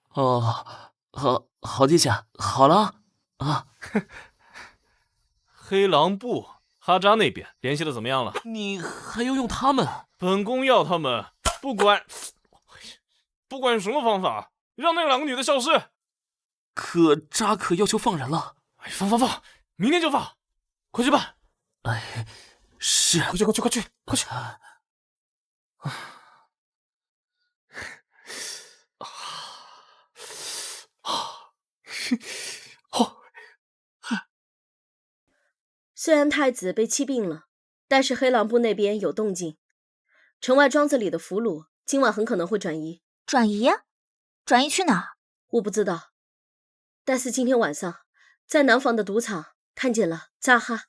哦，好，殿下，好了啊。黑狼部、哈扎那边联系的怎么样了？你还要用他们？本宫要他们，不管用什么方法，让那2个女的消失。可扎克要求放人了。放，明天就放，快去办。哎，是，快去！虽然太子被气病了，但是黑狼部那边有动静，城外庄子里的俘虏今晚很可能会转移。转移去哪儿？我不知道，但是今天晚上在南房的赌场看见了扎哈，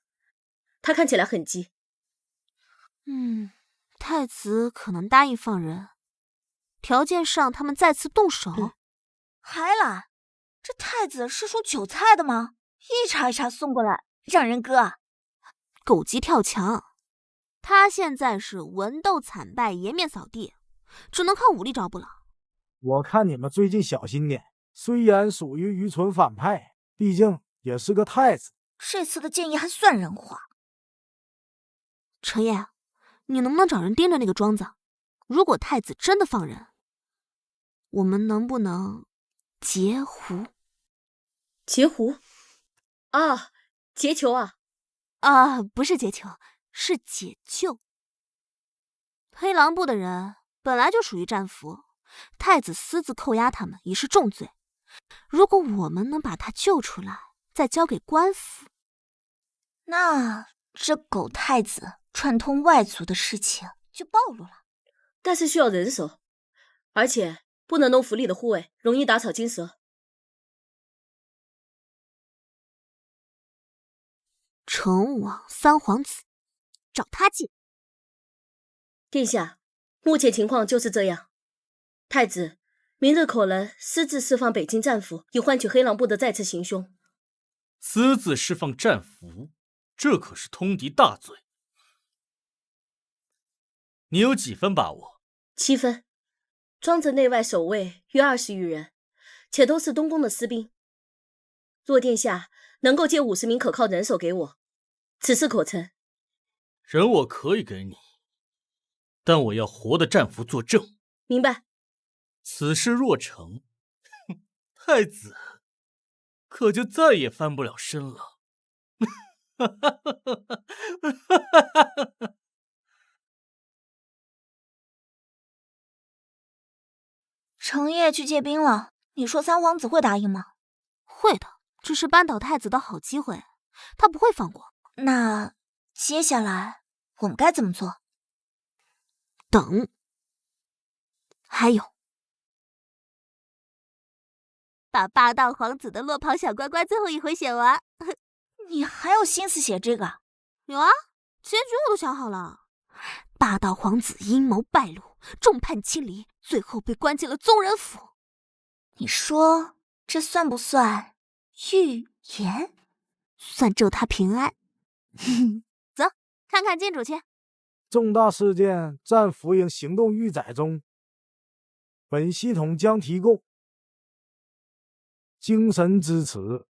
他看起来很急。太子可能答应放人，条件上他们再次动手。还来？这太子是属韭菜的吗？一茬一茬送过来，让人割啊！狗急跳墙，他现在是文斗惨败，颜面扫地，只能靠武力招不了。我看你们最近小心点，虽然属于愚蠢反派，毕竟也是个太子。这次的建议还算人话。程烨，你能不能找人盯着那个庄子？如果太子真的放人，我们能不能截胡？截胡？啊，劫囚啊！不是劫囚，是解救。黑狼部的人本来就属于战俘，太子私自扣押他们已是重罪。如果我们能把他救出来，再交给官府，那这狗太子串通外族的事情就暴露了。但是需要人手，而且不能弄府里的护卫，容易打草惊蛇。成王三皇子，找他借。殿下，目前情况就是这样。太子明日可能私自释放北京战俘，以换取黑狼部的再次行凶。私自释放战俘，这可是通敌大罪。你有几分把握？7分。庄子内外守卫约20余人，且都是东宫的私兵。若殿下能够借50名可靠人手给我，此事可成。人我可以给你，但我要活的战俘作证。明白。此事若成，太子可就再也翻不了身了。程烨去借兵了，你说三皇子会答应吗？会的，这是扳倒太子的好机会，他不会放过。那接下来我们该怎么做？等。还有，把霸道皇子的落跑小乖乖最后一回写完。你还有心思写这个？有啊，结局我都想好了。霸道皇子阴谋败露，众叛亲离，最后被关进了宗人府。你说这算不算预言？算咒他平安。走，看看金主去。重大事件战俘营行动预载中，本系统将提供精神支持。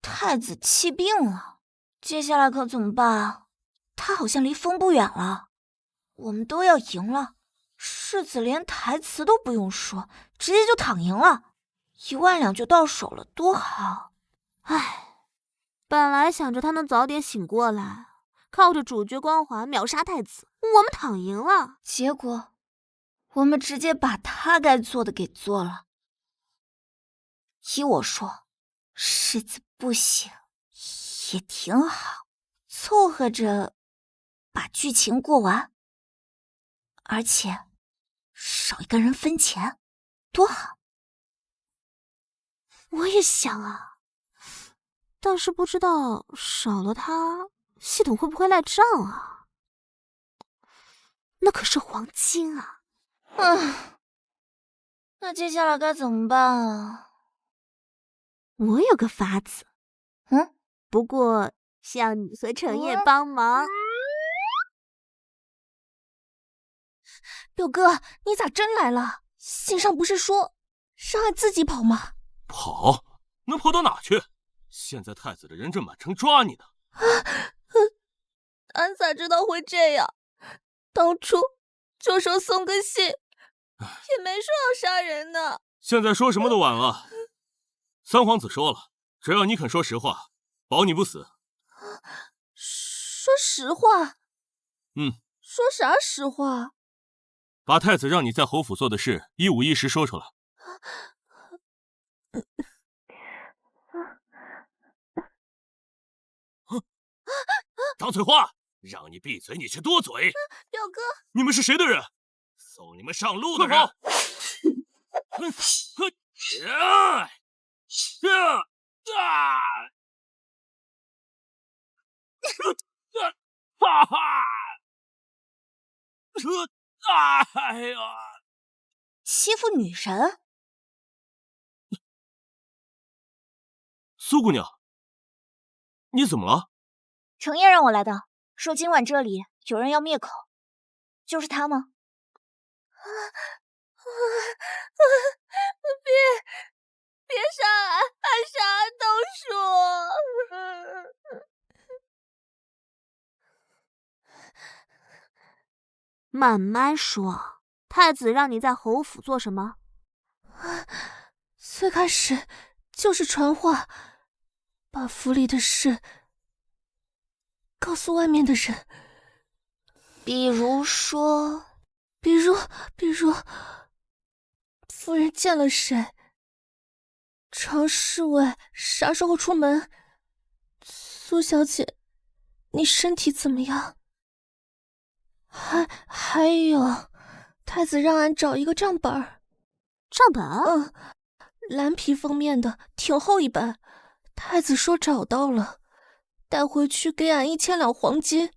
太子气病了，接下来可怎么办？他好像离风不远了，我们都要赢了。世子连台词都不用说，直接就躺赢了，1万两就到手了，多好！唉，本来想着他能早点醒过来，靠着主角光环秒杀太子，我们躺赢了。结果，我们直接把他该做的给做了。依我说，世子不醒也挺好，凑合着把剧情过完，而且少一个人分钱，多好！我也想啊，但是不知道少了他，系统会不会赖账啊？那可是黄金啊！那接下来该怎么办啊？我有个法子，不过需要你和程烨帮忙。表哥，你咋真来了？信上不是说让俺自己跑吗？跑？能跑到哪去？现在太子的人正满城抓你呢。俺咋知道会这样？当初就说送个信，也没说要杀人呢。现在说什么都晚了。三皇子说了，只要你肯说实话，保你不死。说实话？说啥实话？把太子让你在侯府做的事一五一十说出来。张翠花，让你闭嘴，你却多嘴。表哥，你们是谁的人？送你们上路的人。哎呀！欺负女神？苏姑娘，你怎么了？程烨让我来的，说今晚这里有人要灭口，就是他吗？别杀俺，俺啥都说。慢慢说，太子让你在侯府做什么？最开始就是传话，把府里的事告诉外面的人。比如说，比如，夫人见了谁？常侍卫啥时候出门？苏小姐，你身体怎么样？还有，太子让俺找一个账本。账本？蓝皮封面的，挺厚一本。太子说找到了，带回去给俺1000两黄金。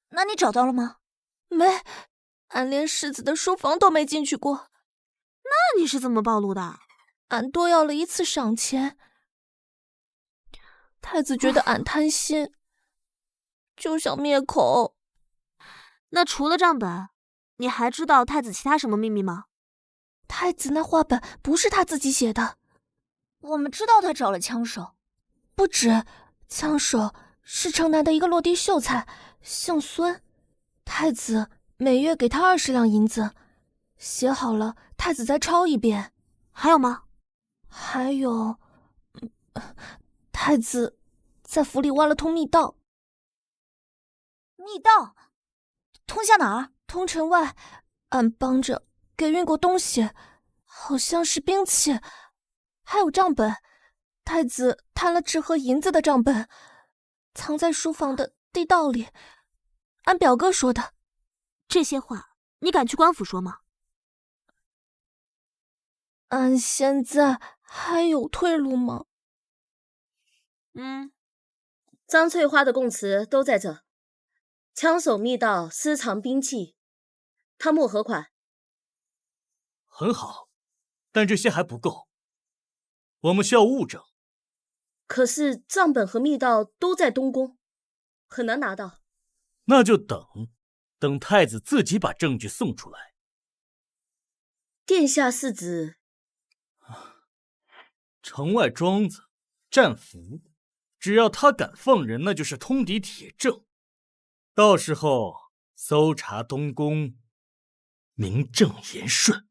那你找到了吗？没，俺连世子的书房都没进去过。那你是怎么暴露的？俺多要了1次赏钱。太子觉得俺贪心，就想灭口。那除了账本，你还知道太子其他什么秘密吗？太子那画本不是他自己写的。我们知道他找了枪手。不止，枪手是城南的一个落地秀才，姓孙。太子每月给他20两银子，写好了太子再抄一遍。还有吗？还有，太子在府里挖了通密道。密道通向哪儿？通城外。俺帮着给运过东西，好像是兵器，还有账本。太子贪了纸和银子的账本，藏在书房的地道里。俺表哥说的。这些话你敢去官府说吗？俺现在还有退路吗？张翠花的供词都在这。枪手密道，私藏兵器，他木何款？很好，但这些还不够，我们需要物证。可是账本和密道都在东宫，很难拿到。那就等太子自己把证据送出来。殿下是指？城外庄子、战俘，只要他敢放人，那就是通敌铁证。到时候搜查东宫，名正言顺。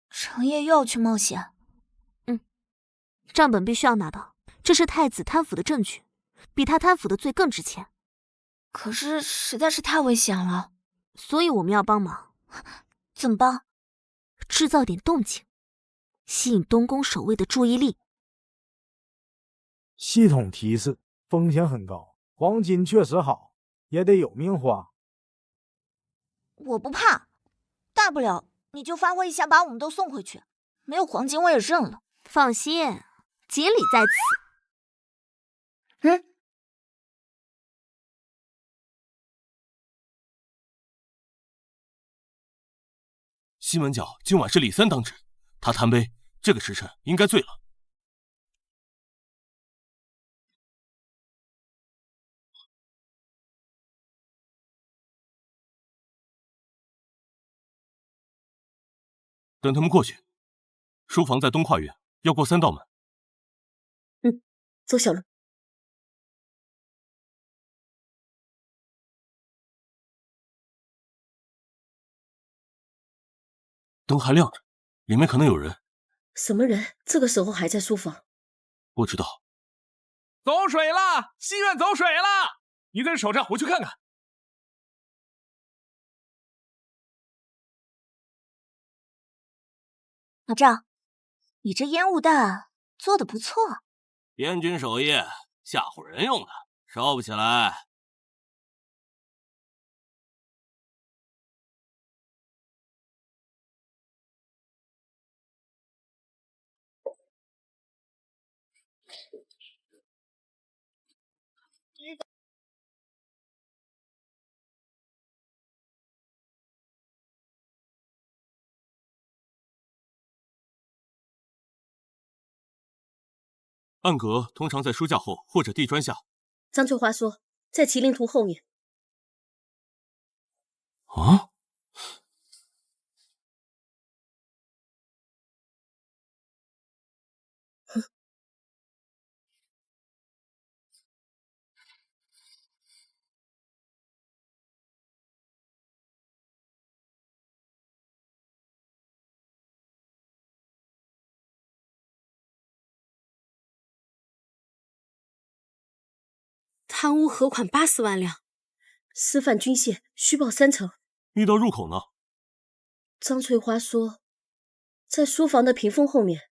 程烨又要去冒险。账本必须要拿到，这是太子贪腐的证据，比他贪腐的罪更值钱。可是实在是太危险了，所以我们要帮忙。怎么帮？制造点动静，吸引东宫守卫的注意力。系统提示：风险很高，黄金确实好，也得有命花。我不怕，大不了你就发挥一下，把我们都送回去。没有黄金我也认了。放心，锦鲤在此。西门角今晚是李三当值，他贪杯，这个时辰应该醉了。等他们过去，书房在东跨院，要过3道门。走小路。灯还亮着，里面可能有人。什么人？这个时候还在书房？不知道。走水了，西院走水了，你在守着，回去看看。老赵，你这烟雾弹做得不错。边军守夜，吓唬人用的，烧不起来。暗格通常在书架后或者地砖下。张翠花说，在麒麟图后面。啊？贪污合款80万两，私贩军械虚报3成。密道入口呢？张翠花说，在书房的屏风后面。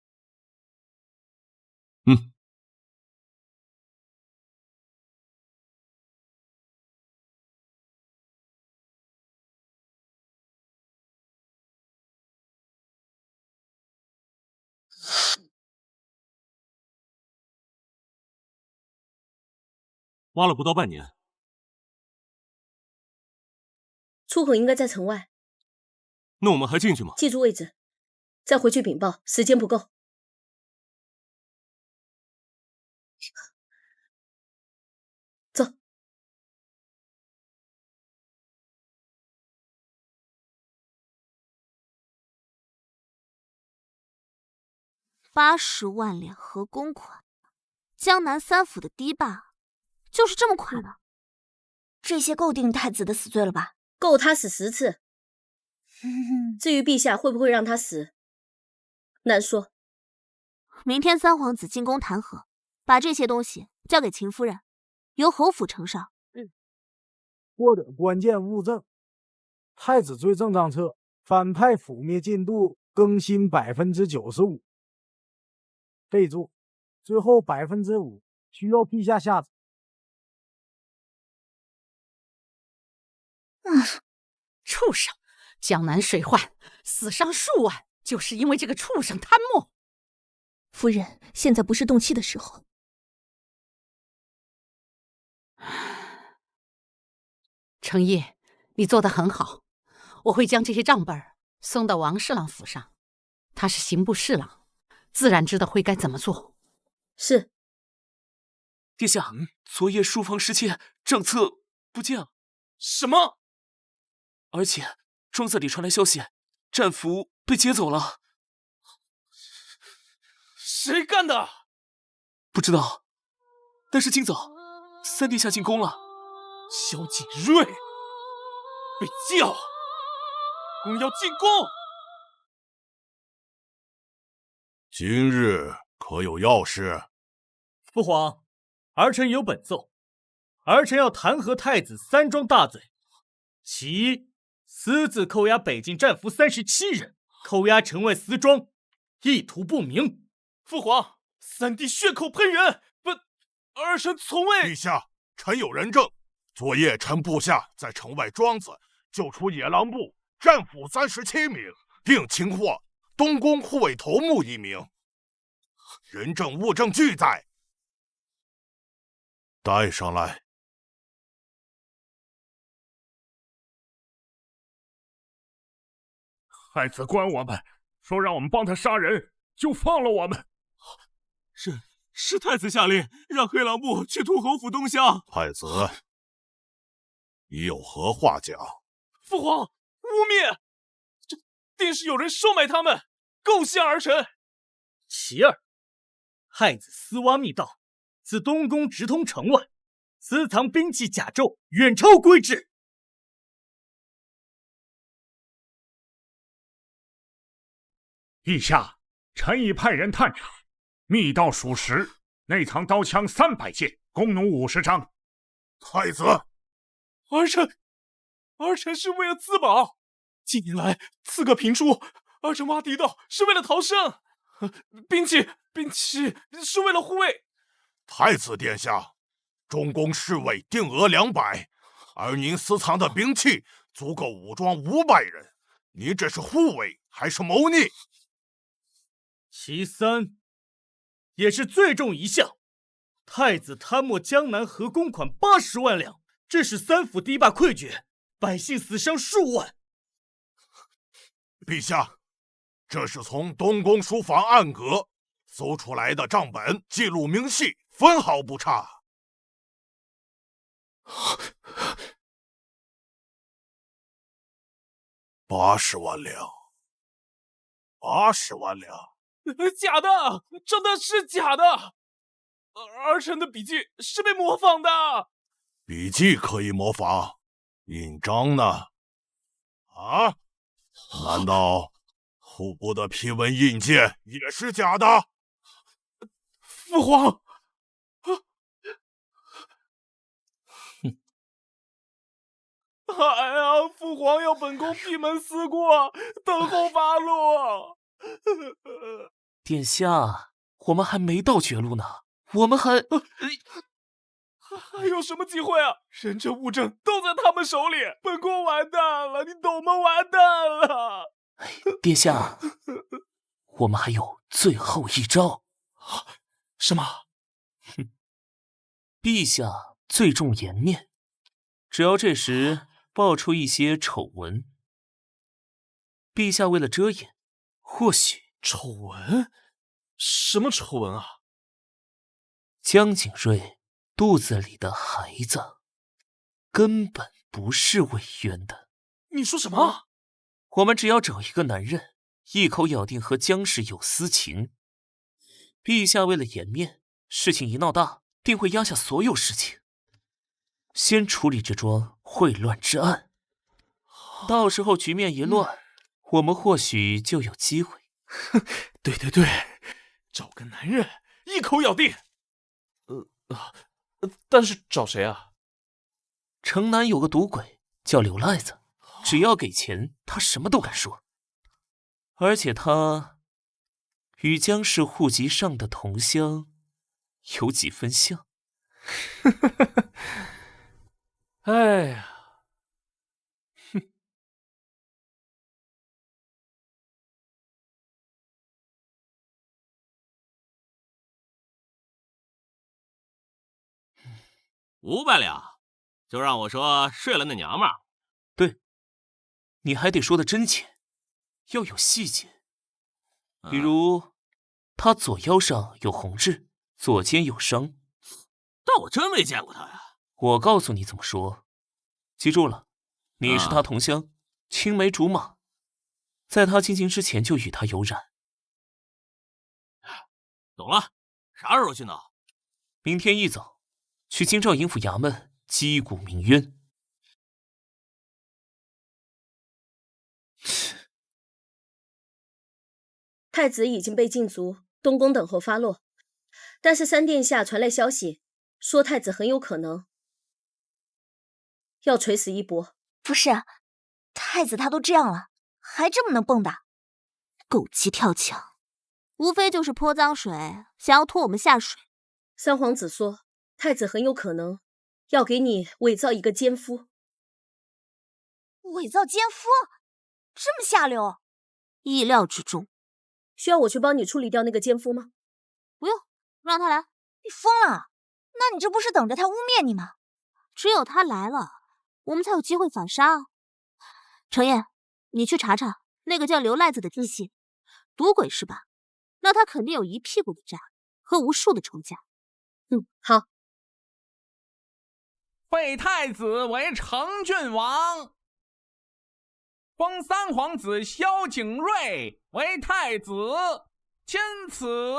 挖了不到半年，出口应该在城外。那我们还进去吗？记住位置，再回去禀报，时间不够。走。80万两合公款，江南3府的堤坝就是这么垮的。这些够定太子的死罪了吧？够他死10次。至于陛下会不会让他死，难说。明天3皇子进宫弹劾，把这些东西交给秦夫人，由侯府呈上。获得关键物证：太子罪证账册，反派覆灭进度更新95%。备注：最后5%需要陛下下旨。畜生！江南水患死伤数万，就是因为这个畜生贪墨。夫人，现在不是动气的时候。程烨，你做得很好，我会将这些账本送到王侍郎府上，他是刑部侍郎，自然知道会该怎么做。是。殿下，昨夜书房失窃，账册不见了。什么？而且庄子里传来消息，战俘被劫走了。谁干的？不知道，但是今早3殿下进宫了。萧景睿被叫。公要进宫。今日可有要事？父皇，儿臣有本奏，儿臣要弹劾太子3桩大罪。其一，私自扣押北境战俘37人，扣押城外私庄，意图不明。父皇，3弟血口喷人，儿臣从未。陛下，臣有人证，昨夜臣部下在城外庄子救出野狼部战俘37名，并擒获东宫护卫头目1名，人证物证俱在。带上来。太子关我们，说让我们帮他杀人，就放了我们。是太子下令让黑狼部去屠侯府东乡。太子，你有何话讲？父皇，污蔑！这定是有人收买他们，构陷儿臣。其二，太子私挖密道，自东宫直通城外，私藏兵器甲胄，远超规制。陛下，臣已派人探查，密道属实，内藏刀枪300件，弓弩50张。太子，儿臣是为了自保。近年来刺客频出，儿臣挖地道是为了逃生，兵器是为了护卫。太子殿下，中宫侍卫定额200，而您私藏的兵器足够武装500人，您这是护卫还是谋逆？其三，也是最重一项，太子贪没江南河公款80万两，致使3府堤坝溃决，百姓死伤数万。陛下，这是从东宫书房暗阁搜出来的账本，记录明细，分毫不差。80万两，80万两。假的，真的是假的。儿臣的笔记是被模仿的。笔记可以模仿，印章呢？啊？难道户部的批文印鉴也是假的？父皇，哎呀，父皇要本宫闭门思过，等候发落。殿下，我们还没到绝路呢，我们还有什么机会啊？人证物证都在他们手里，本宫完蛋了，你懂吗？完蛋了！殿下，我们还有最后一招。什么？陛下最重颜面，只要这时爆出一些丑闻，陛下为了遮掩，或许丑闻？什么丑闻啊？江景睿肚子里的孩子根本不是魏渊的。你说什么？我们只要找一个男人，一口咬定和江氏有私情。陛下为了颜面，事情一闹大，定会压下所有事情，先处理这桩秽乱之案。到时候局面一乱，我们或许就有机会。对，找个男人一口咬定。但是找谁啊？城南有个赌鬼叫刘赖子，只要给钱，他什么都敢说。而且他与江氏户籍上的同乡有几分像。哎呀，500两，就让我说睡了那娘们儿。对，你还得说的真切，要有细节。比如，他左腰上有红痣，左肩有伤。但我真没见过他呀。我告诉你怎么说，记住了，你是他同乡，青梅竹马，在他进京之前就与他有染。懂了，啥时候去呢？明天一早。去京兆尹府衙门击鼓鸣冤。太子已经被禁足，东宫等候发落。但是三殿下传来消息，说太子很有可能要垂死一搏。不是，太子他都这样了，还这么能蹦跶，狗急跳墙，无非就是泼脏水，想要拖我们下水。三皇子说，太子很有可能要给你伪造一个奸夫。伪造奸夫？这么下流？意料之中。需要我去帮你处理掉那个奸夫吗？不用，让他来。你疯了？那你这不是等着他污蔑你吗？只有他来了，我们才有机会反杀。程砚，你去查查那个叫刘赖子的地信，赌鬼是吧？那他肯定有一屁股的债和无数的仇家。好。废太子为成郡王，封三皇子萧景睿为太子，钦此。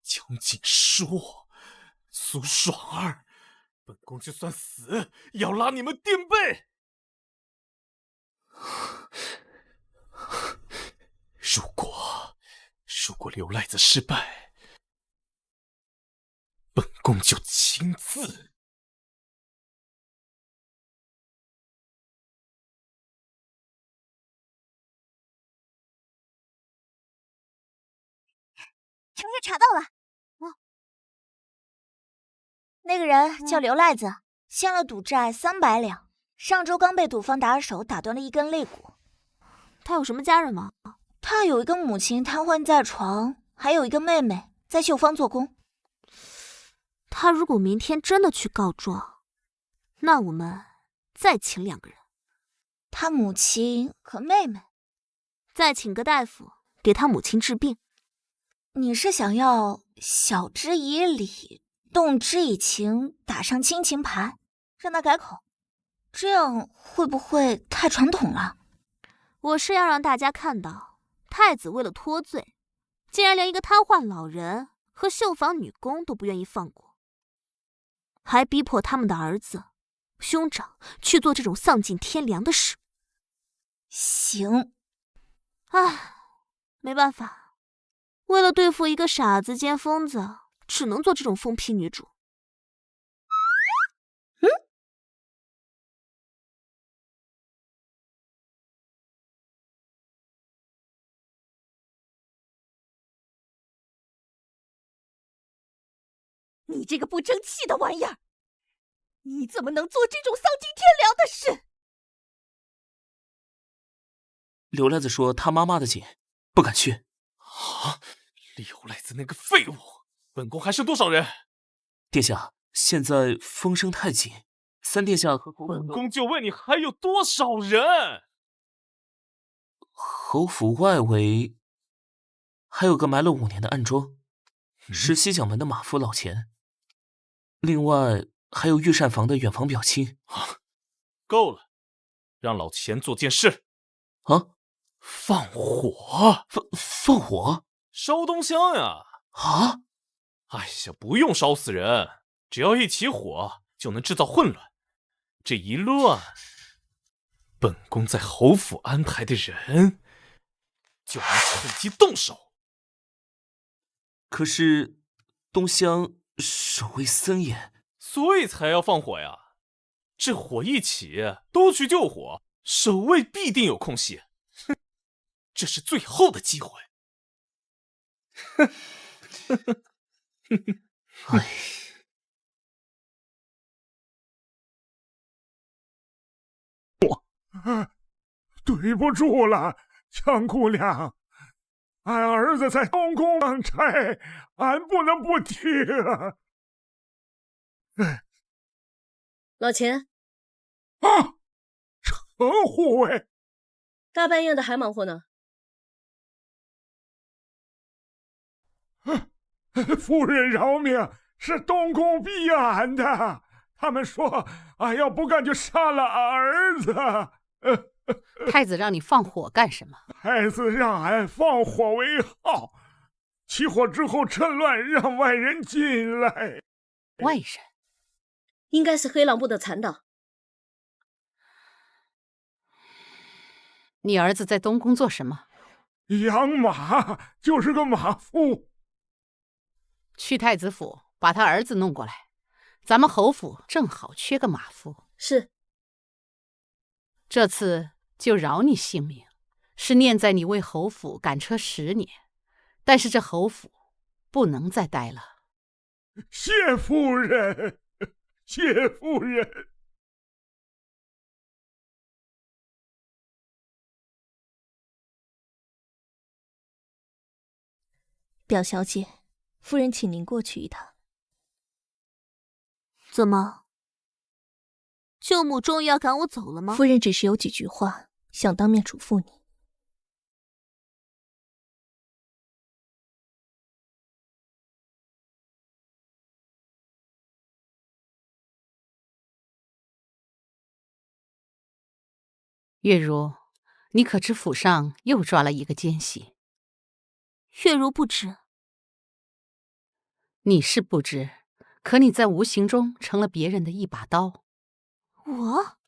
江景说：“苏爽儿，本宫就算死，也要拉你们垫背。如果刘赖子失败，本宫就亲自。”程月查到了，那个人叫刘赖子，欠了赌债300两，上周刚被赌方打手打断了一根肋骨。他有什么家人吗？他有一个母亲瘫痪在床，还有一个妹妹在绣坊做工。他如果明天真的去告状，那我们再请2个人，他母亲和妹妹，再请个大夫给他母亲治病。你是想要晓之以理，动之以情，打上亲情牌，让他改口？这样会不会太传统了？我是要让大家看到，太子为了脱罪，竟然连一个瘫痪老人和绣坊女工都不愿意放过，还逼迫他们的儿子、兄长去做这种丧尽天良的事。行。唉，没办法。为了对付一个傻子兼疯子，只能做这种疯批女主。你这个不争气的玩意儿，你怎么能做这种丧尽天良的事？刘赖子说他妈妈的紧，不敢去。啊！刘赖子那个废物！本宫还剩多少人？殿下，现在风声太紧，三殿下和侯府……本宫就问你还有多少人？侯府外围还有个埋了5年的暗桩，是西角门的马夫老钱。另外还有御膳房的远房表亲。够了，让老钱做件事。啊！放火！放火！烧东香呀！啊！哎呀，不用烧死人，只要一起火就能制造混乱。这一乱，本宫在侯府安排的人就能趁机动手。可是东乡守卫森严，所以才要放火呀。这火一起，都去救火，守卫必定有空隙。哼，这是最后的机会。哎，对不住了，江姑娘，俺儿子在东宫当差，俺不能不提啊。老钱，啊，程护卫，大半夜的还忙活呢。夫人饶命，是东宫逼俺的。他们说俺要不干就杀了俺儿子。太子让你放火干什么？太子让俺放火为号，起火之后趁乱让外人进来。外人？应该是黑狼部的残党。你儿子在东宫做什么？养马就是个马夫。去太子府把他儿子弄过来，咱们侯府正好缺个马夫。是。这次就饶你性命，是念在你为侯府赶车10年，但是这侯府不能再待了。谢夫人，谢夫人。表小姐，夫人请您过去一趟。怎么？舅母终于要赶我走了吗？夫人只是有几句话想当面嘱咐你。月如，你可知府上又抓了一个奸细？月如不知。你是不知，可你在无形中成了别人的一把刀。我？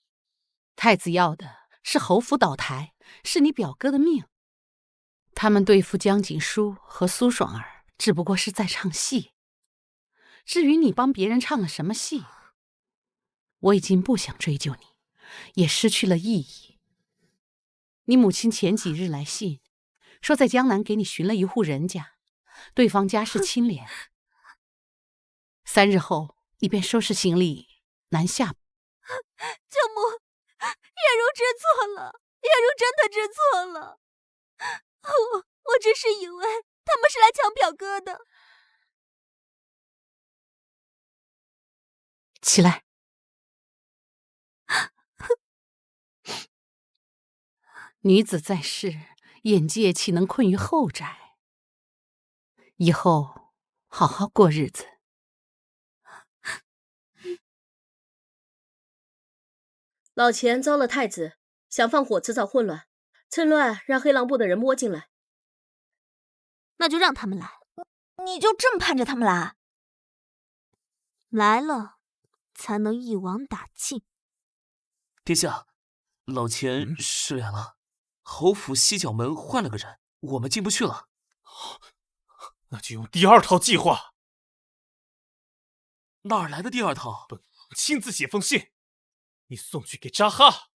太子要的是侯府倒台，是你表哥的命。他们对付江景书和苏爽儿，只不过是在唱戏。至于你帮别人唱了什么戏，我已经不想追究你，也失去了意义。你母亲前几日来信，说在江南给你寻了一户人家，对方家世清廉。3日后，你便收拾行李南下。舅母，月如知错了，月如真的知错了。我只是以为他们是来抢表哥的。起来。女子在世，眼界岂能困于后宅？以后好好过日子。老钱招了太子，想放火制造混乱，趁乱让黑狼部的人摸进来。那就让他们来。你就这么盼着他们来？来了，才能一网打尽。殿下，老钱失联了。侯府西角门换了个人，我们进不去了。那就用第2套计划。哪儿来的第2套？本宫亲自写封信，你送去给扎哈。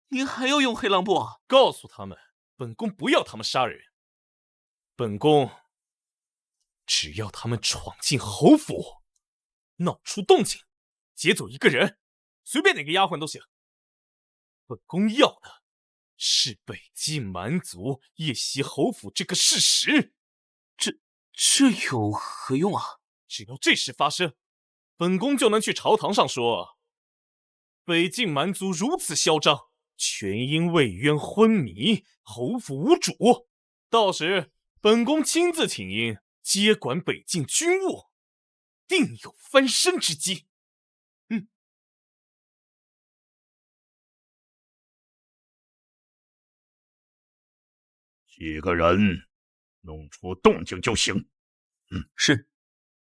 您还要用黑狼部啊？告诉他们，本宫不要他们杀人，本宫只要他们闯进侯府，闹出动静，劫走一个人，随便哪个丫鬟都行。本宫要的是北境蛮族夜袭侯府这个事实。这有何用啊？只要这事发生，本宫就能去朝堂上说，北境蛮族如此嚣张，全因魏渊昏迷，侯府无主。到时本宫亲自请缨，接管北境军务，定有翻身之机。几个人弄出动静就行。是，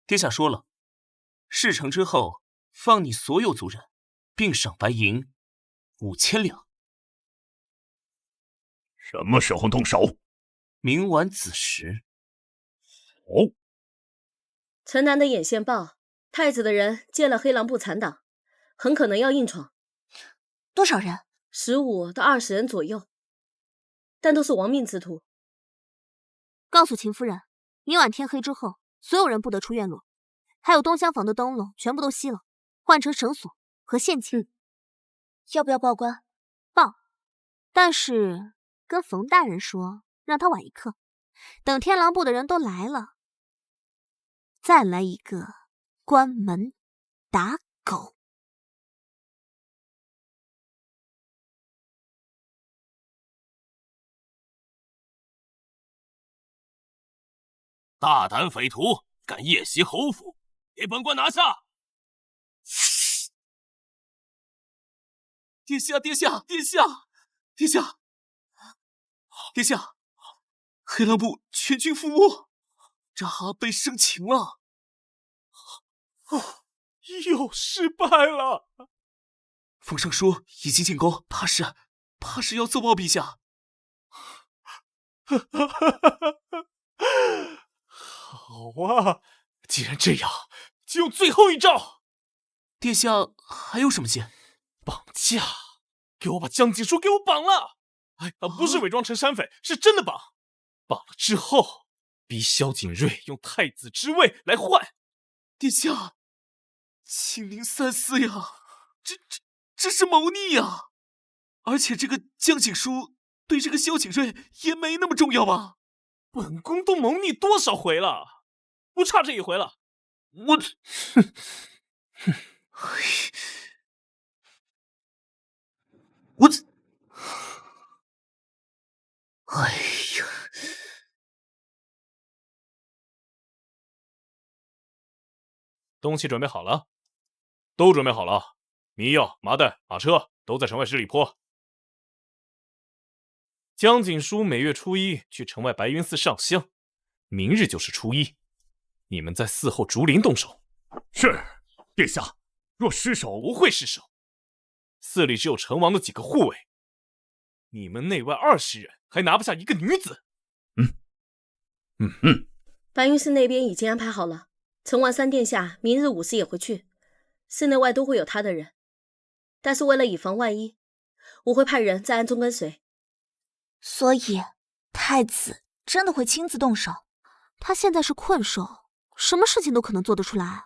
殿下说了，事成之后放你所有族人，并赏白银5000两。什么时候动手？明晚子时。哦。城南的眼线报，太子的人见了黑狼部残党，很可能要硬闯。多少人？15到20人左右，但都是亡命之徒。告诉秦夫人，明晚天黑之后，所有人不得出院落，还有东厢房的灯笼全部都熄了，换成绳索和陷阱。要不要报官？报，但是跟冯大人说，让他晚1刻，等天狼部的人都来了，再来一个关门打狗。大胆匪徒，敢夜袭侯府，给本官拿下！殿下，殿下，殿下，殿下，殿下！黑狼部全军覆没，扎哈被生擒了。又失败了。奉上说已经进宫，怕是要奏报陛下。好啊，既然这样，就用最后一招。殿下还有什么剑？绑架！给我把江景书给我绑了！哎，不是伪装成山匪，是真的绑。绑了之后，逼萧景睿用太子之位来换。殿下，请您三思呀！这是谋逆呀！而且这个江景书对这个萧景睿也没那么重要吧？本宫都谋逆多少回了，不差这一回了。我，我，哎呀！东西准备好了？都准备好了。迷药、麻袋、马车都在城外十里坡。江景书每月初一去城外白云寺上香，明日就是初一，你们在寺后竹林动手。是，殿下。若失手，不会失手。寺里只有城王的几个护卫，你们内外20人，还拿不下一个女子。白云寺那边已经安排好了，城王三殿下明日午时也会去，寺内外都会有他的人。但是为了以防万一，我会派人在暗中跟随。所以，太子真的会亲自动手？他现在是困兽，什么事情都可能做得出来。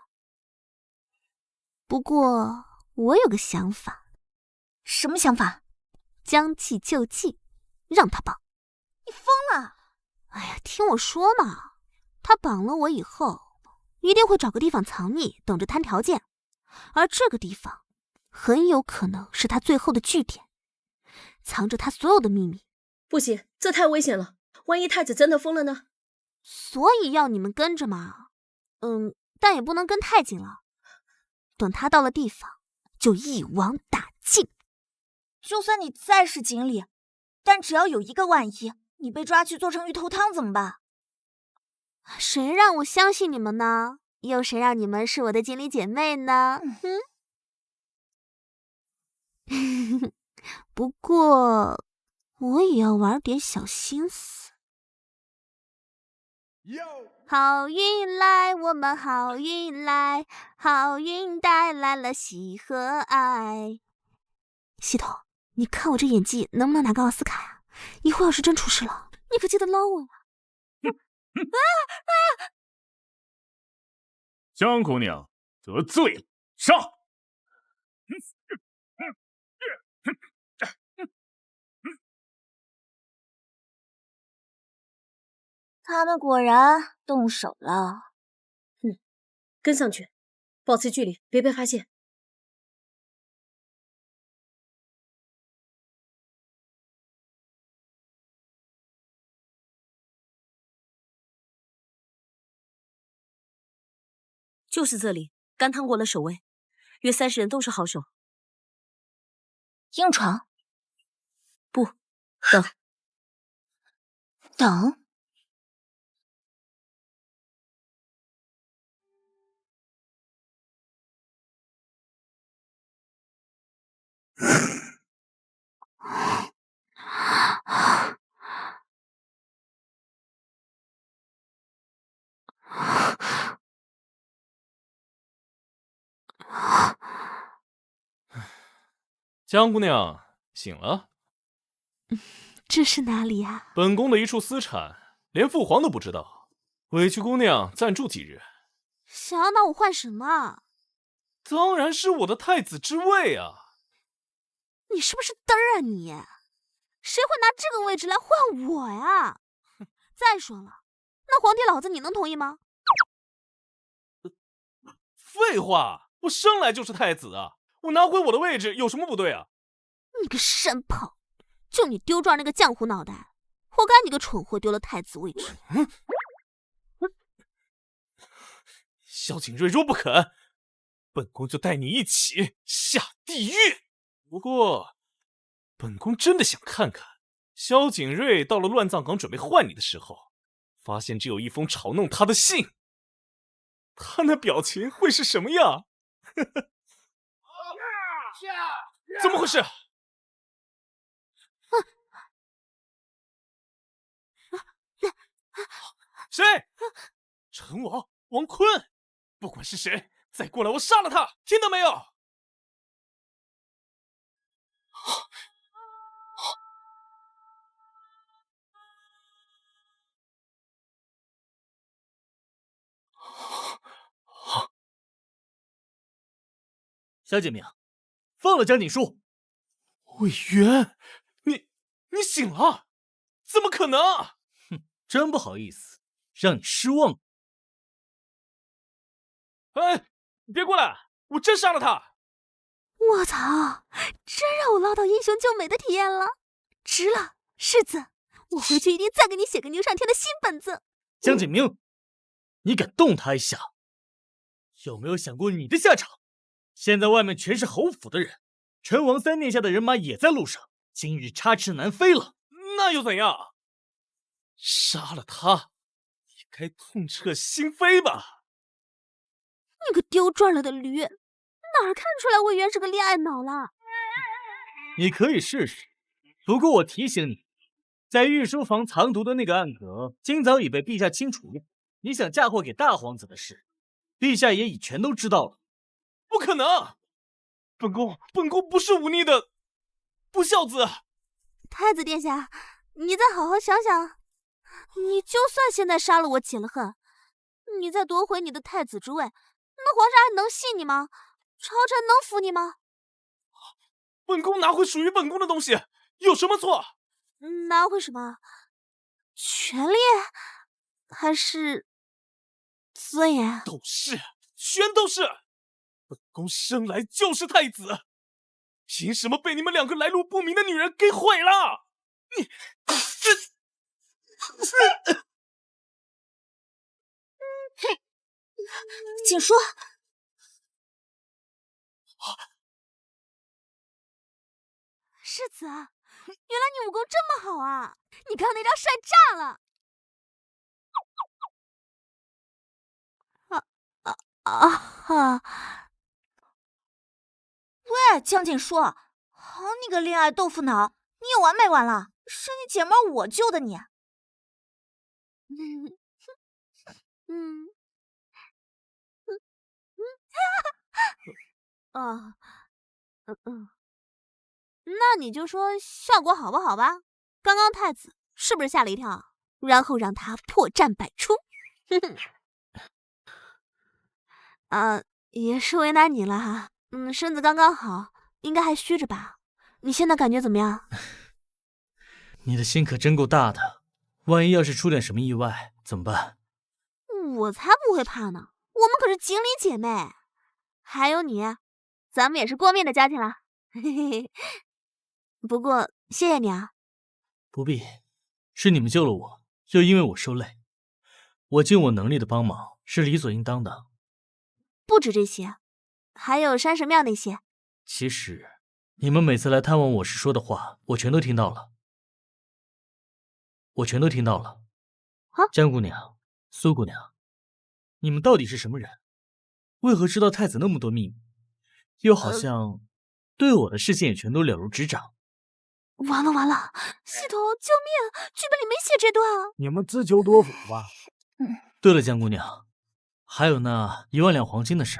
不过，我有个想法。什么想法？将计就计，让他绑。你疯了！哎呀，听我说嘛，他绑了我以后，一定会找个地方藏匿，等着谈条件。而这个地方，很有可能是他最后的据点，藏着他所有的秘密。不行，这太危险了，万一太子真的疯了呢？所以要你们跟着嘛。但也不能跟太紧了。等他到了地方，就一网打尽。就算你再是锦鲤，但只要有一个万一，你被抓去做成鱼头汤怎么办？谁让我相信你们呢？又谁让你们是我的锦鲤姐妹呢？不过我也要玩点小心思。好运来，我们好运来，好运带来了喜和爱。系统，你看我这演技能不能拿个奥斯卡呀？以后要是真出事了，你可记得捞我呀！江姑娘得罪了，上！他们果然动手了。跟上去，保持距离，别被发现。就是这里，甘汤国的守卫，约30人都是好手。硬闯？不，等。等？江姑娘醒了。这是哪里啊？本宫的一处私产，连父皇都不知道，委屈姑娘暂住几日。想要拿我换什么？当然是我的太子之位啊！你是不是嘚儿啊你？谁会拿这个位置来换我呀？再说了，那皇帝老子你能同意吗？废话，我生来就是太子啊！我拿回我的位置有什么不对啊？你个山炮！就你丢撞那个浆糊脑袋，活该你个蠢货丢了太子位置。萧景睿若不肯，本宫就带你一起下地狱。不过，本宫真的想看看，萧景睿到了乱葬岗准备换你的时候，发现只有一封嘲弄他的信，他那表情会是什么样？怎么回事？谁？陈王王坤，不管是谁，再过来我杀了他，听到没有？萧简明，放了江景书。魏渊，你醒了？怎么可能？哼，真不好意思，让你失望了。哎，你别过来！我真杀了他！我操，真让我捞到英雄救美的体验了，值了，世子，我回去一定再给你写个牛上天的新本子。江景明，你敢动他一下，有没有想过你的下场？现在外面全是侯府的人，陈王3殿下的人马也在路上，今日插翅难飞了。那又怎样？杀了他，也该痛彻心扉吧？你个丢转了的驴，哪儿看出来魏渊是个恋爱脑了？你可以试试，不过我提醒你，在御书房藏毒的那个暗格，今早已被陛下清除了。你想嫁祸给大皇子的事，陛下也已全都知道了。不可能！本宫不是忤逆的不孝子。太子殿下，你再好好想想，你就算现在杀了我解了恨，你再夺回你的太子之位，那皇上还能信你吗？朝臣能服你吗？本宫拿回属于本宫的东西，有什么错？拿回什么？权力还是尊严？都是，全都是。本宫生来就是太子，凭什么被你们2个来路不明的女人给毁了？你景书，世子，原来你武功这么好啊！你刚那招帅炸了！喂，江景书，好你个恋爱豆腐脑，你有完没完了？是你姐妹我救的你。那你就说效果好不好吧？刚刚太子是不是吓了一跳？然后让他破绽百出。也是为难你了哈。身子刚刚好，应该还虚着吧？你现在感觉怎么样？你的心可真够大的，万一要是出点什么意外怎么办？我才不会怕呢，我们可是锦鲤姐妹。还有你，咱们也是过命的交情了。嘿嘿嘿。不过谢谢你啊。不必，是你们救了我，又因为我受累，我尽我能力的帮忙是理所应当的。不止这些，还有山神庙那些。其实你们每次来探望我时说的话，我全都听到了。江姑娘，苏姑娘，你们到底是什么人？为何知道太子那么多秘密，又好像对我的视线也全都了如指掌？完了，系统救命！剧本里没写这段。你们自求多福吧。对了，江姑娘，还有那1万两黄金的事。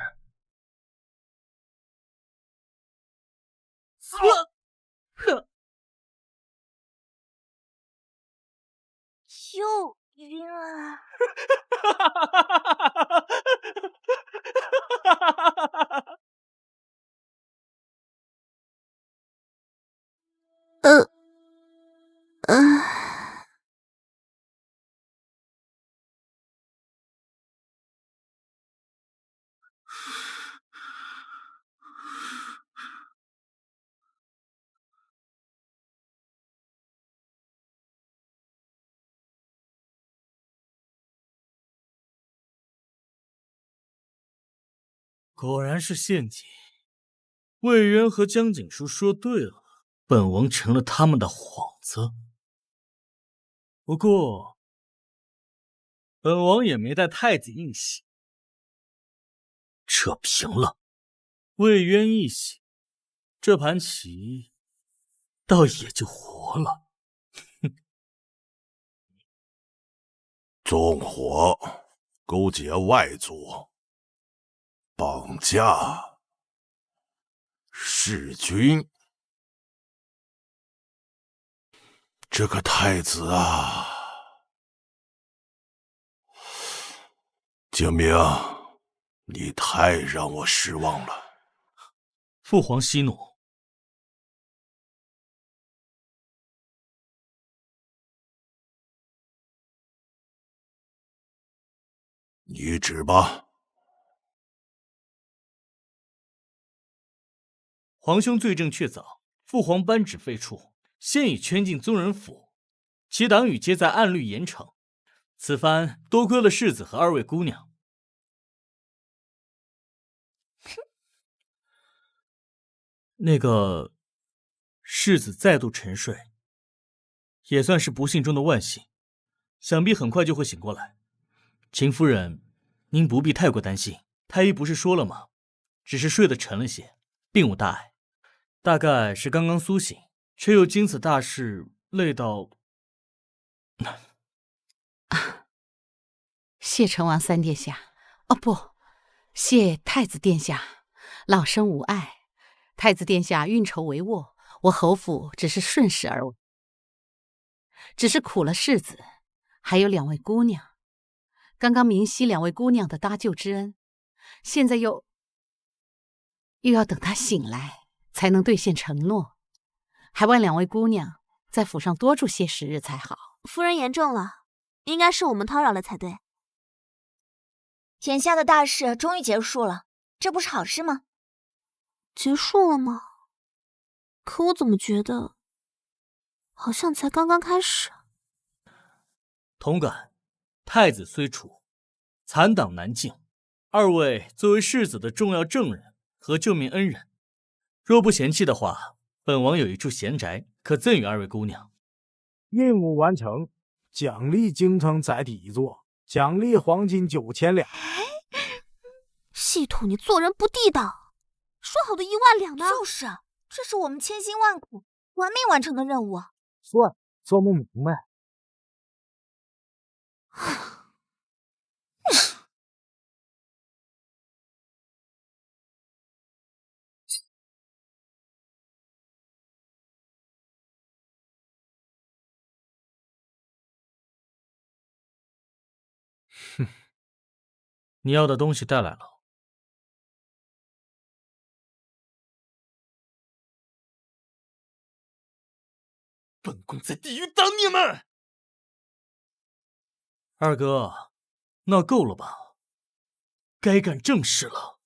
又晕了。果然是陷阱。魏渊和江景书说对了，本王成了他们的幌子。不过，本王也没带太子一起，扯平了。魏渊一起，这盘棋倒也就活了。纵火、勾结外族、绑架、弑君。这个太子啊，景明，你太让我失望了。父皇息怒。你指吧。皇兄罪证确凿，父皇颁旨废黜，现已圈进宗人府，其党羽皆在按律严惩。此番多亏了世子和2位姑娘。那个世子再度沉睡，也算是不幸中的万幸，想必很快就会醒过来。秦夫人，您不必太过担心，太医不是说了吗？只是睡得沉了些，并无大碍。大概是刚刚苏醒，却又经此大事累到……谢成王三殿下，哦不，谢太子殿下，老身无碍。太子殿下运筹帷幄，我侯府只是顺势而为，只是苦了世子，还有2位姑娘。刚刚明晰2位姑娘的搭救之恩，现在又要等她醒来，才能兑现承诺。还望2位姑娘在府上多住些时日才好。夫人言重了，应该是我们叨扰了才对。眼下的大事终于结束了，这不是好事吗？结束了吗？可我怎么觉得好像才刚刚开始。同感，太子虽处，残党难尽。2位作为世子的重要证人和救命恩人，若不嫌弃的话，本王有一处闲宅，可赠与2位姑娘。任务完成，奖励京城载体1座，奖励黄金9000两。系统，你做人不地道，说好的1万两呢？就是，这是我们千辛万苦、玩命完成的任务。算，做不明白。哼，你要的东西带来了。本宫在地狱等你们！二哥，那够了吧？该干正事了。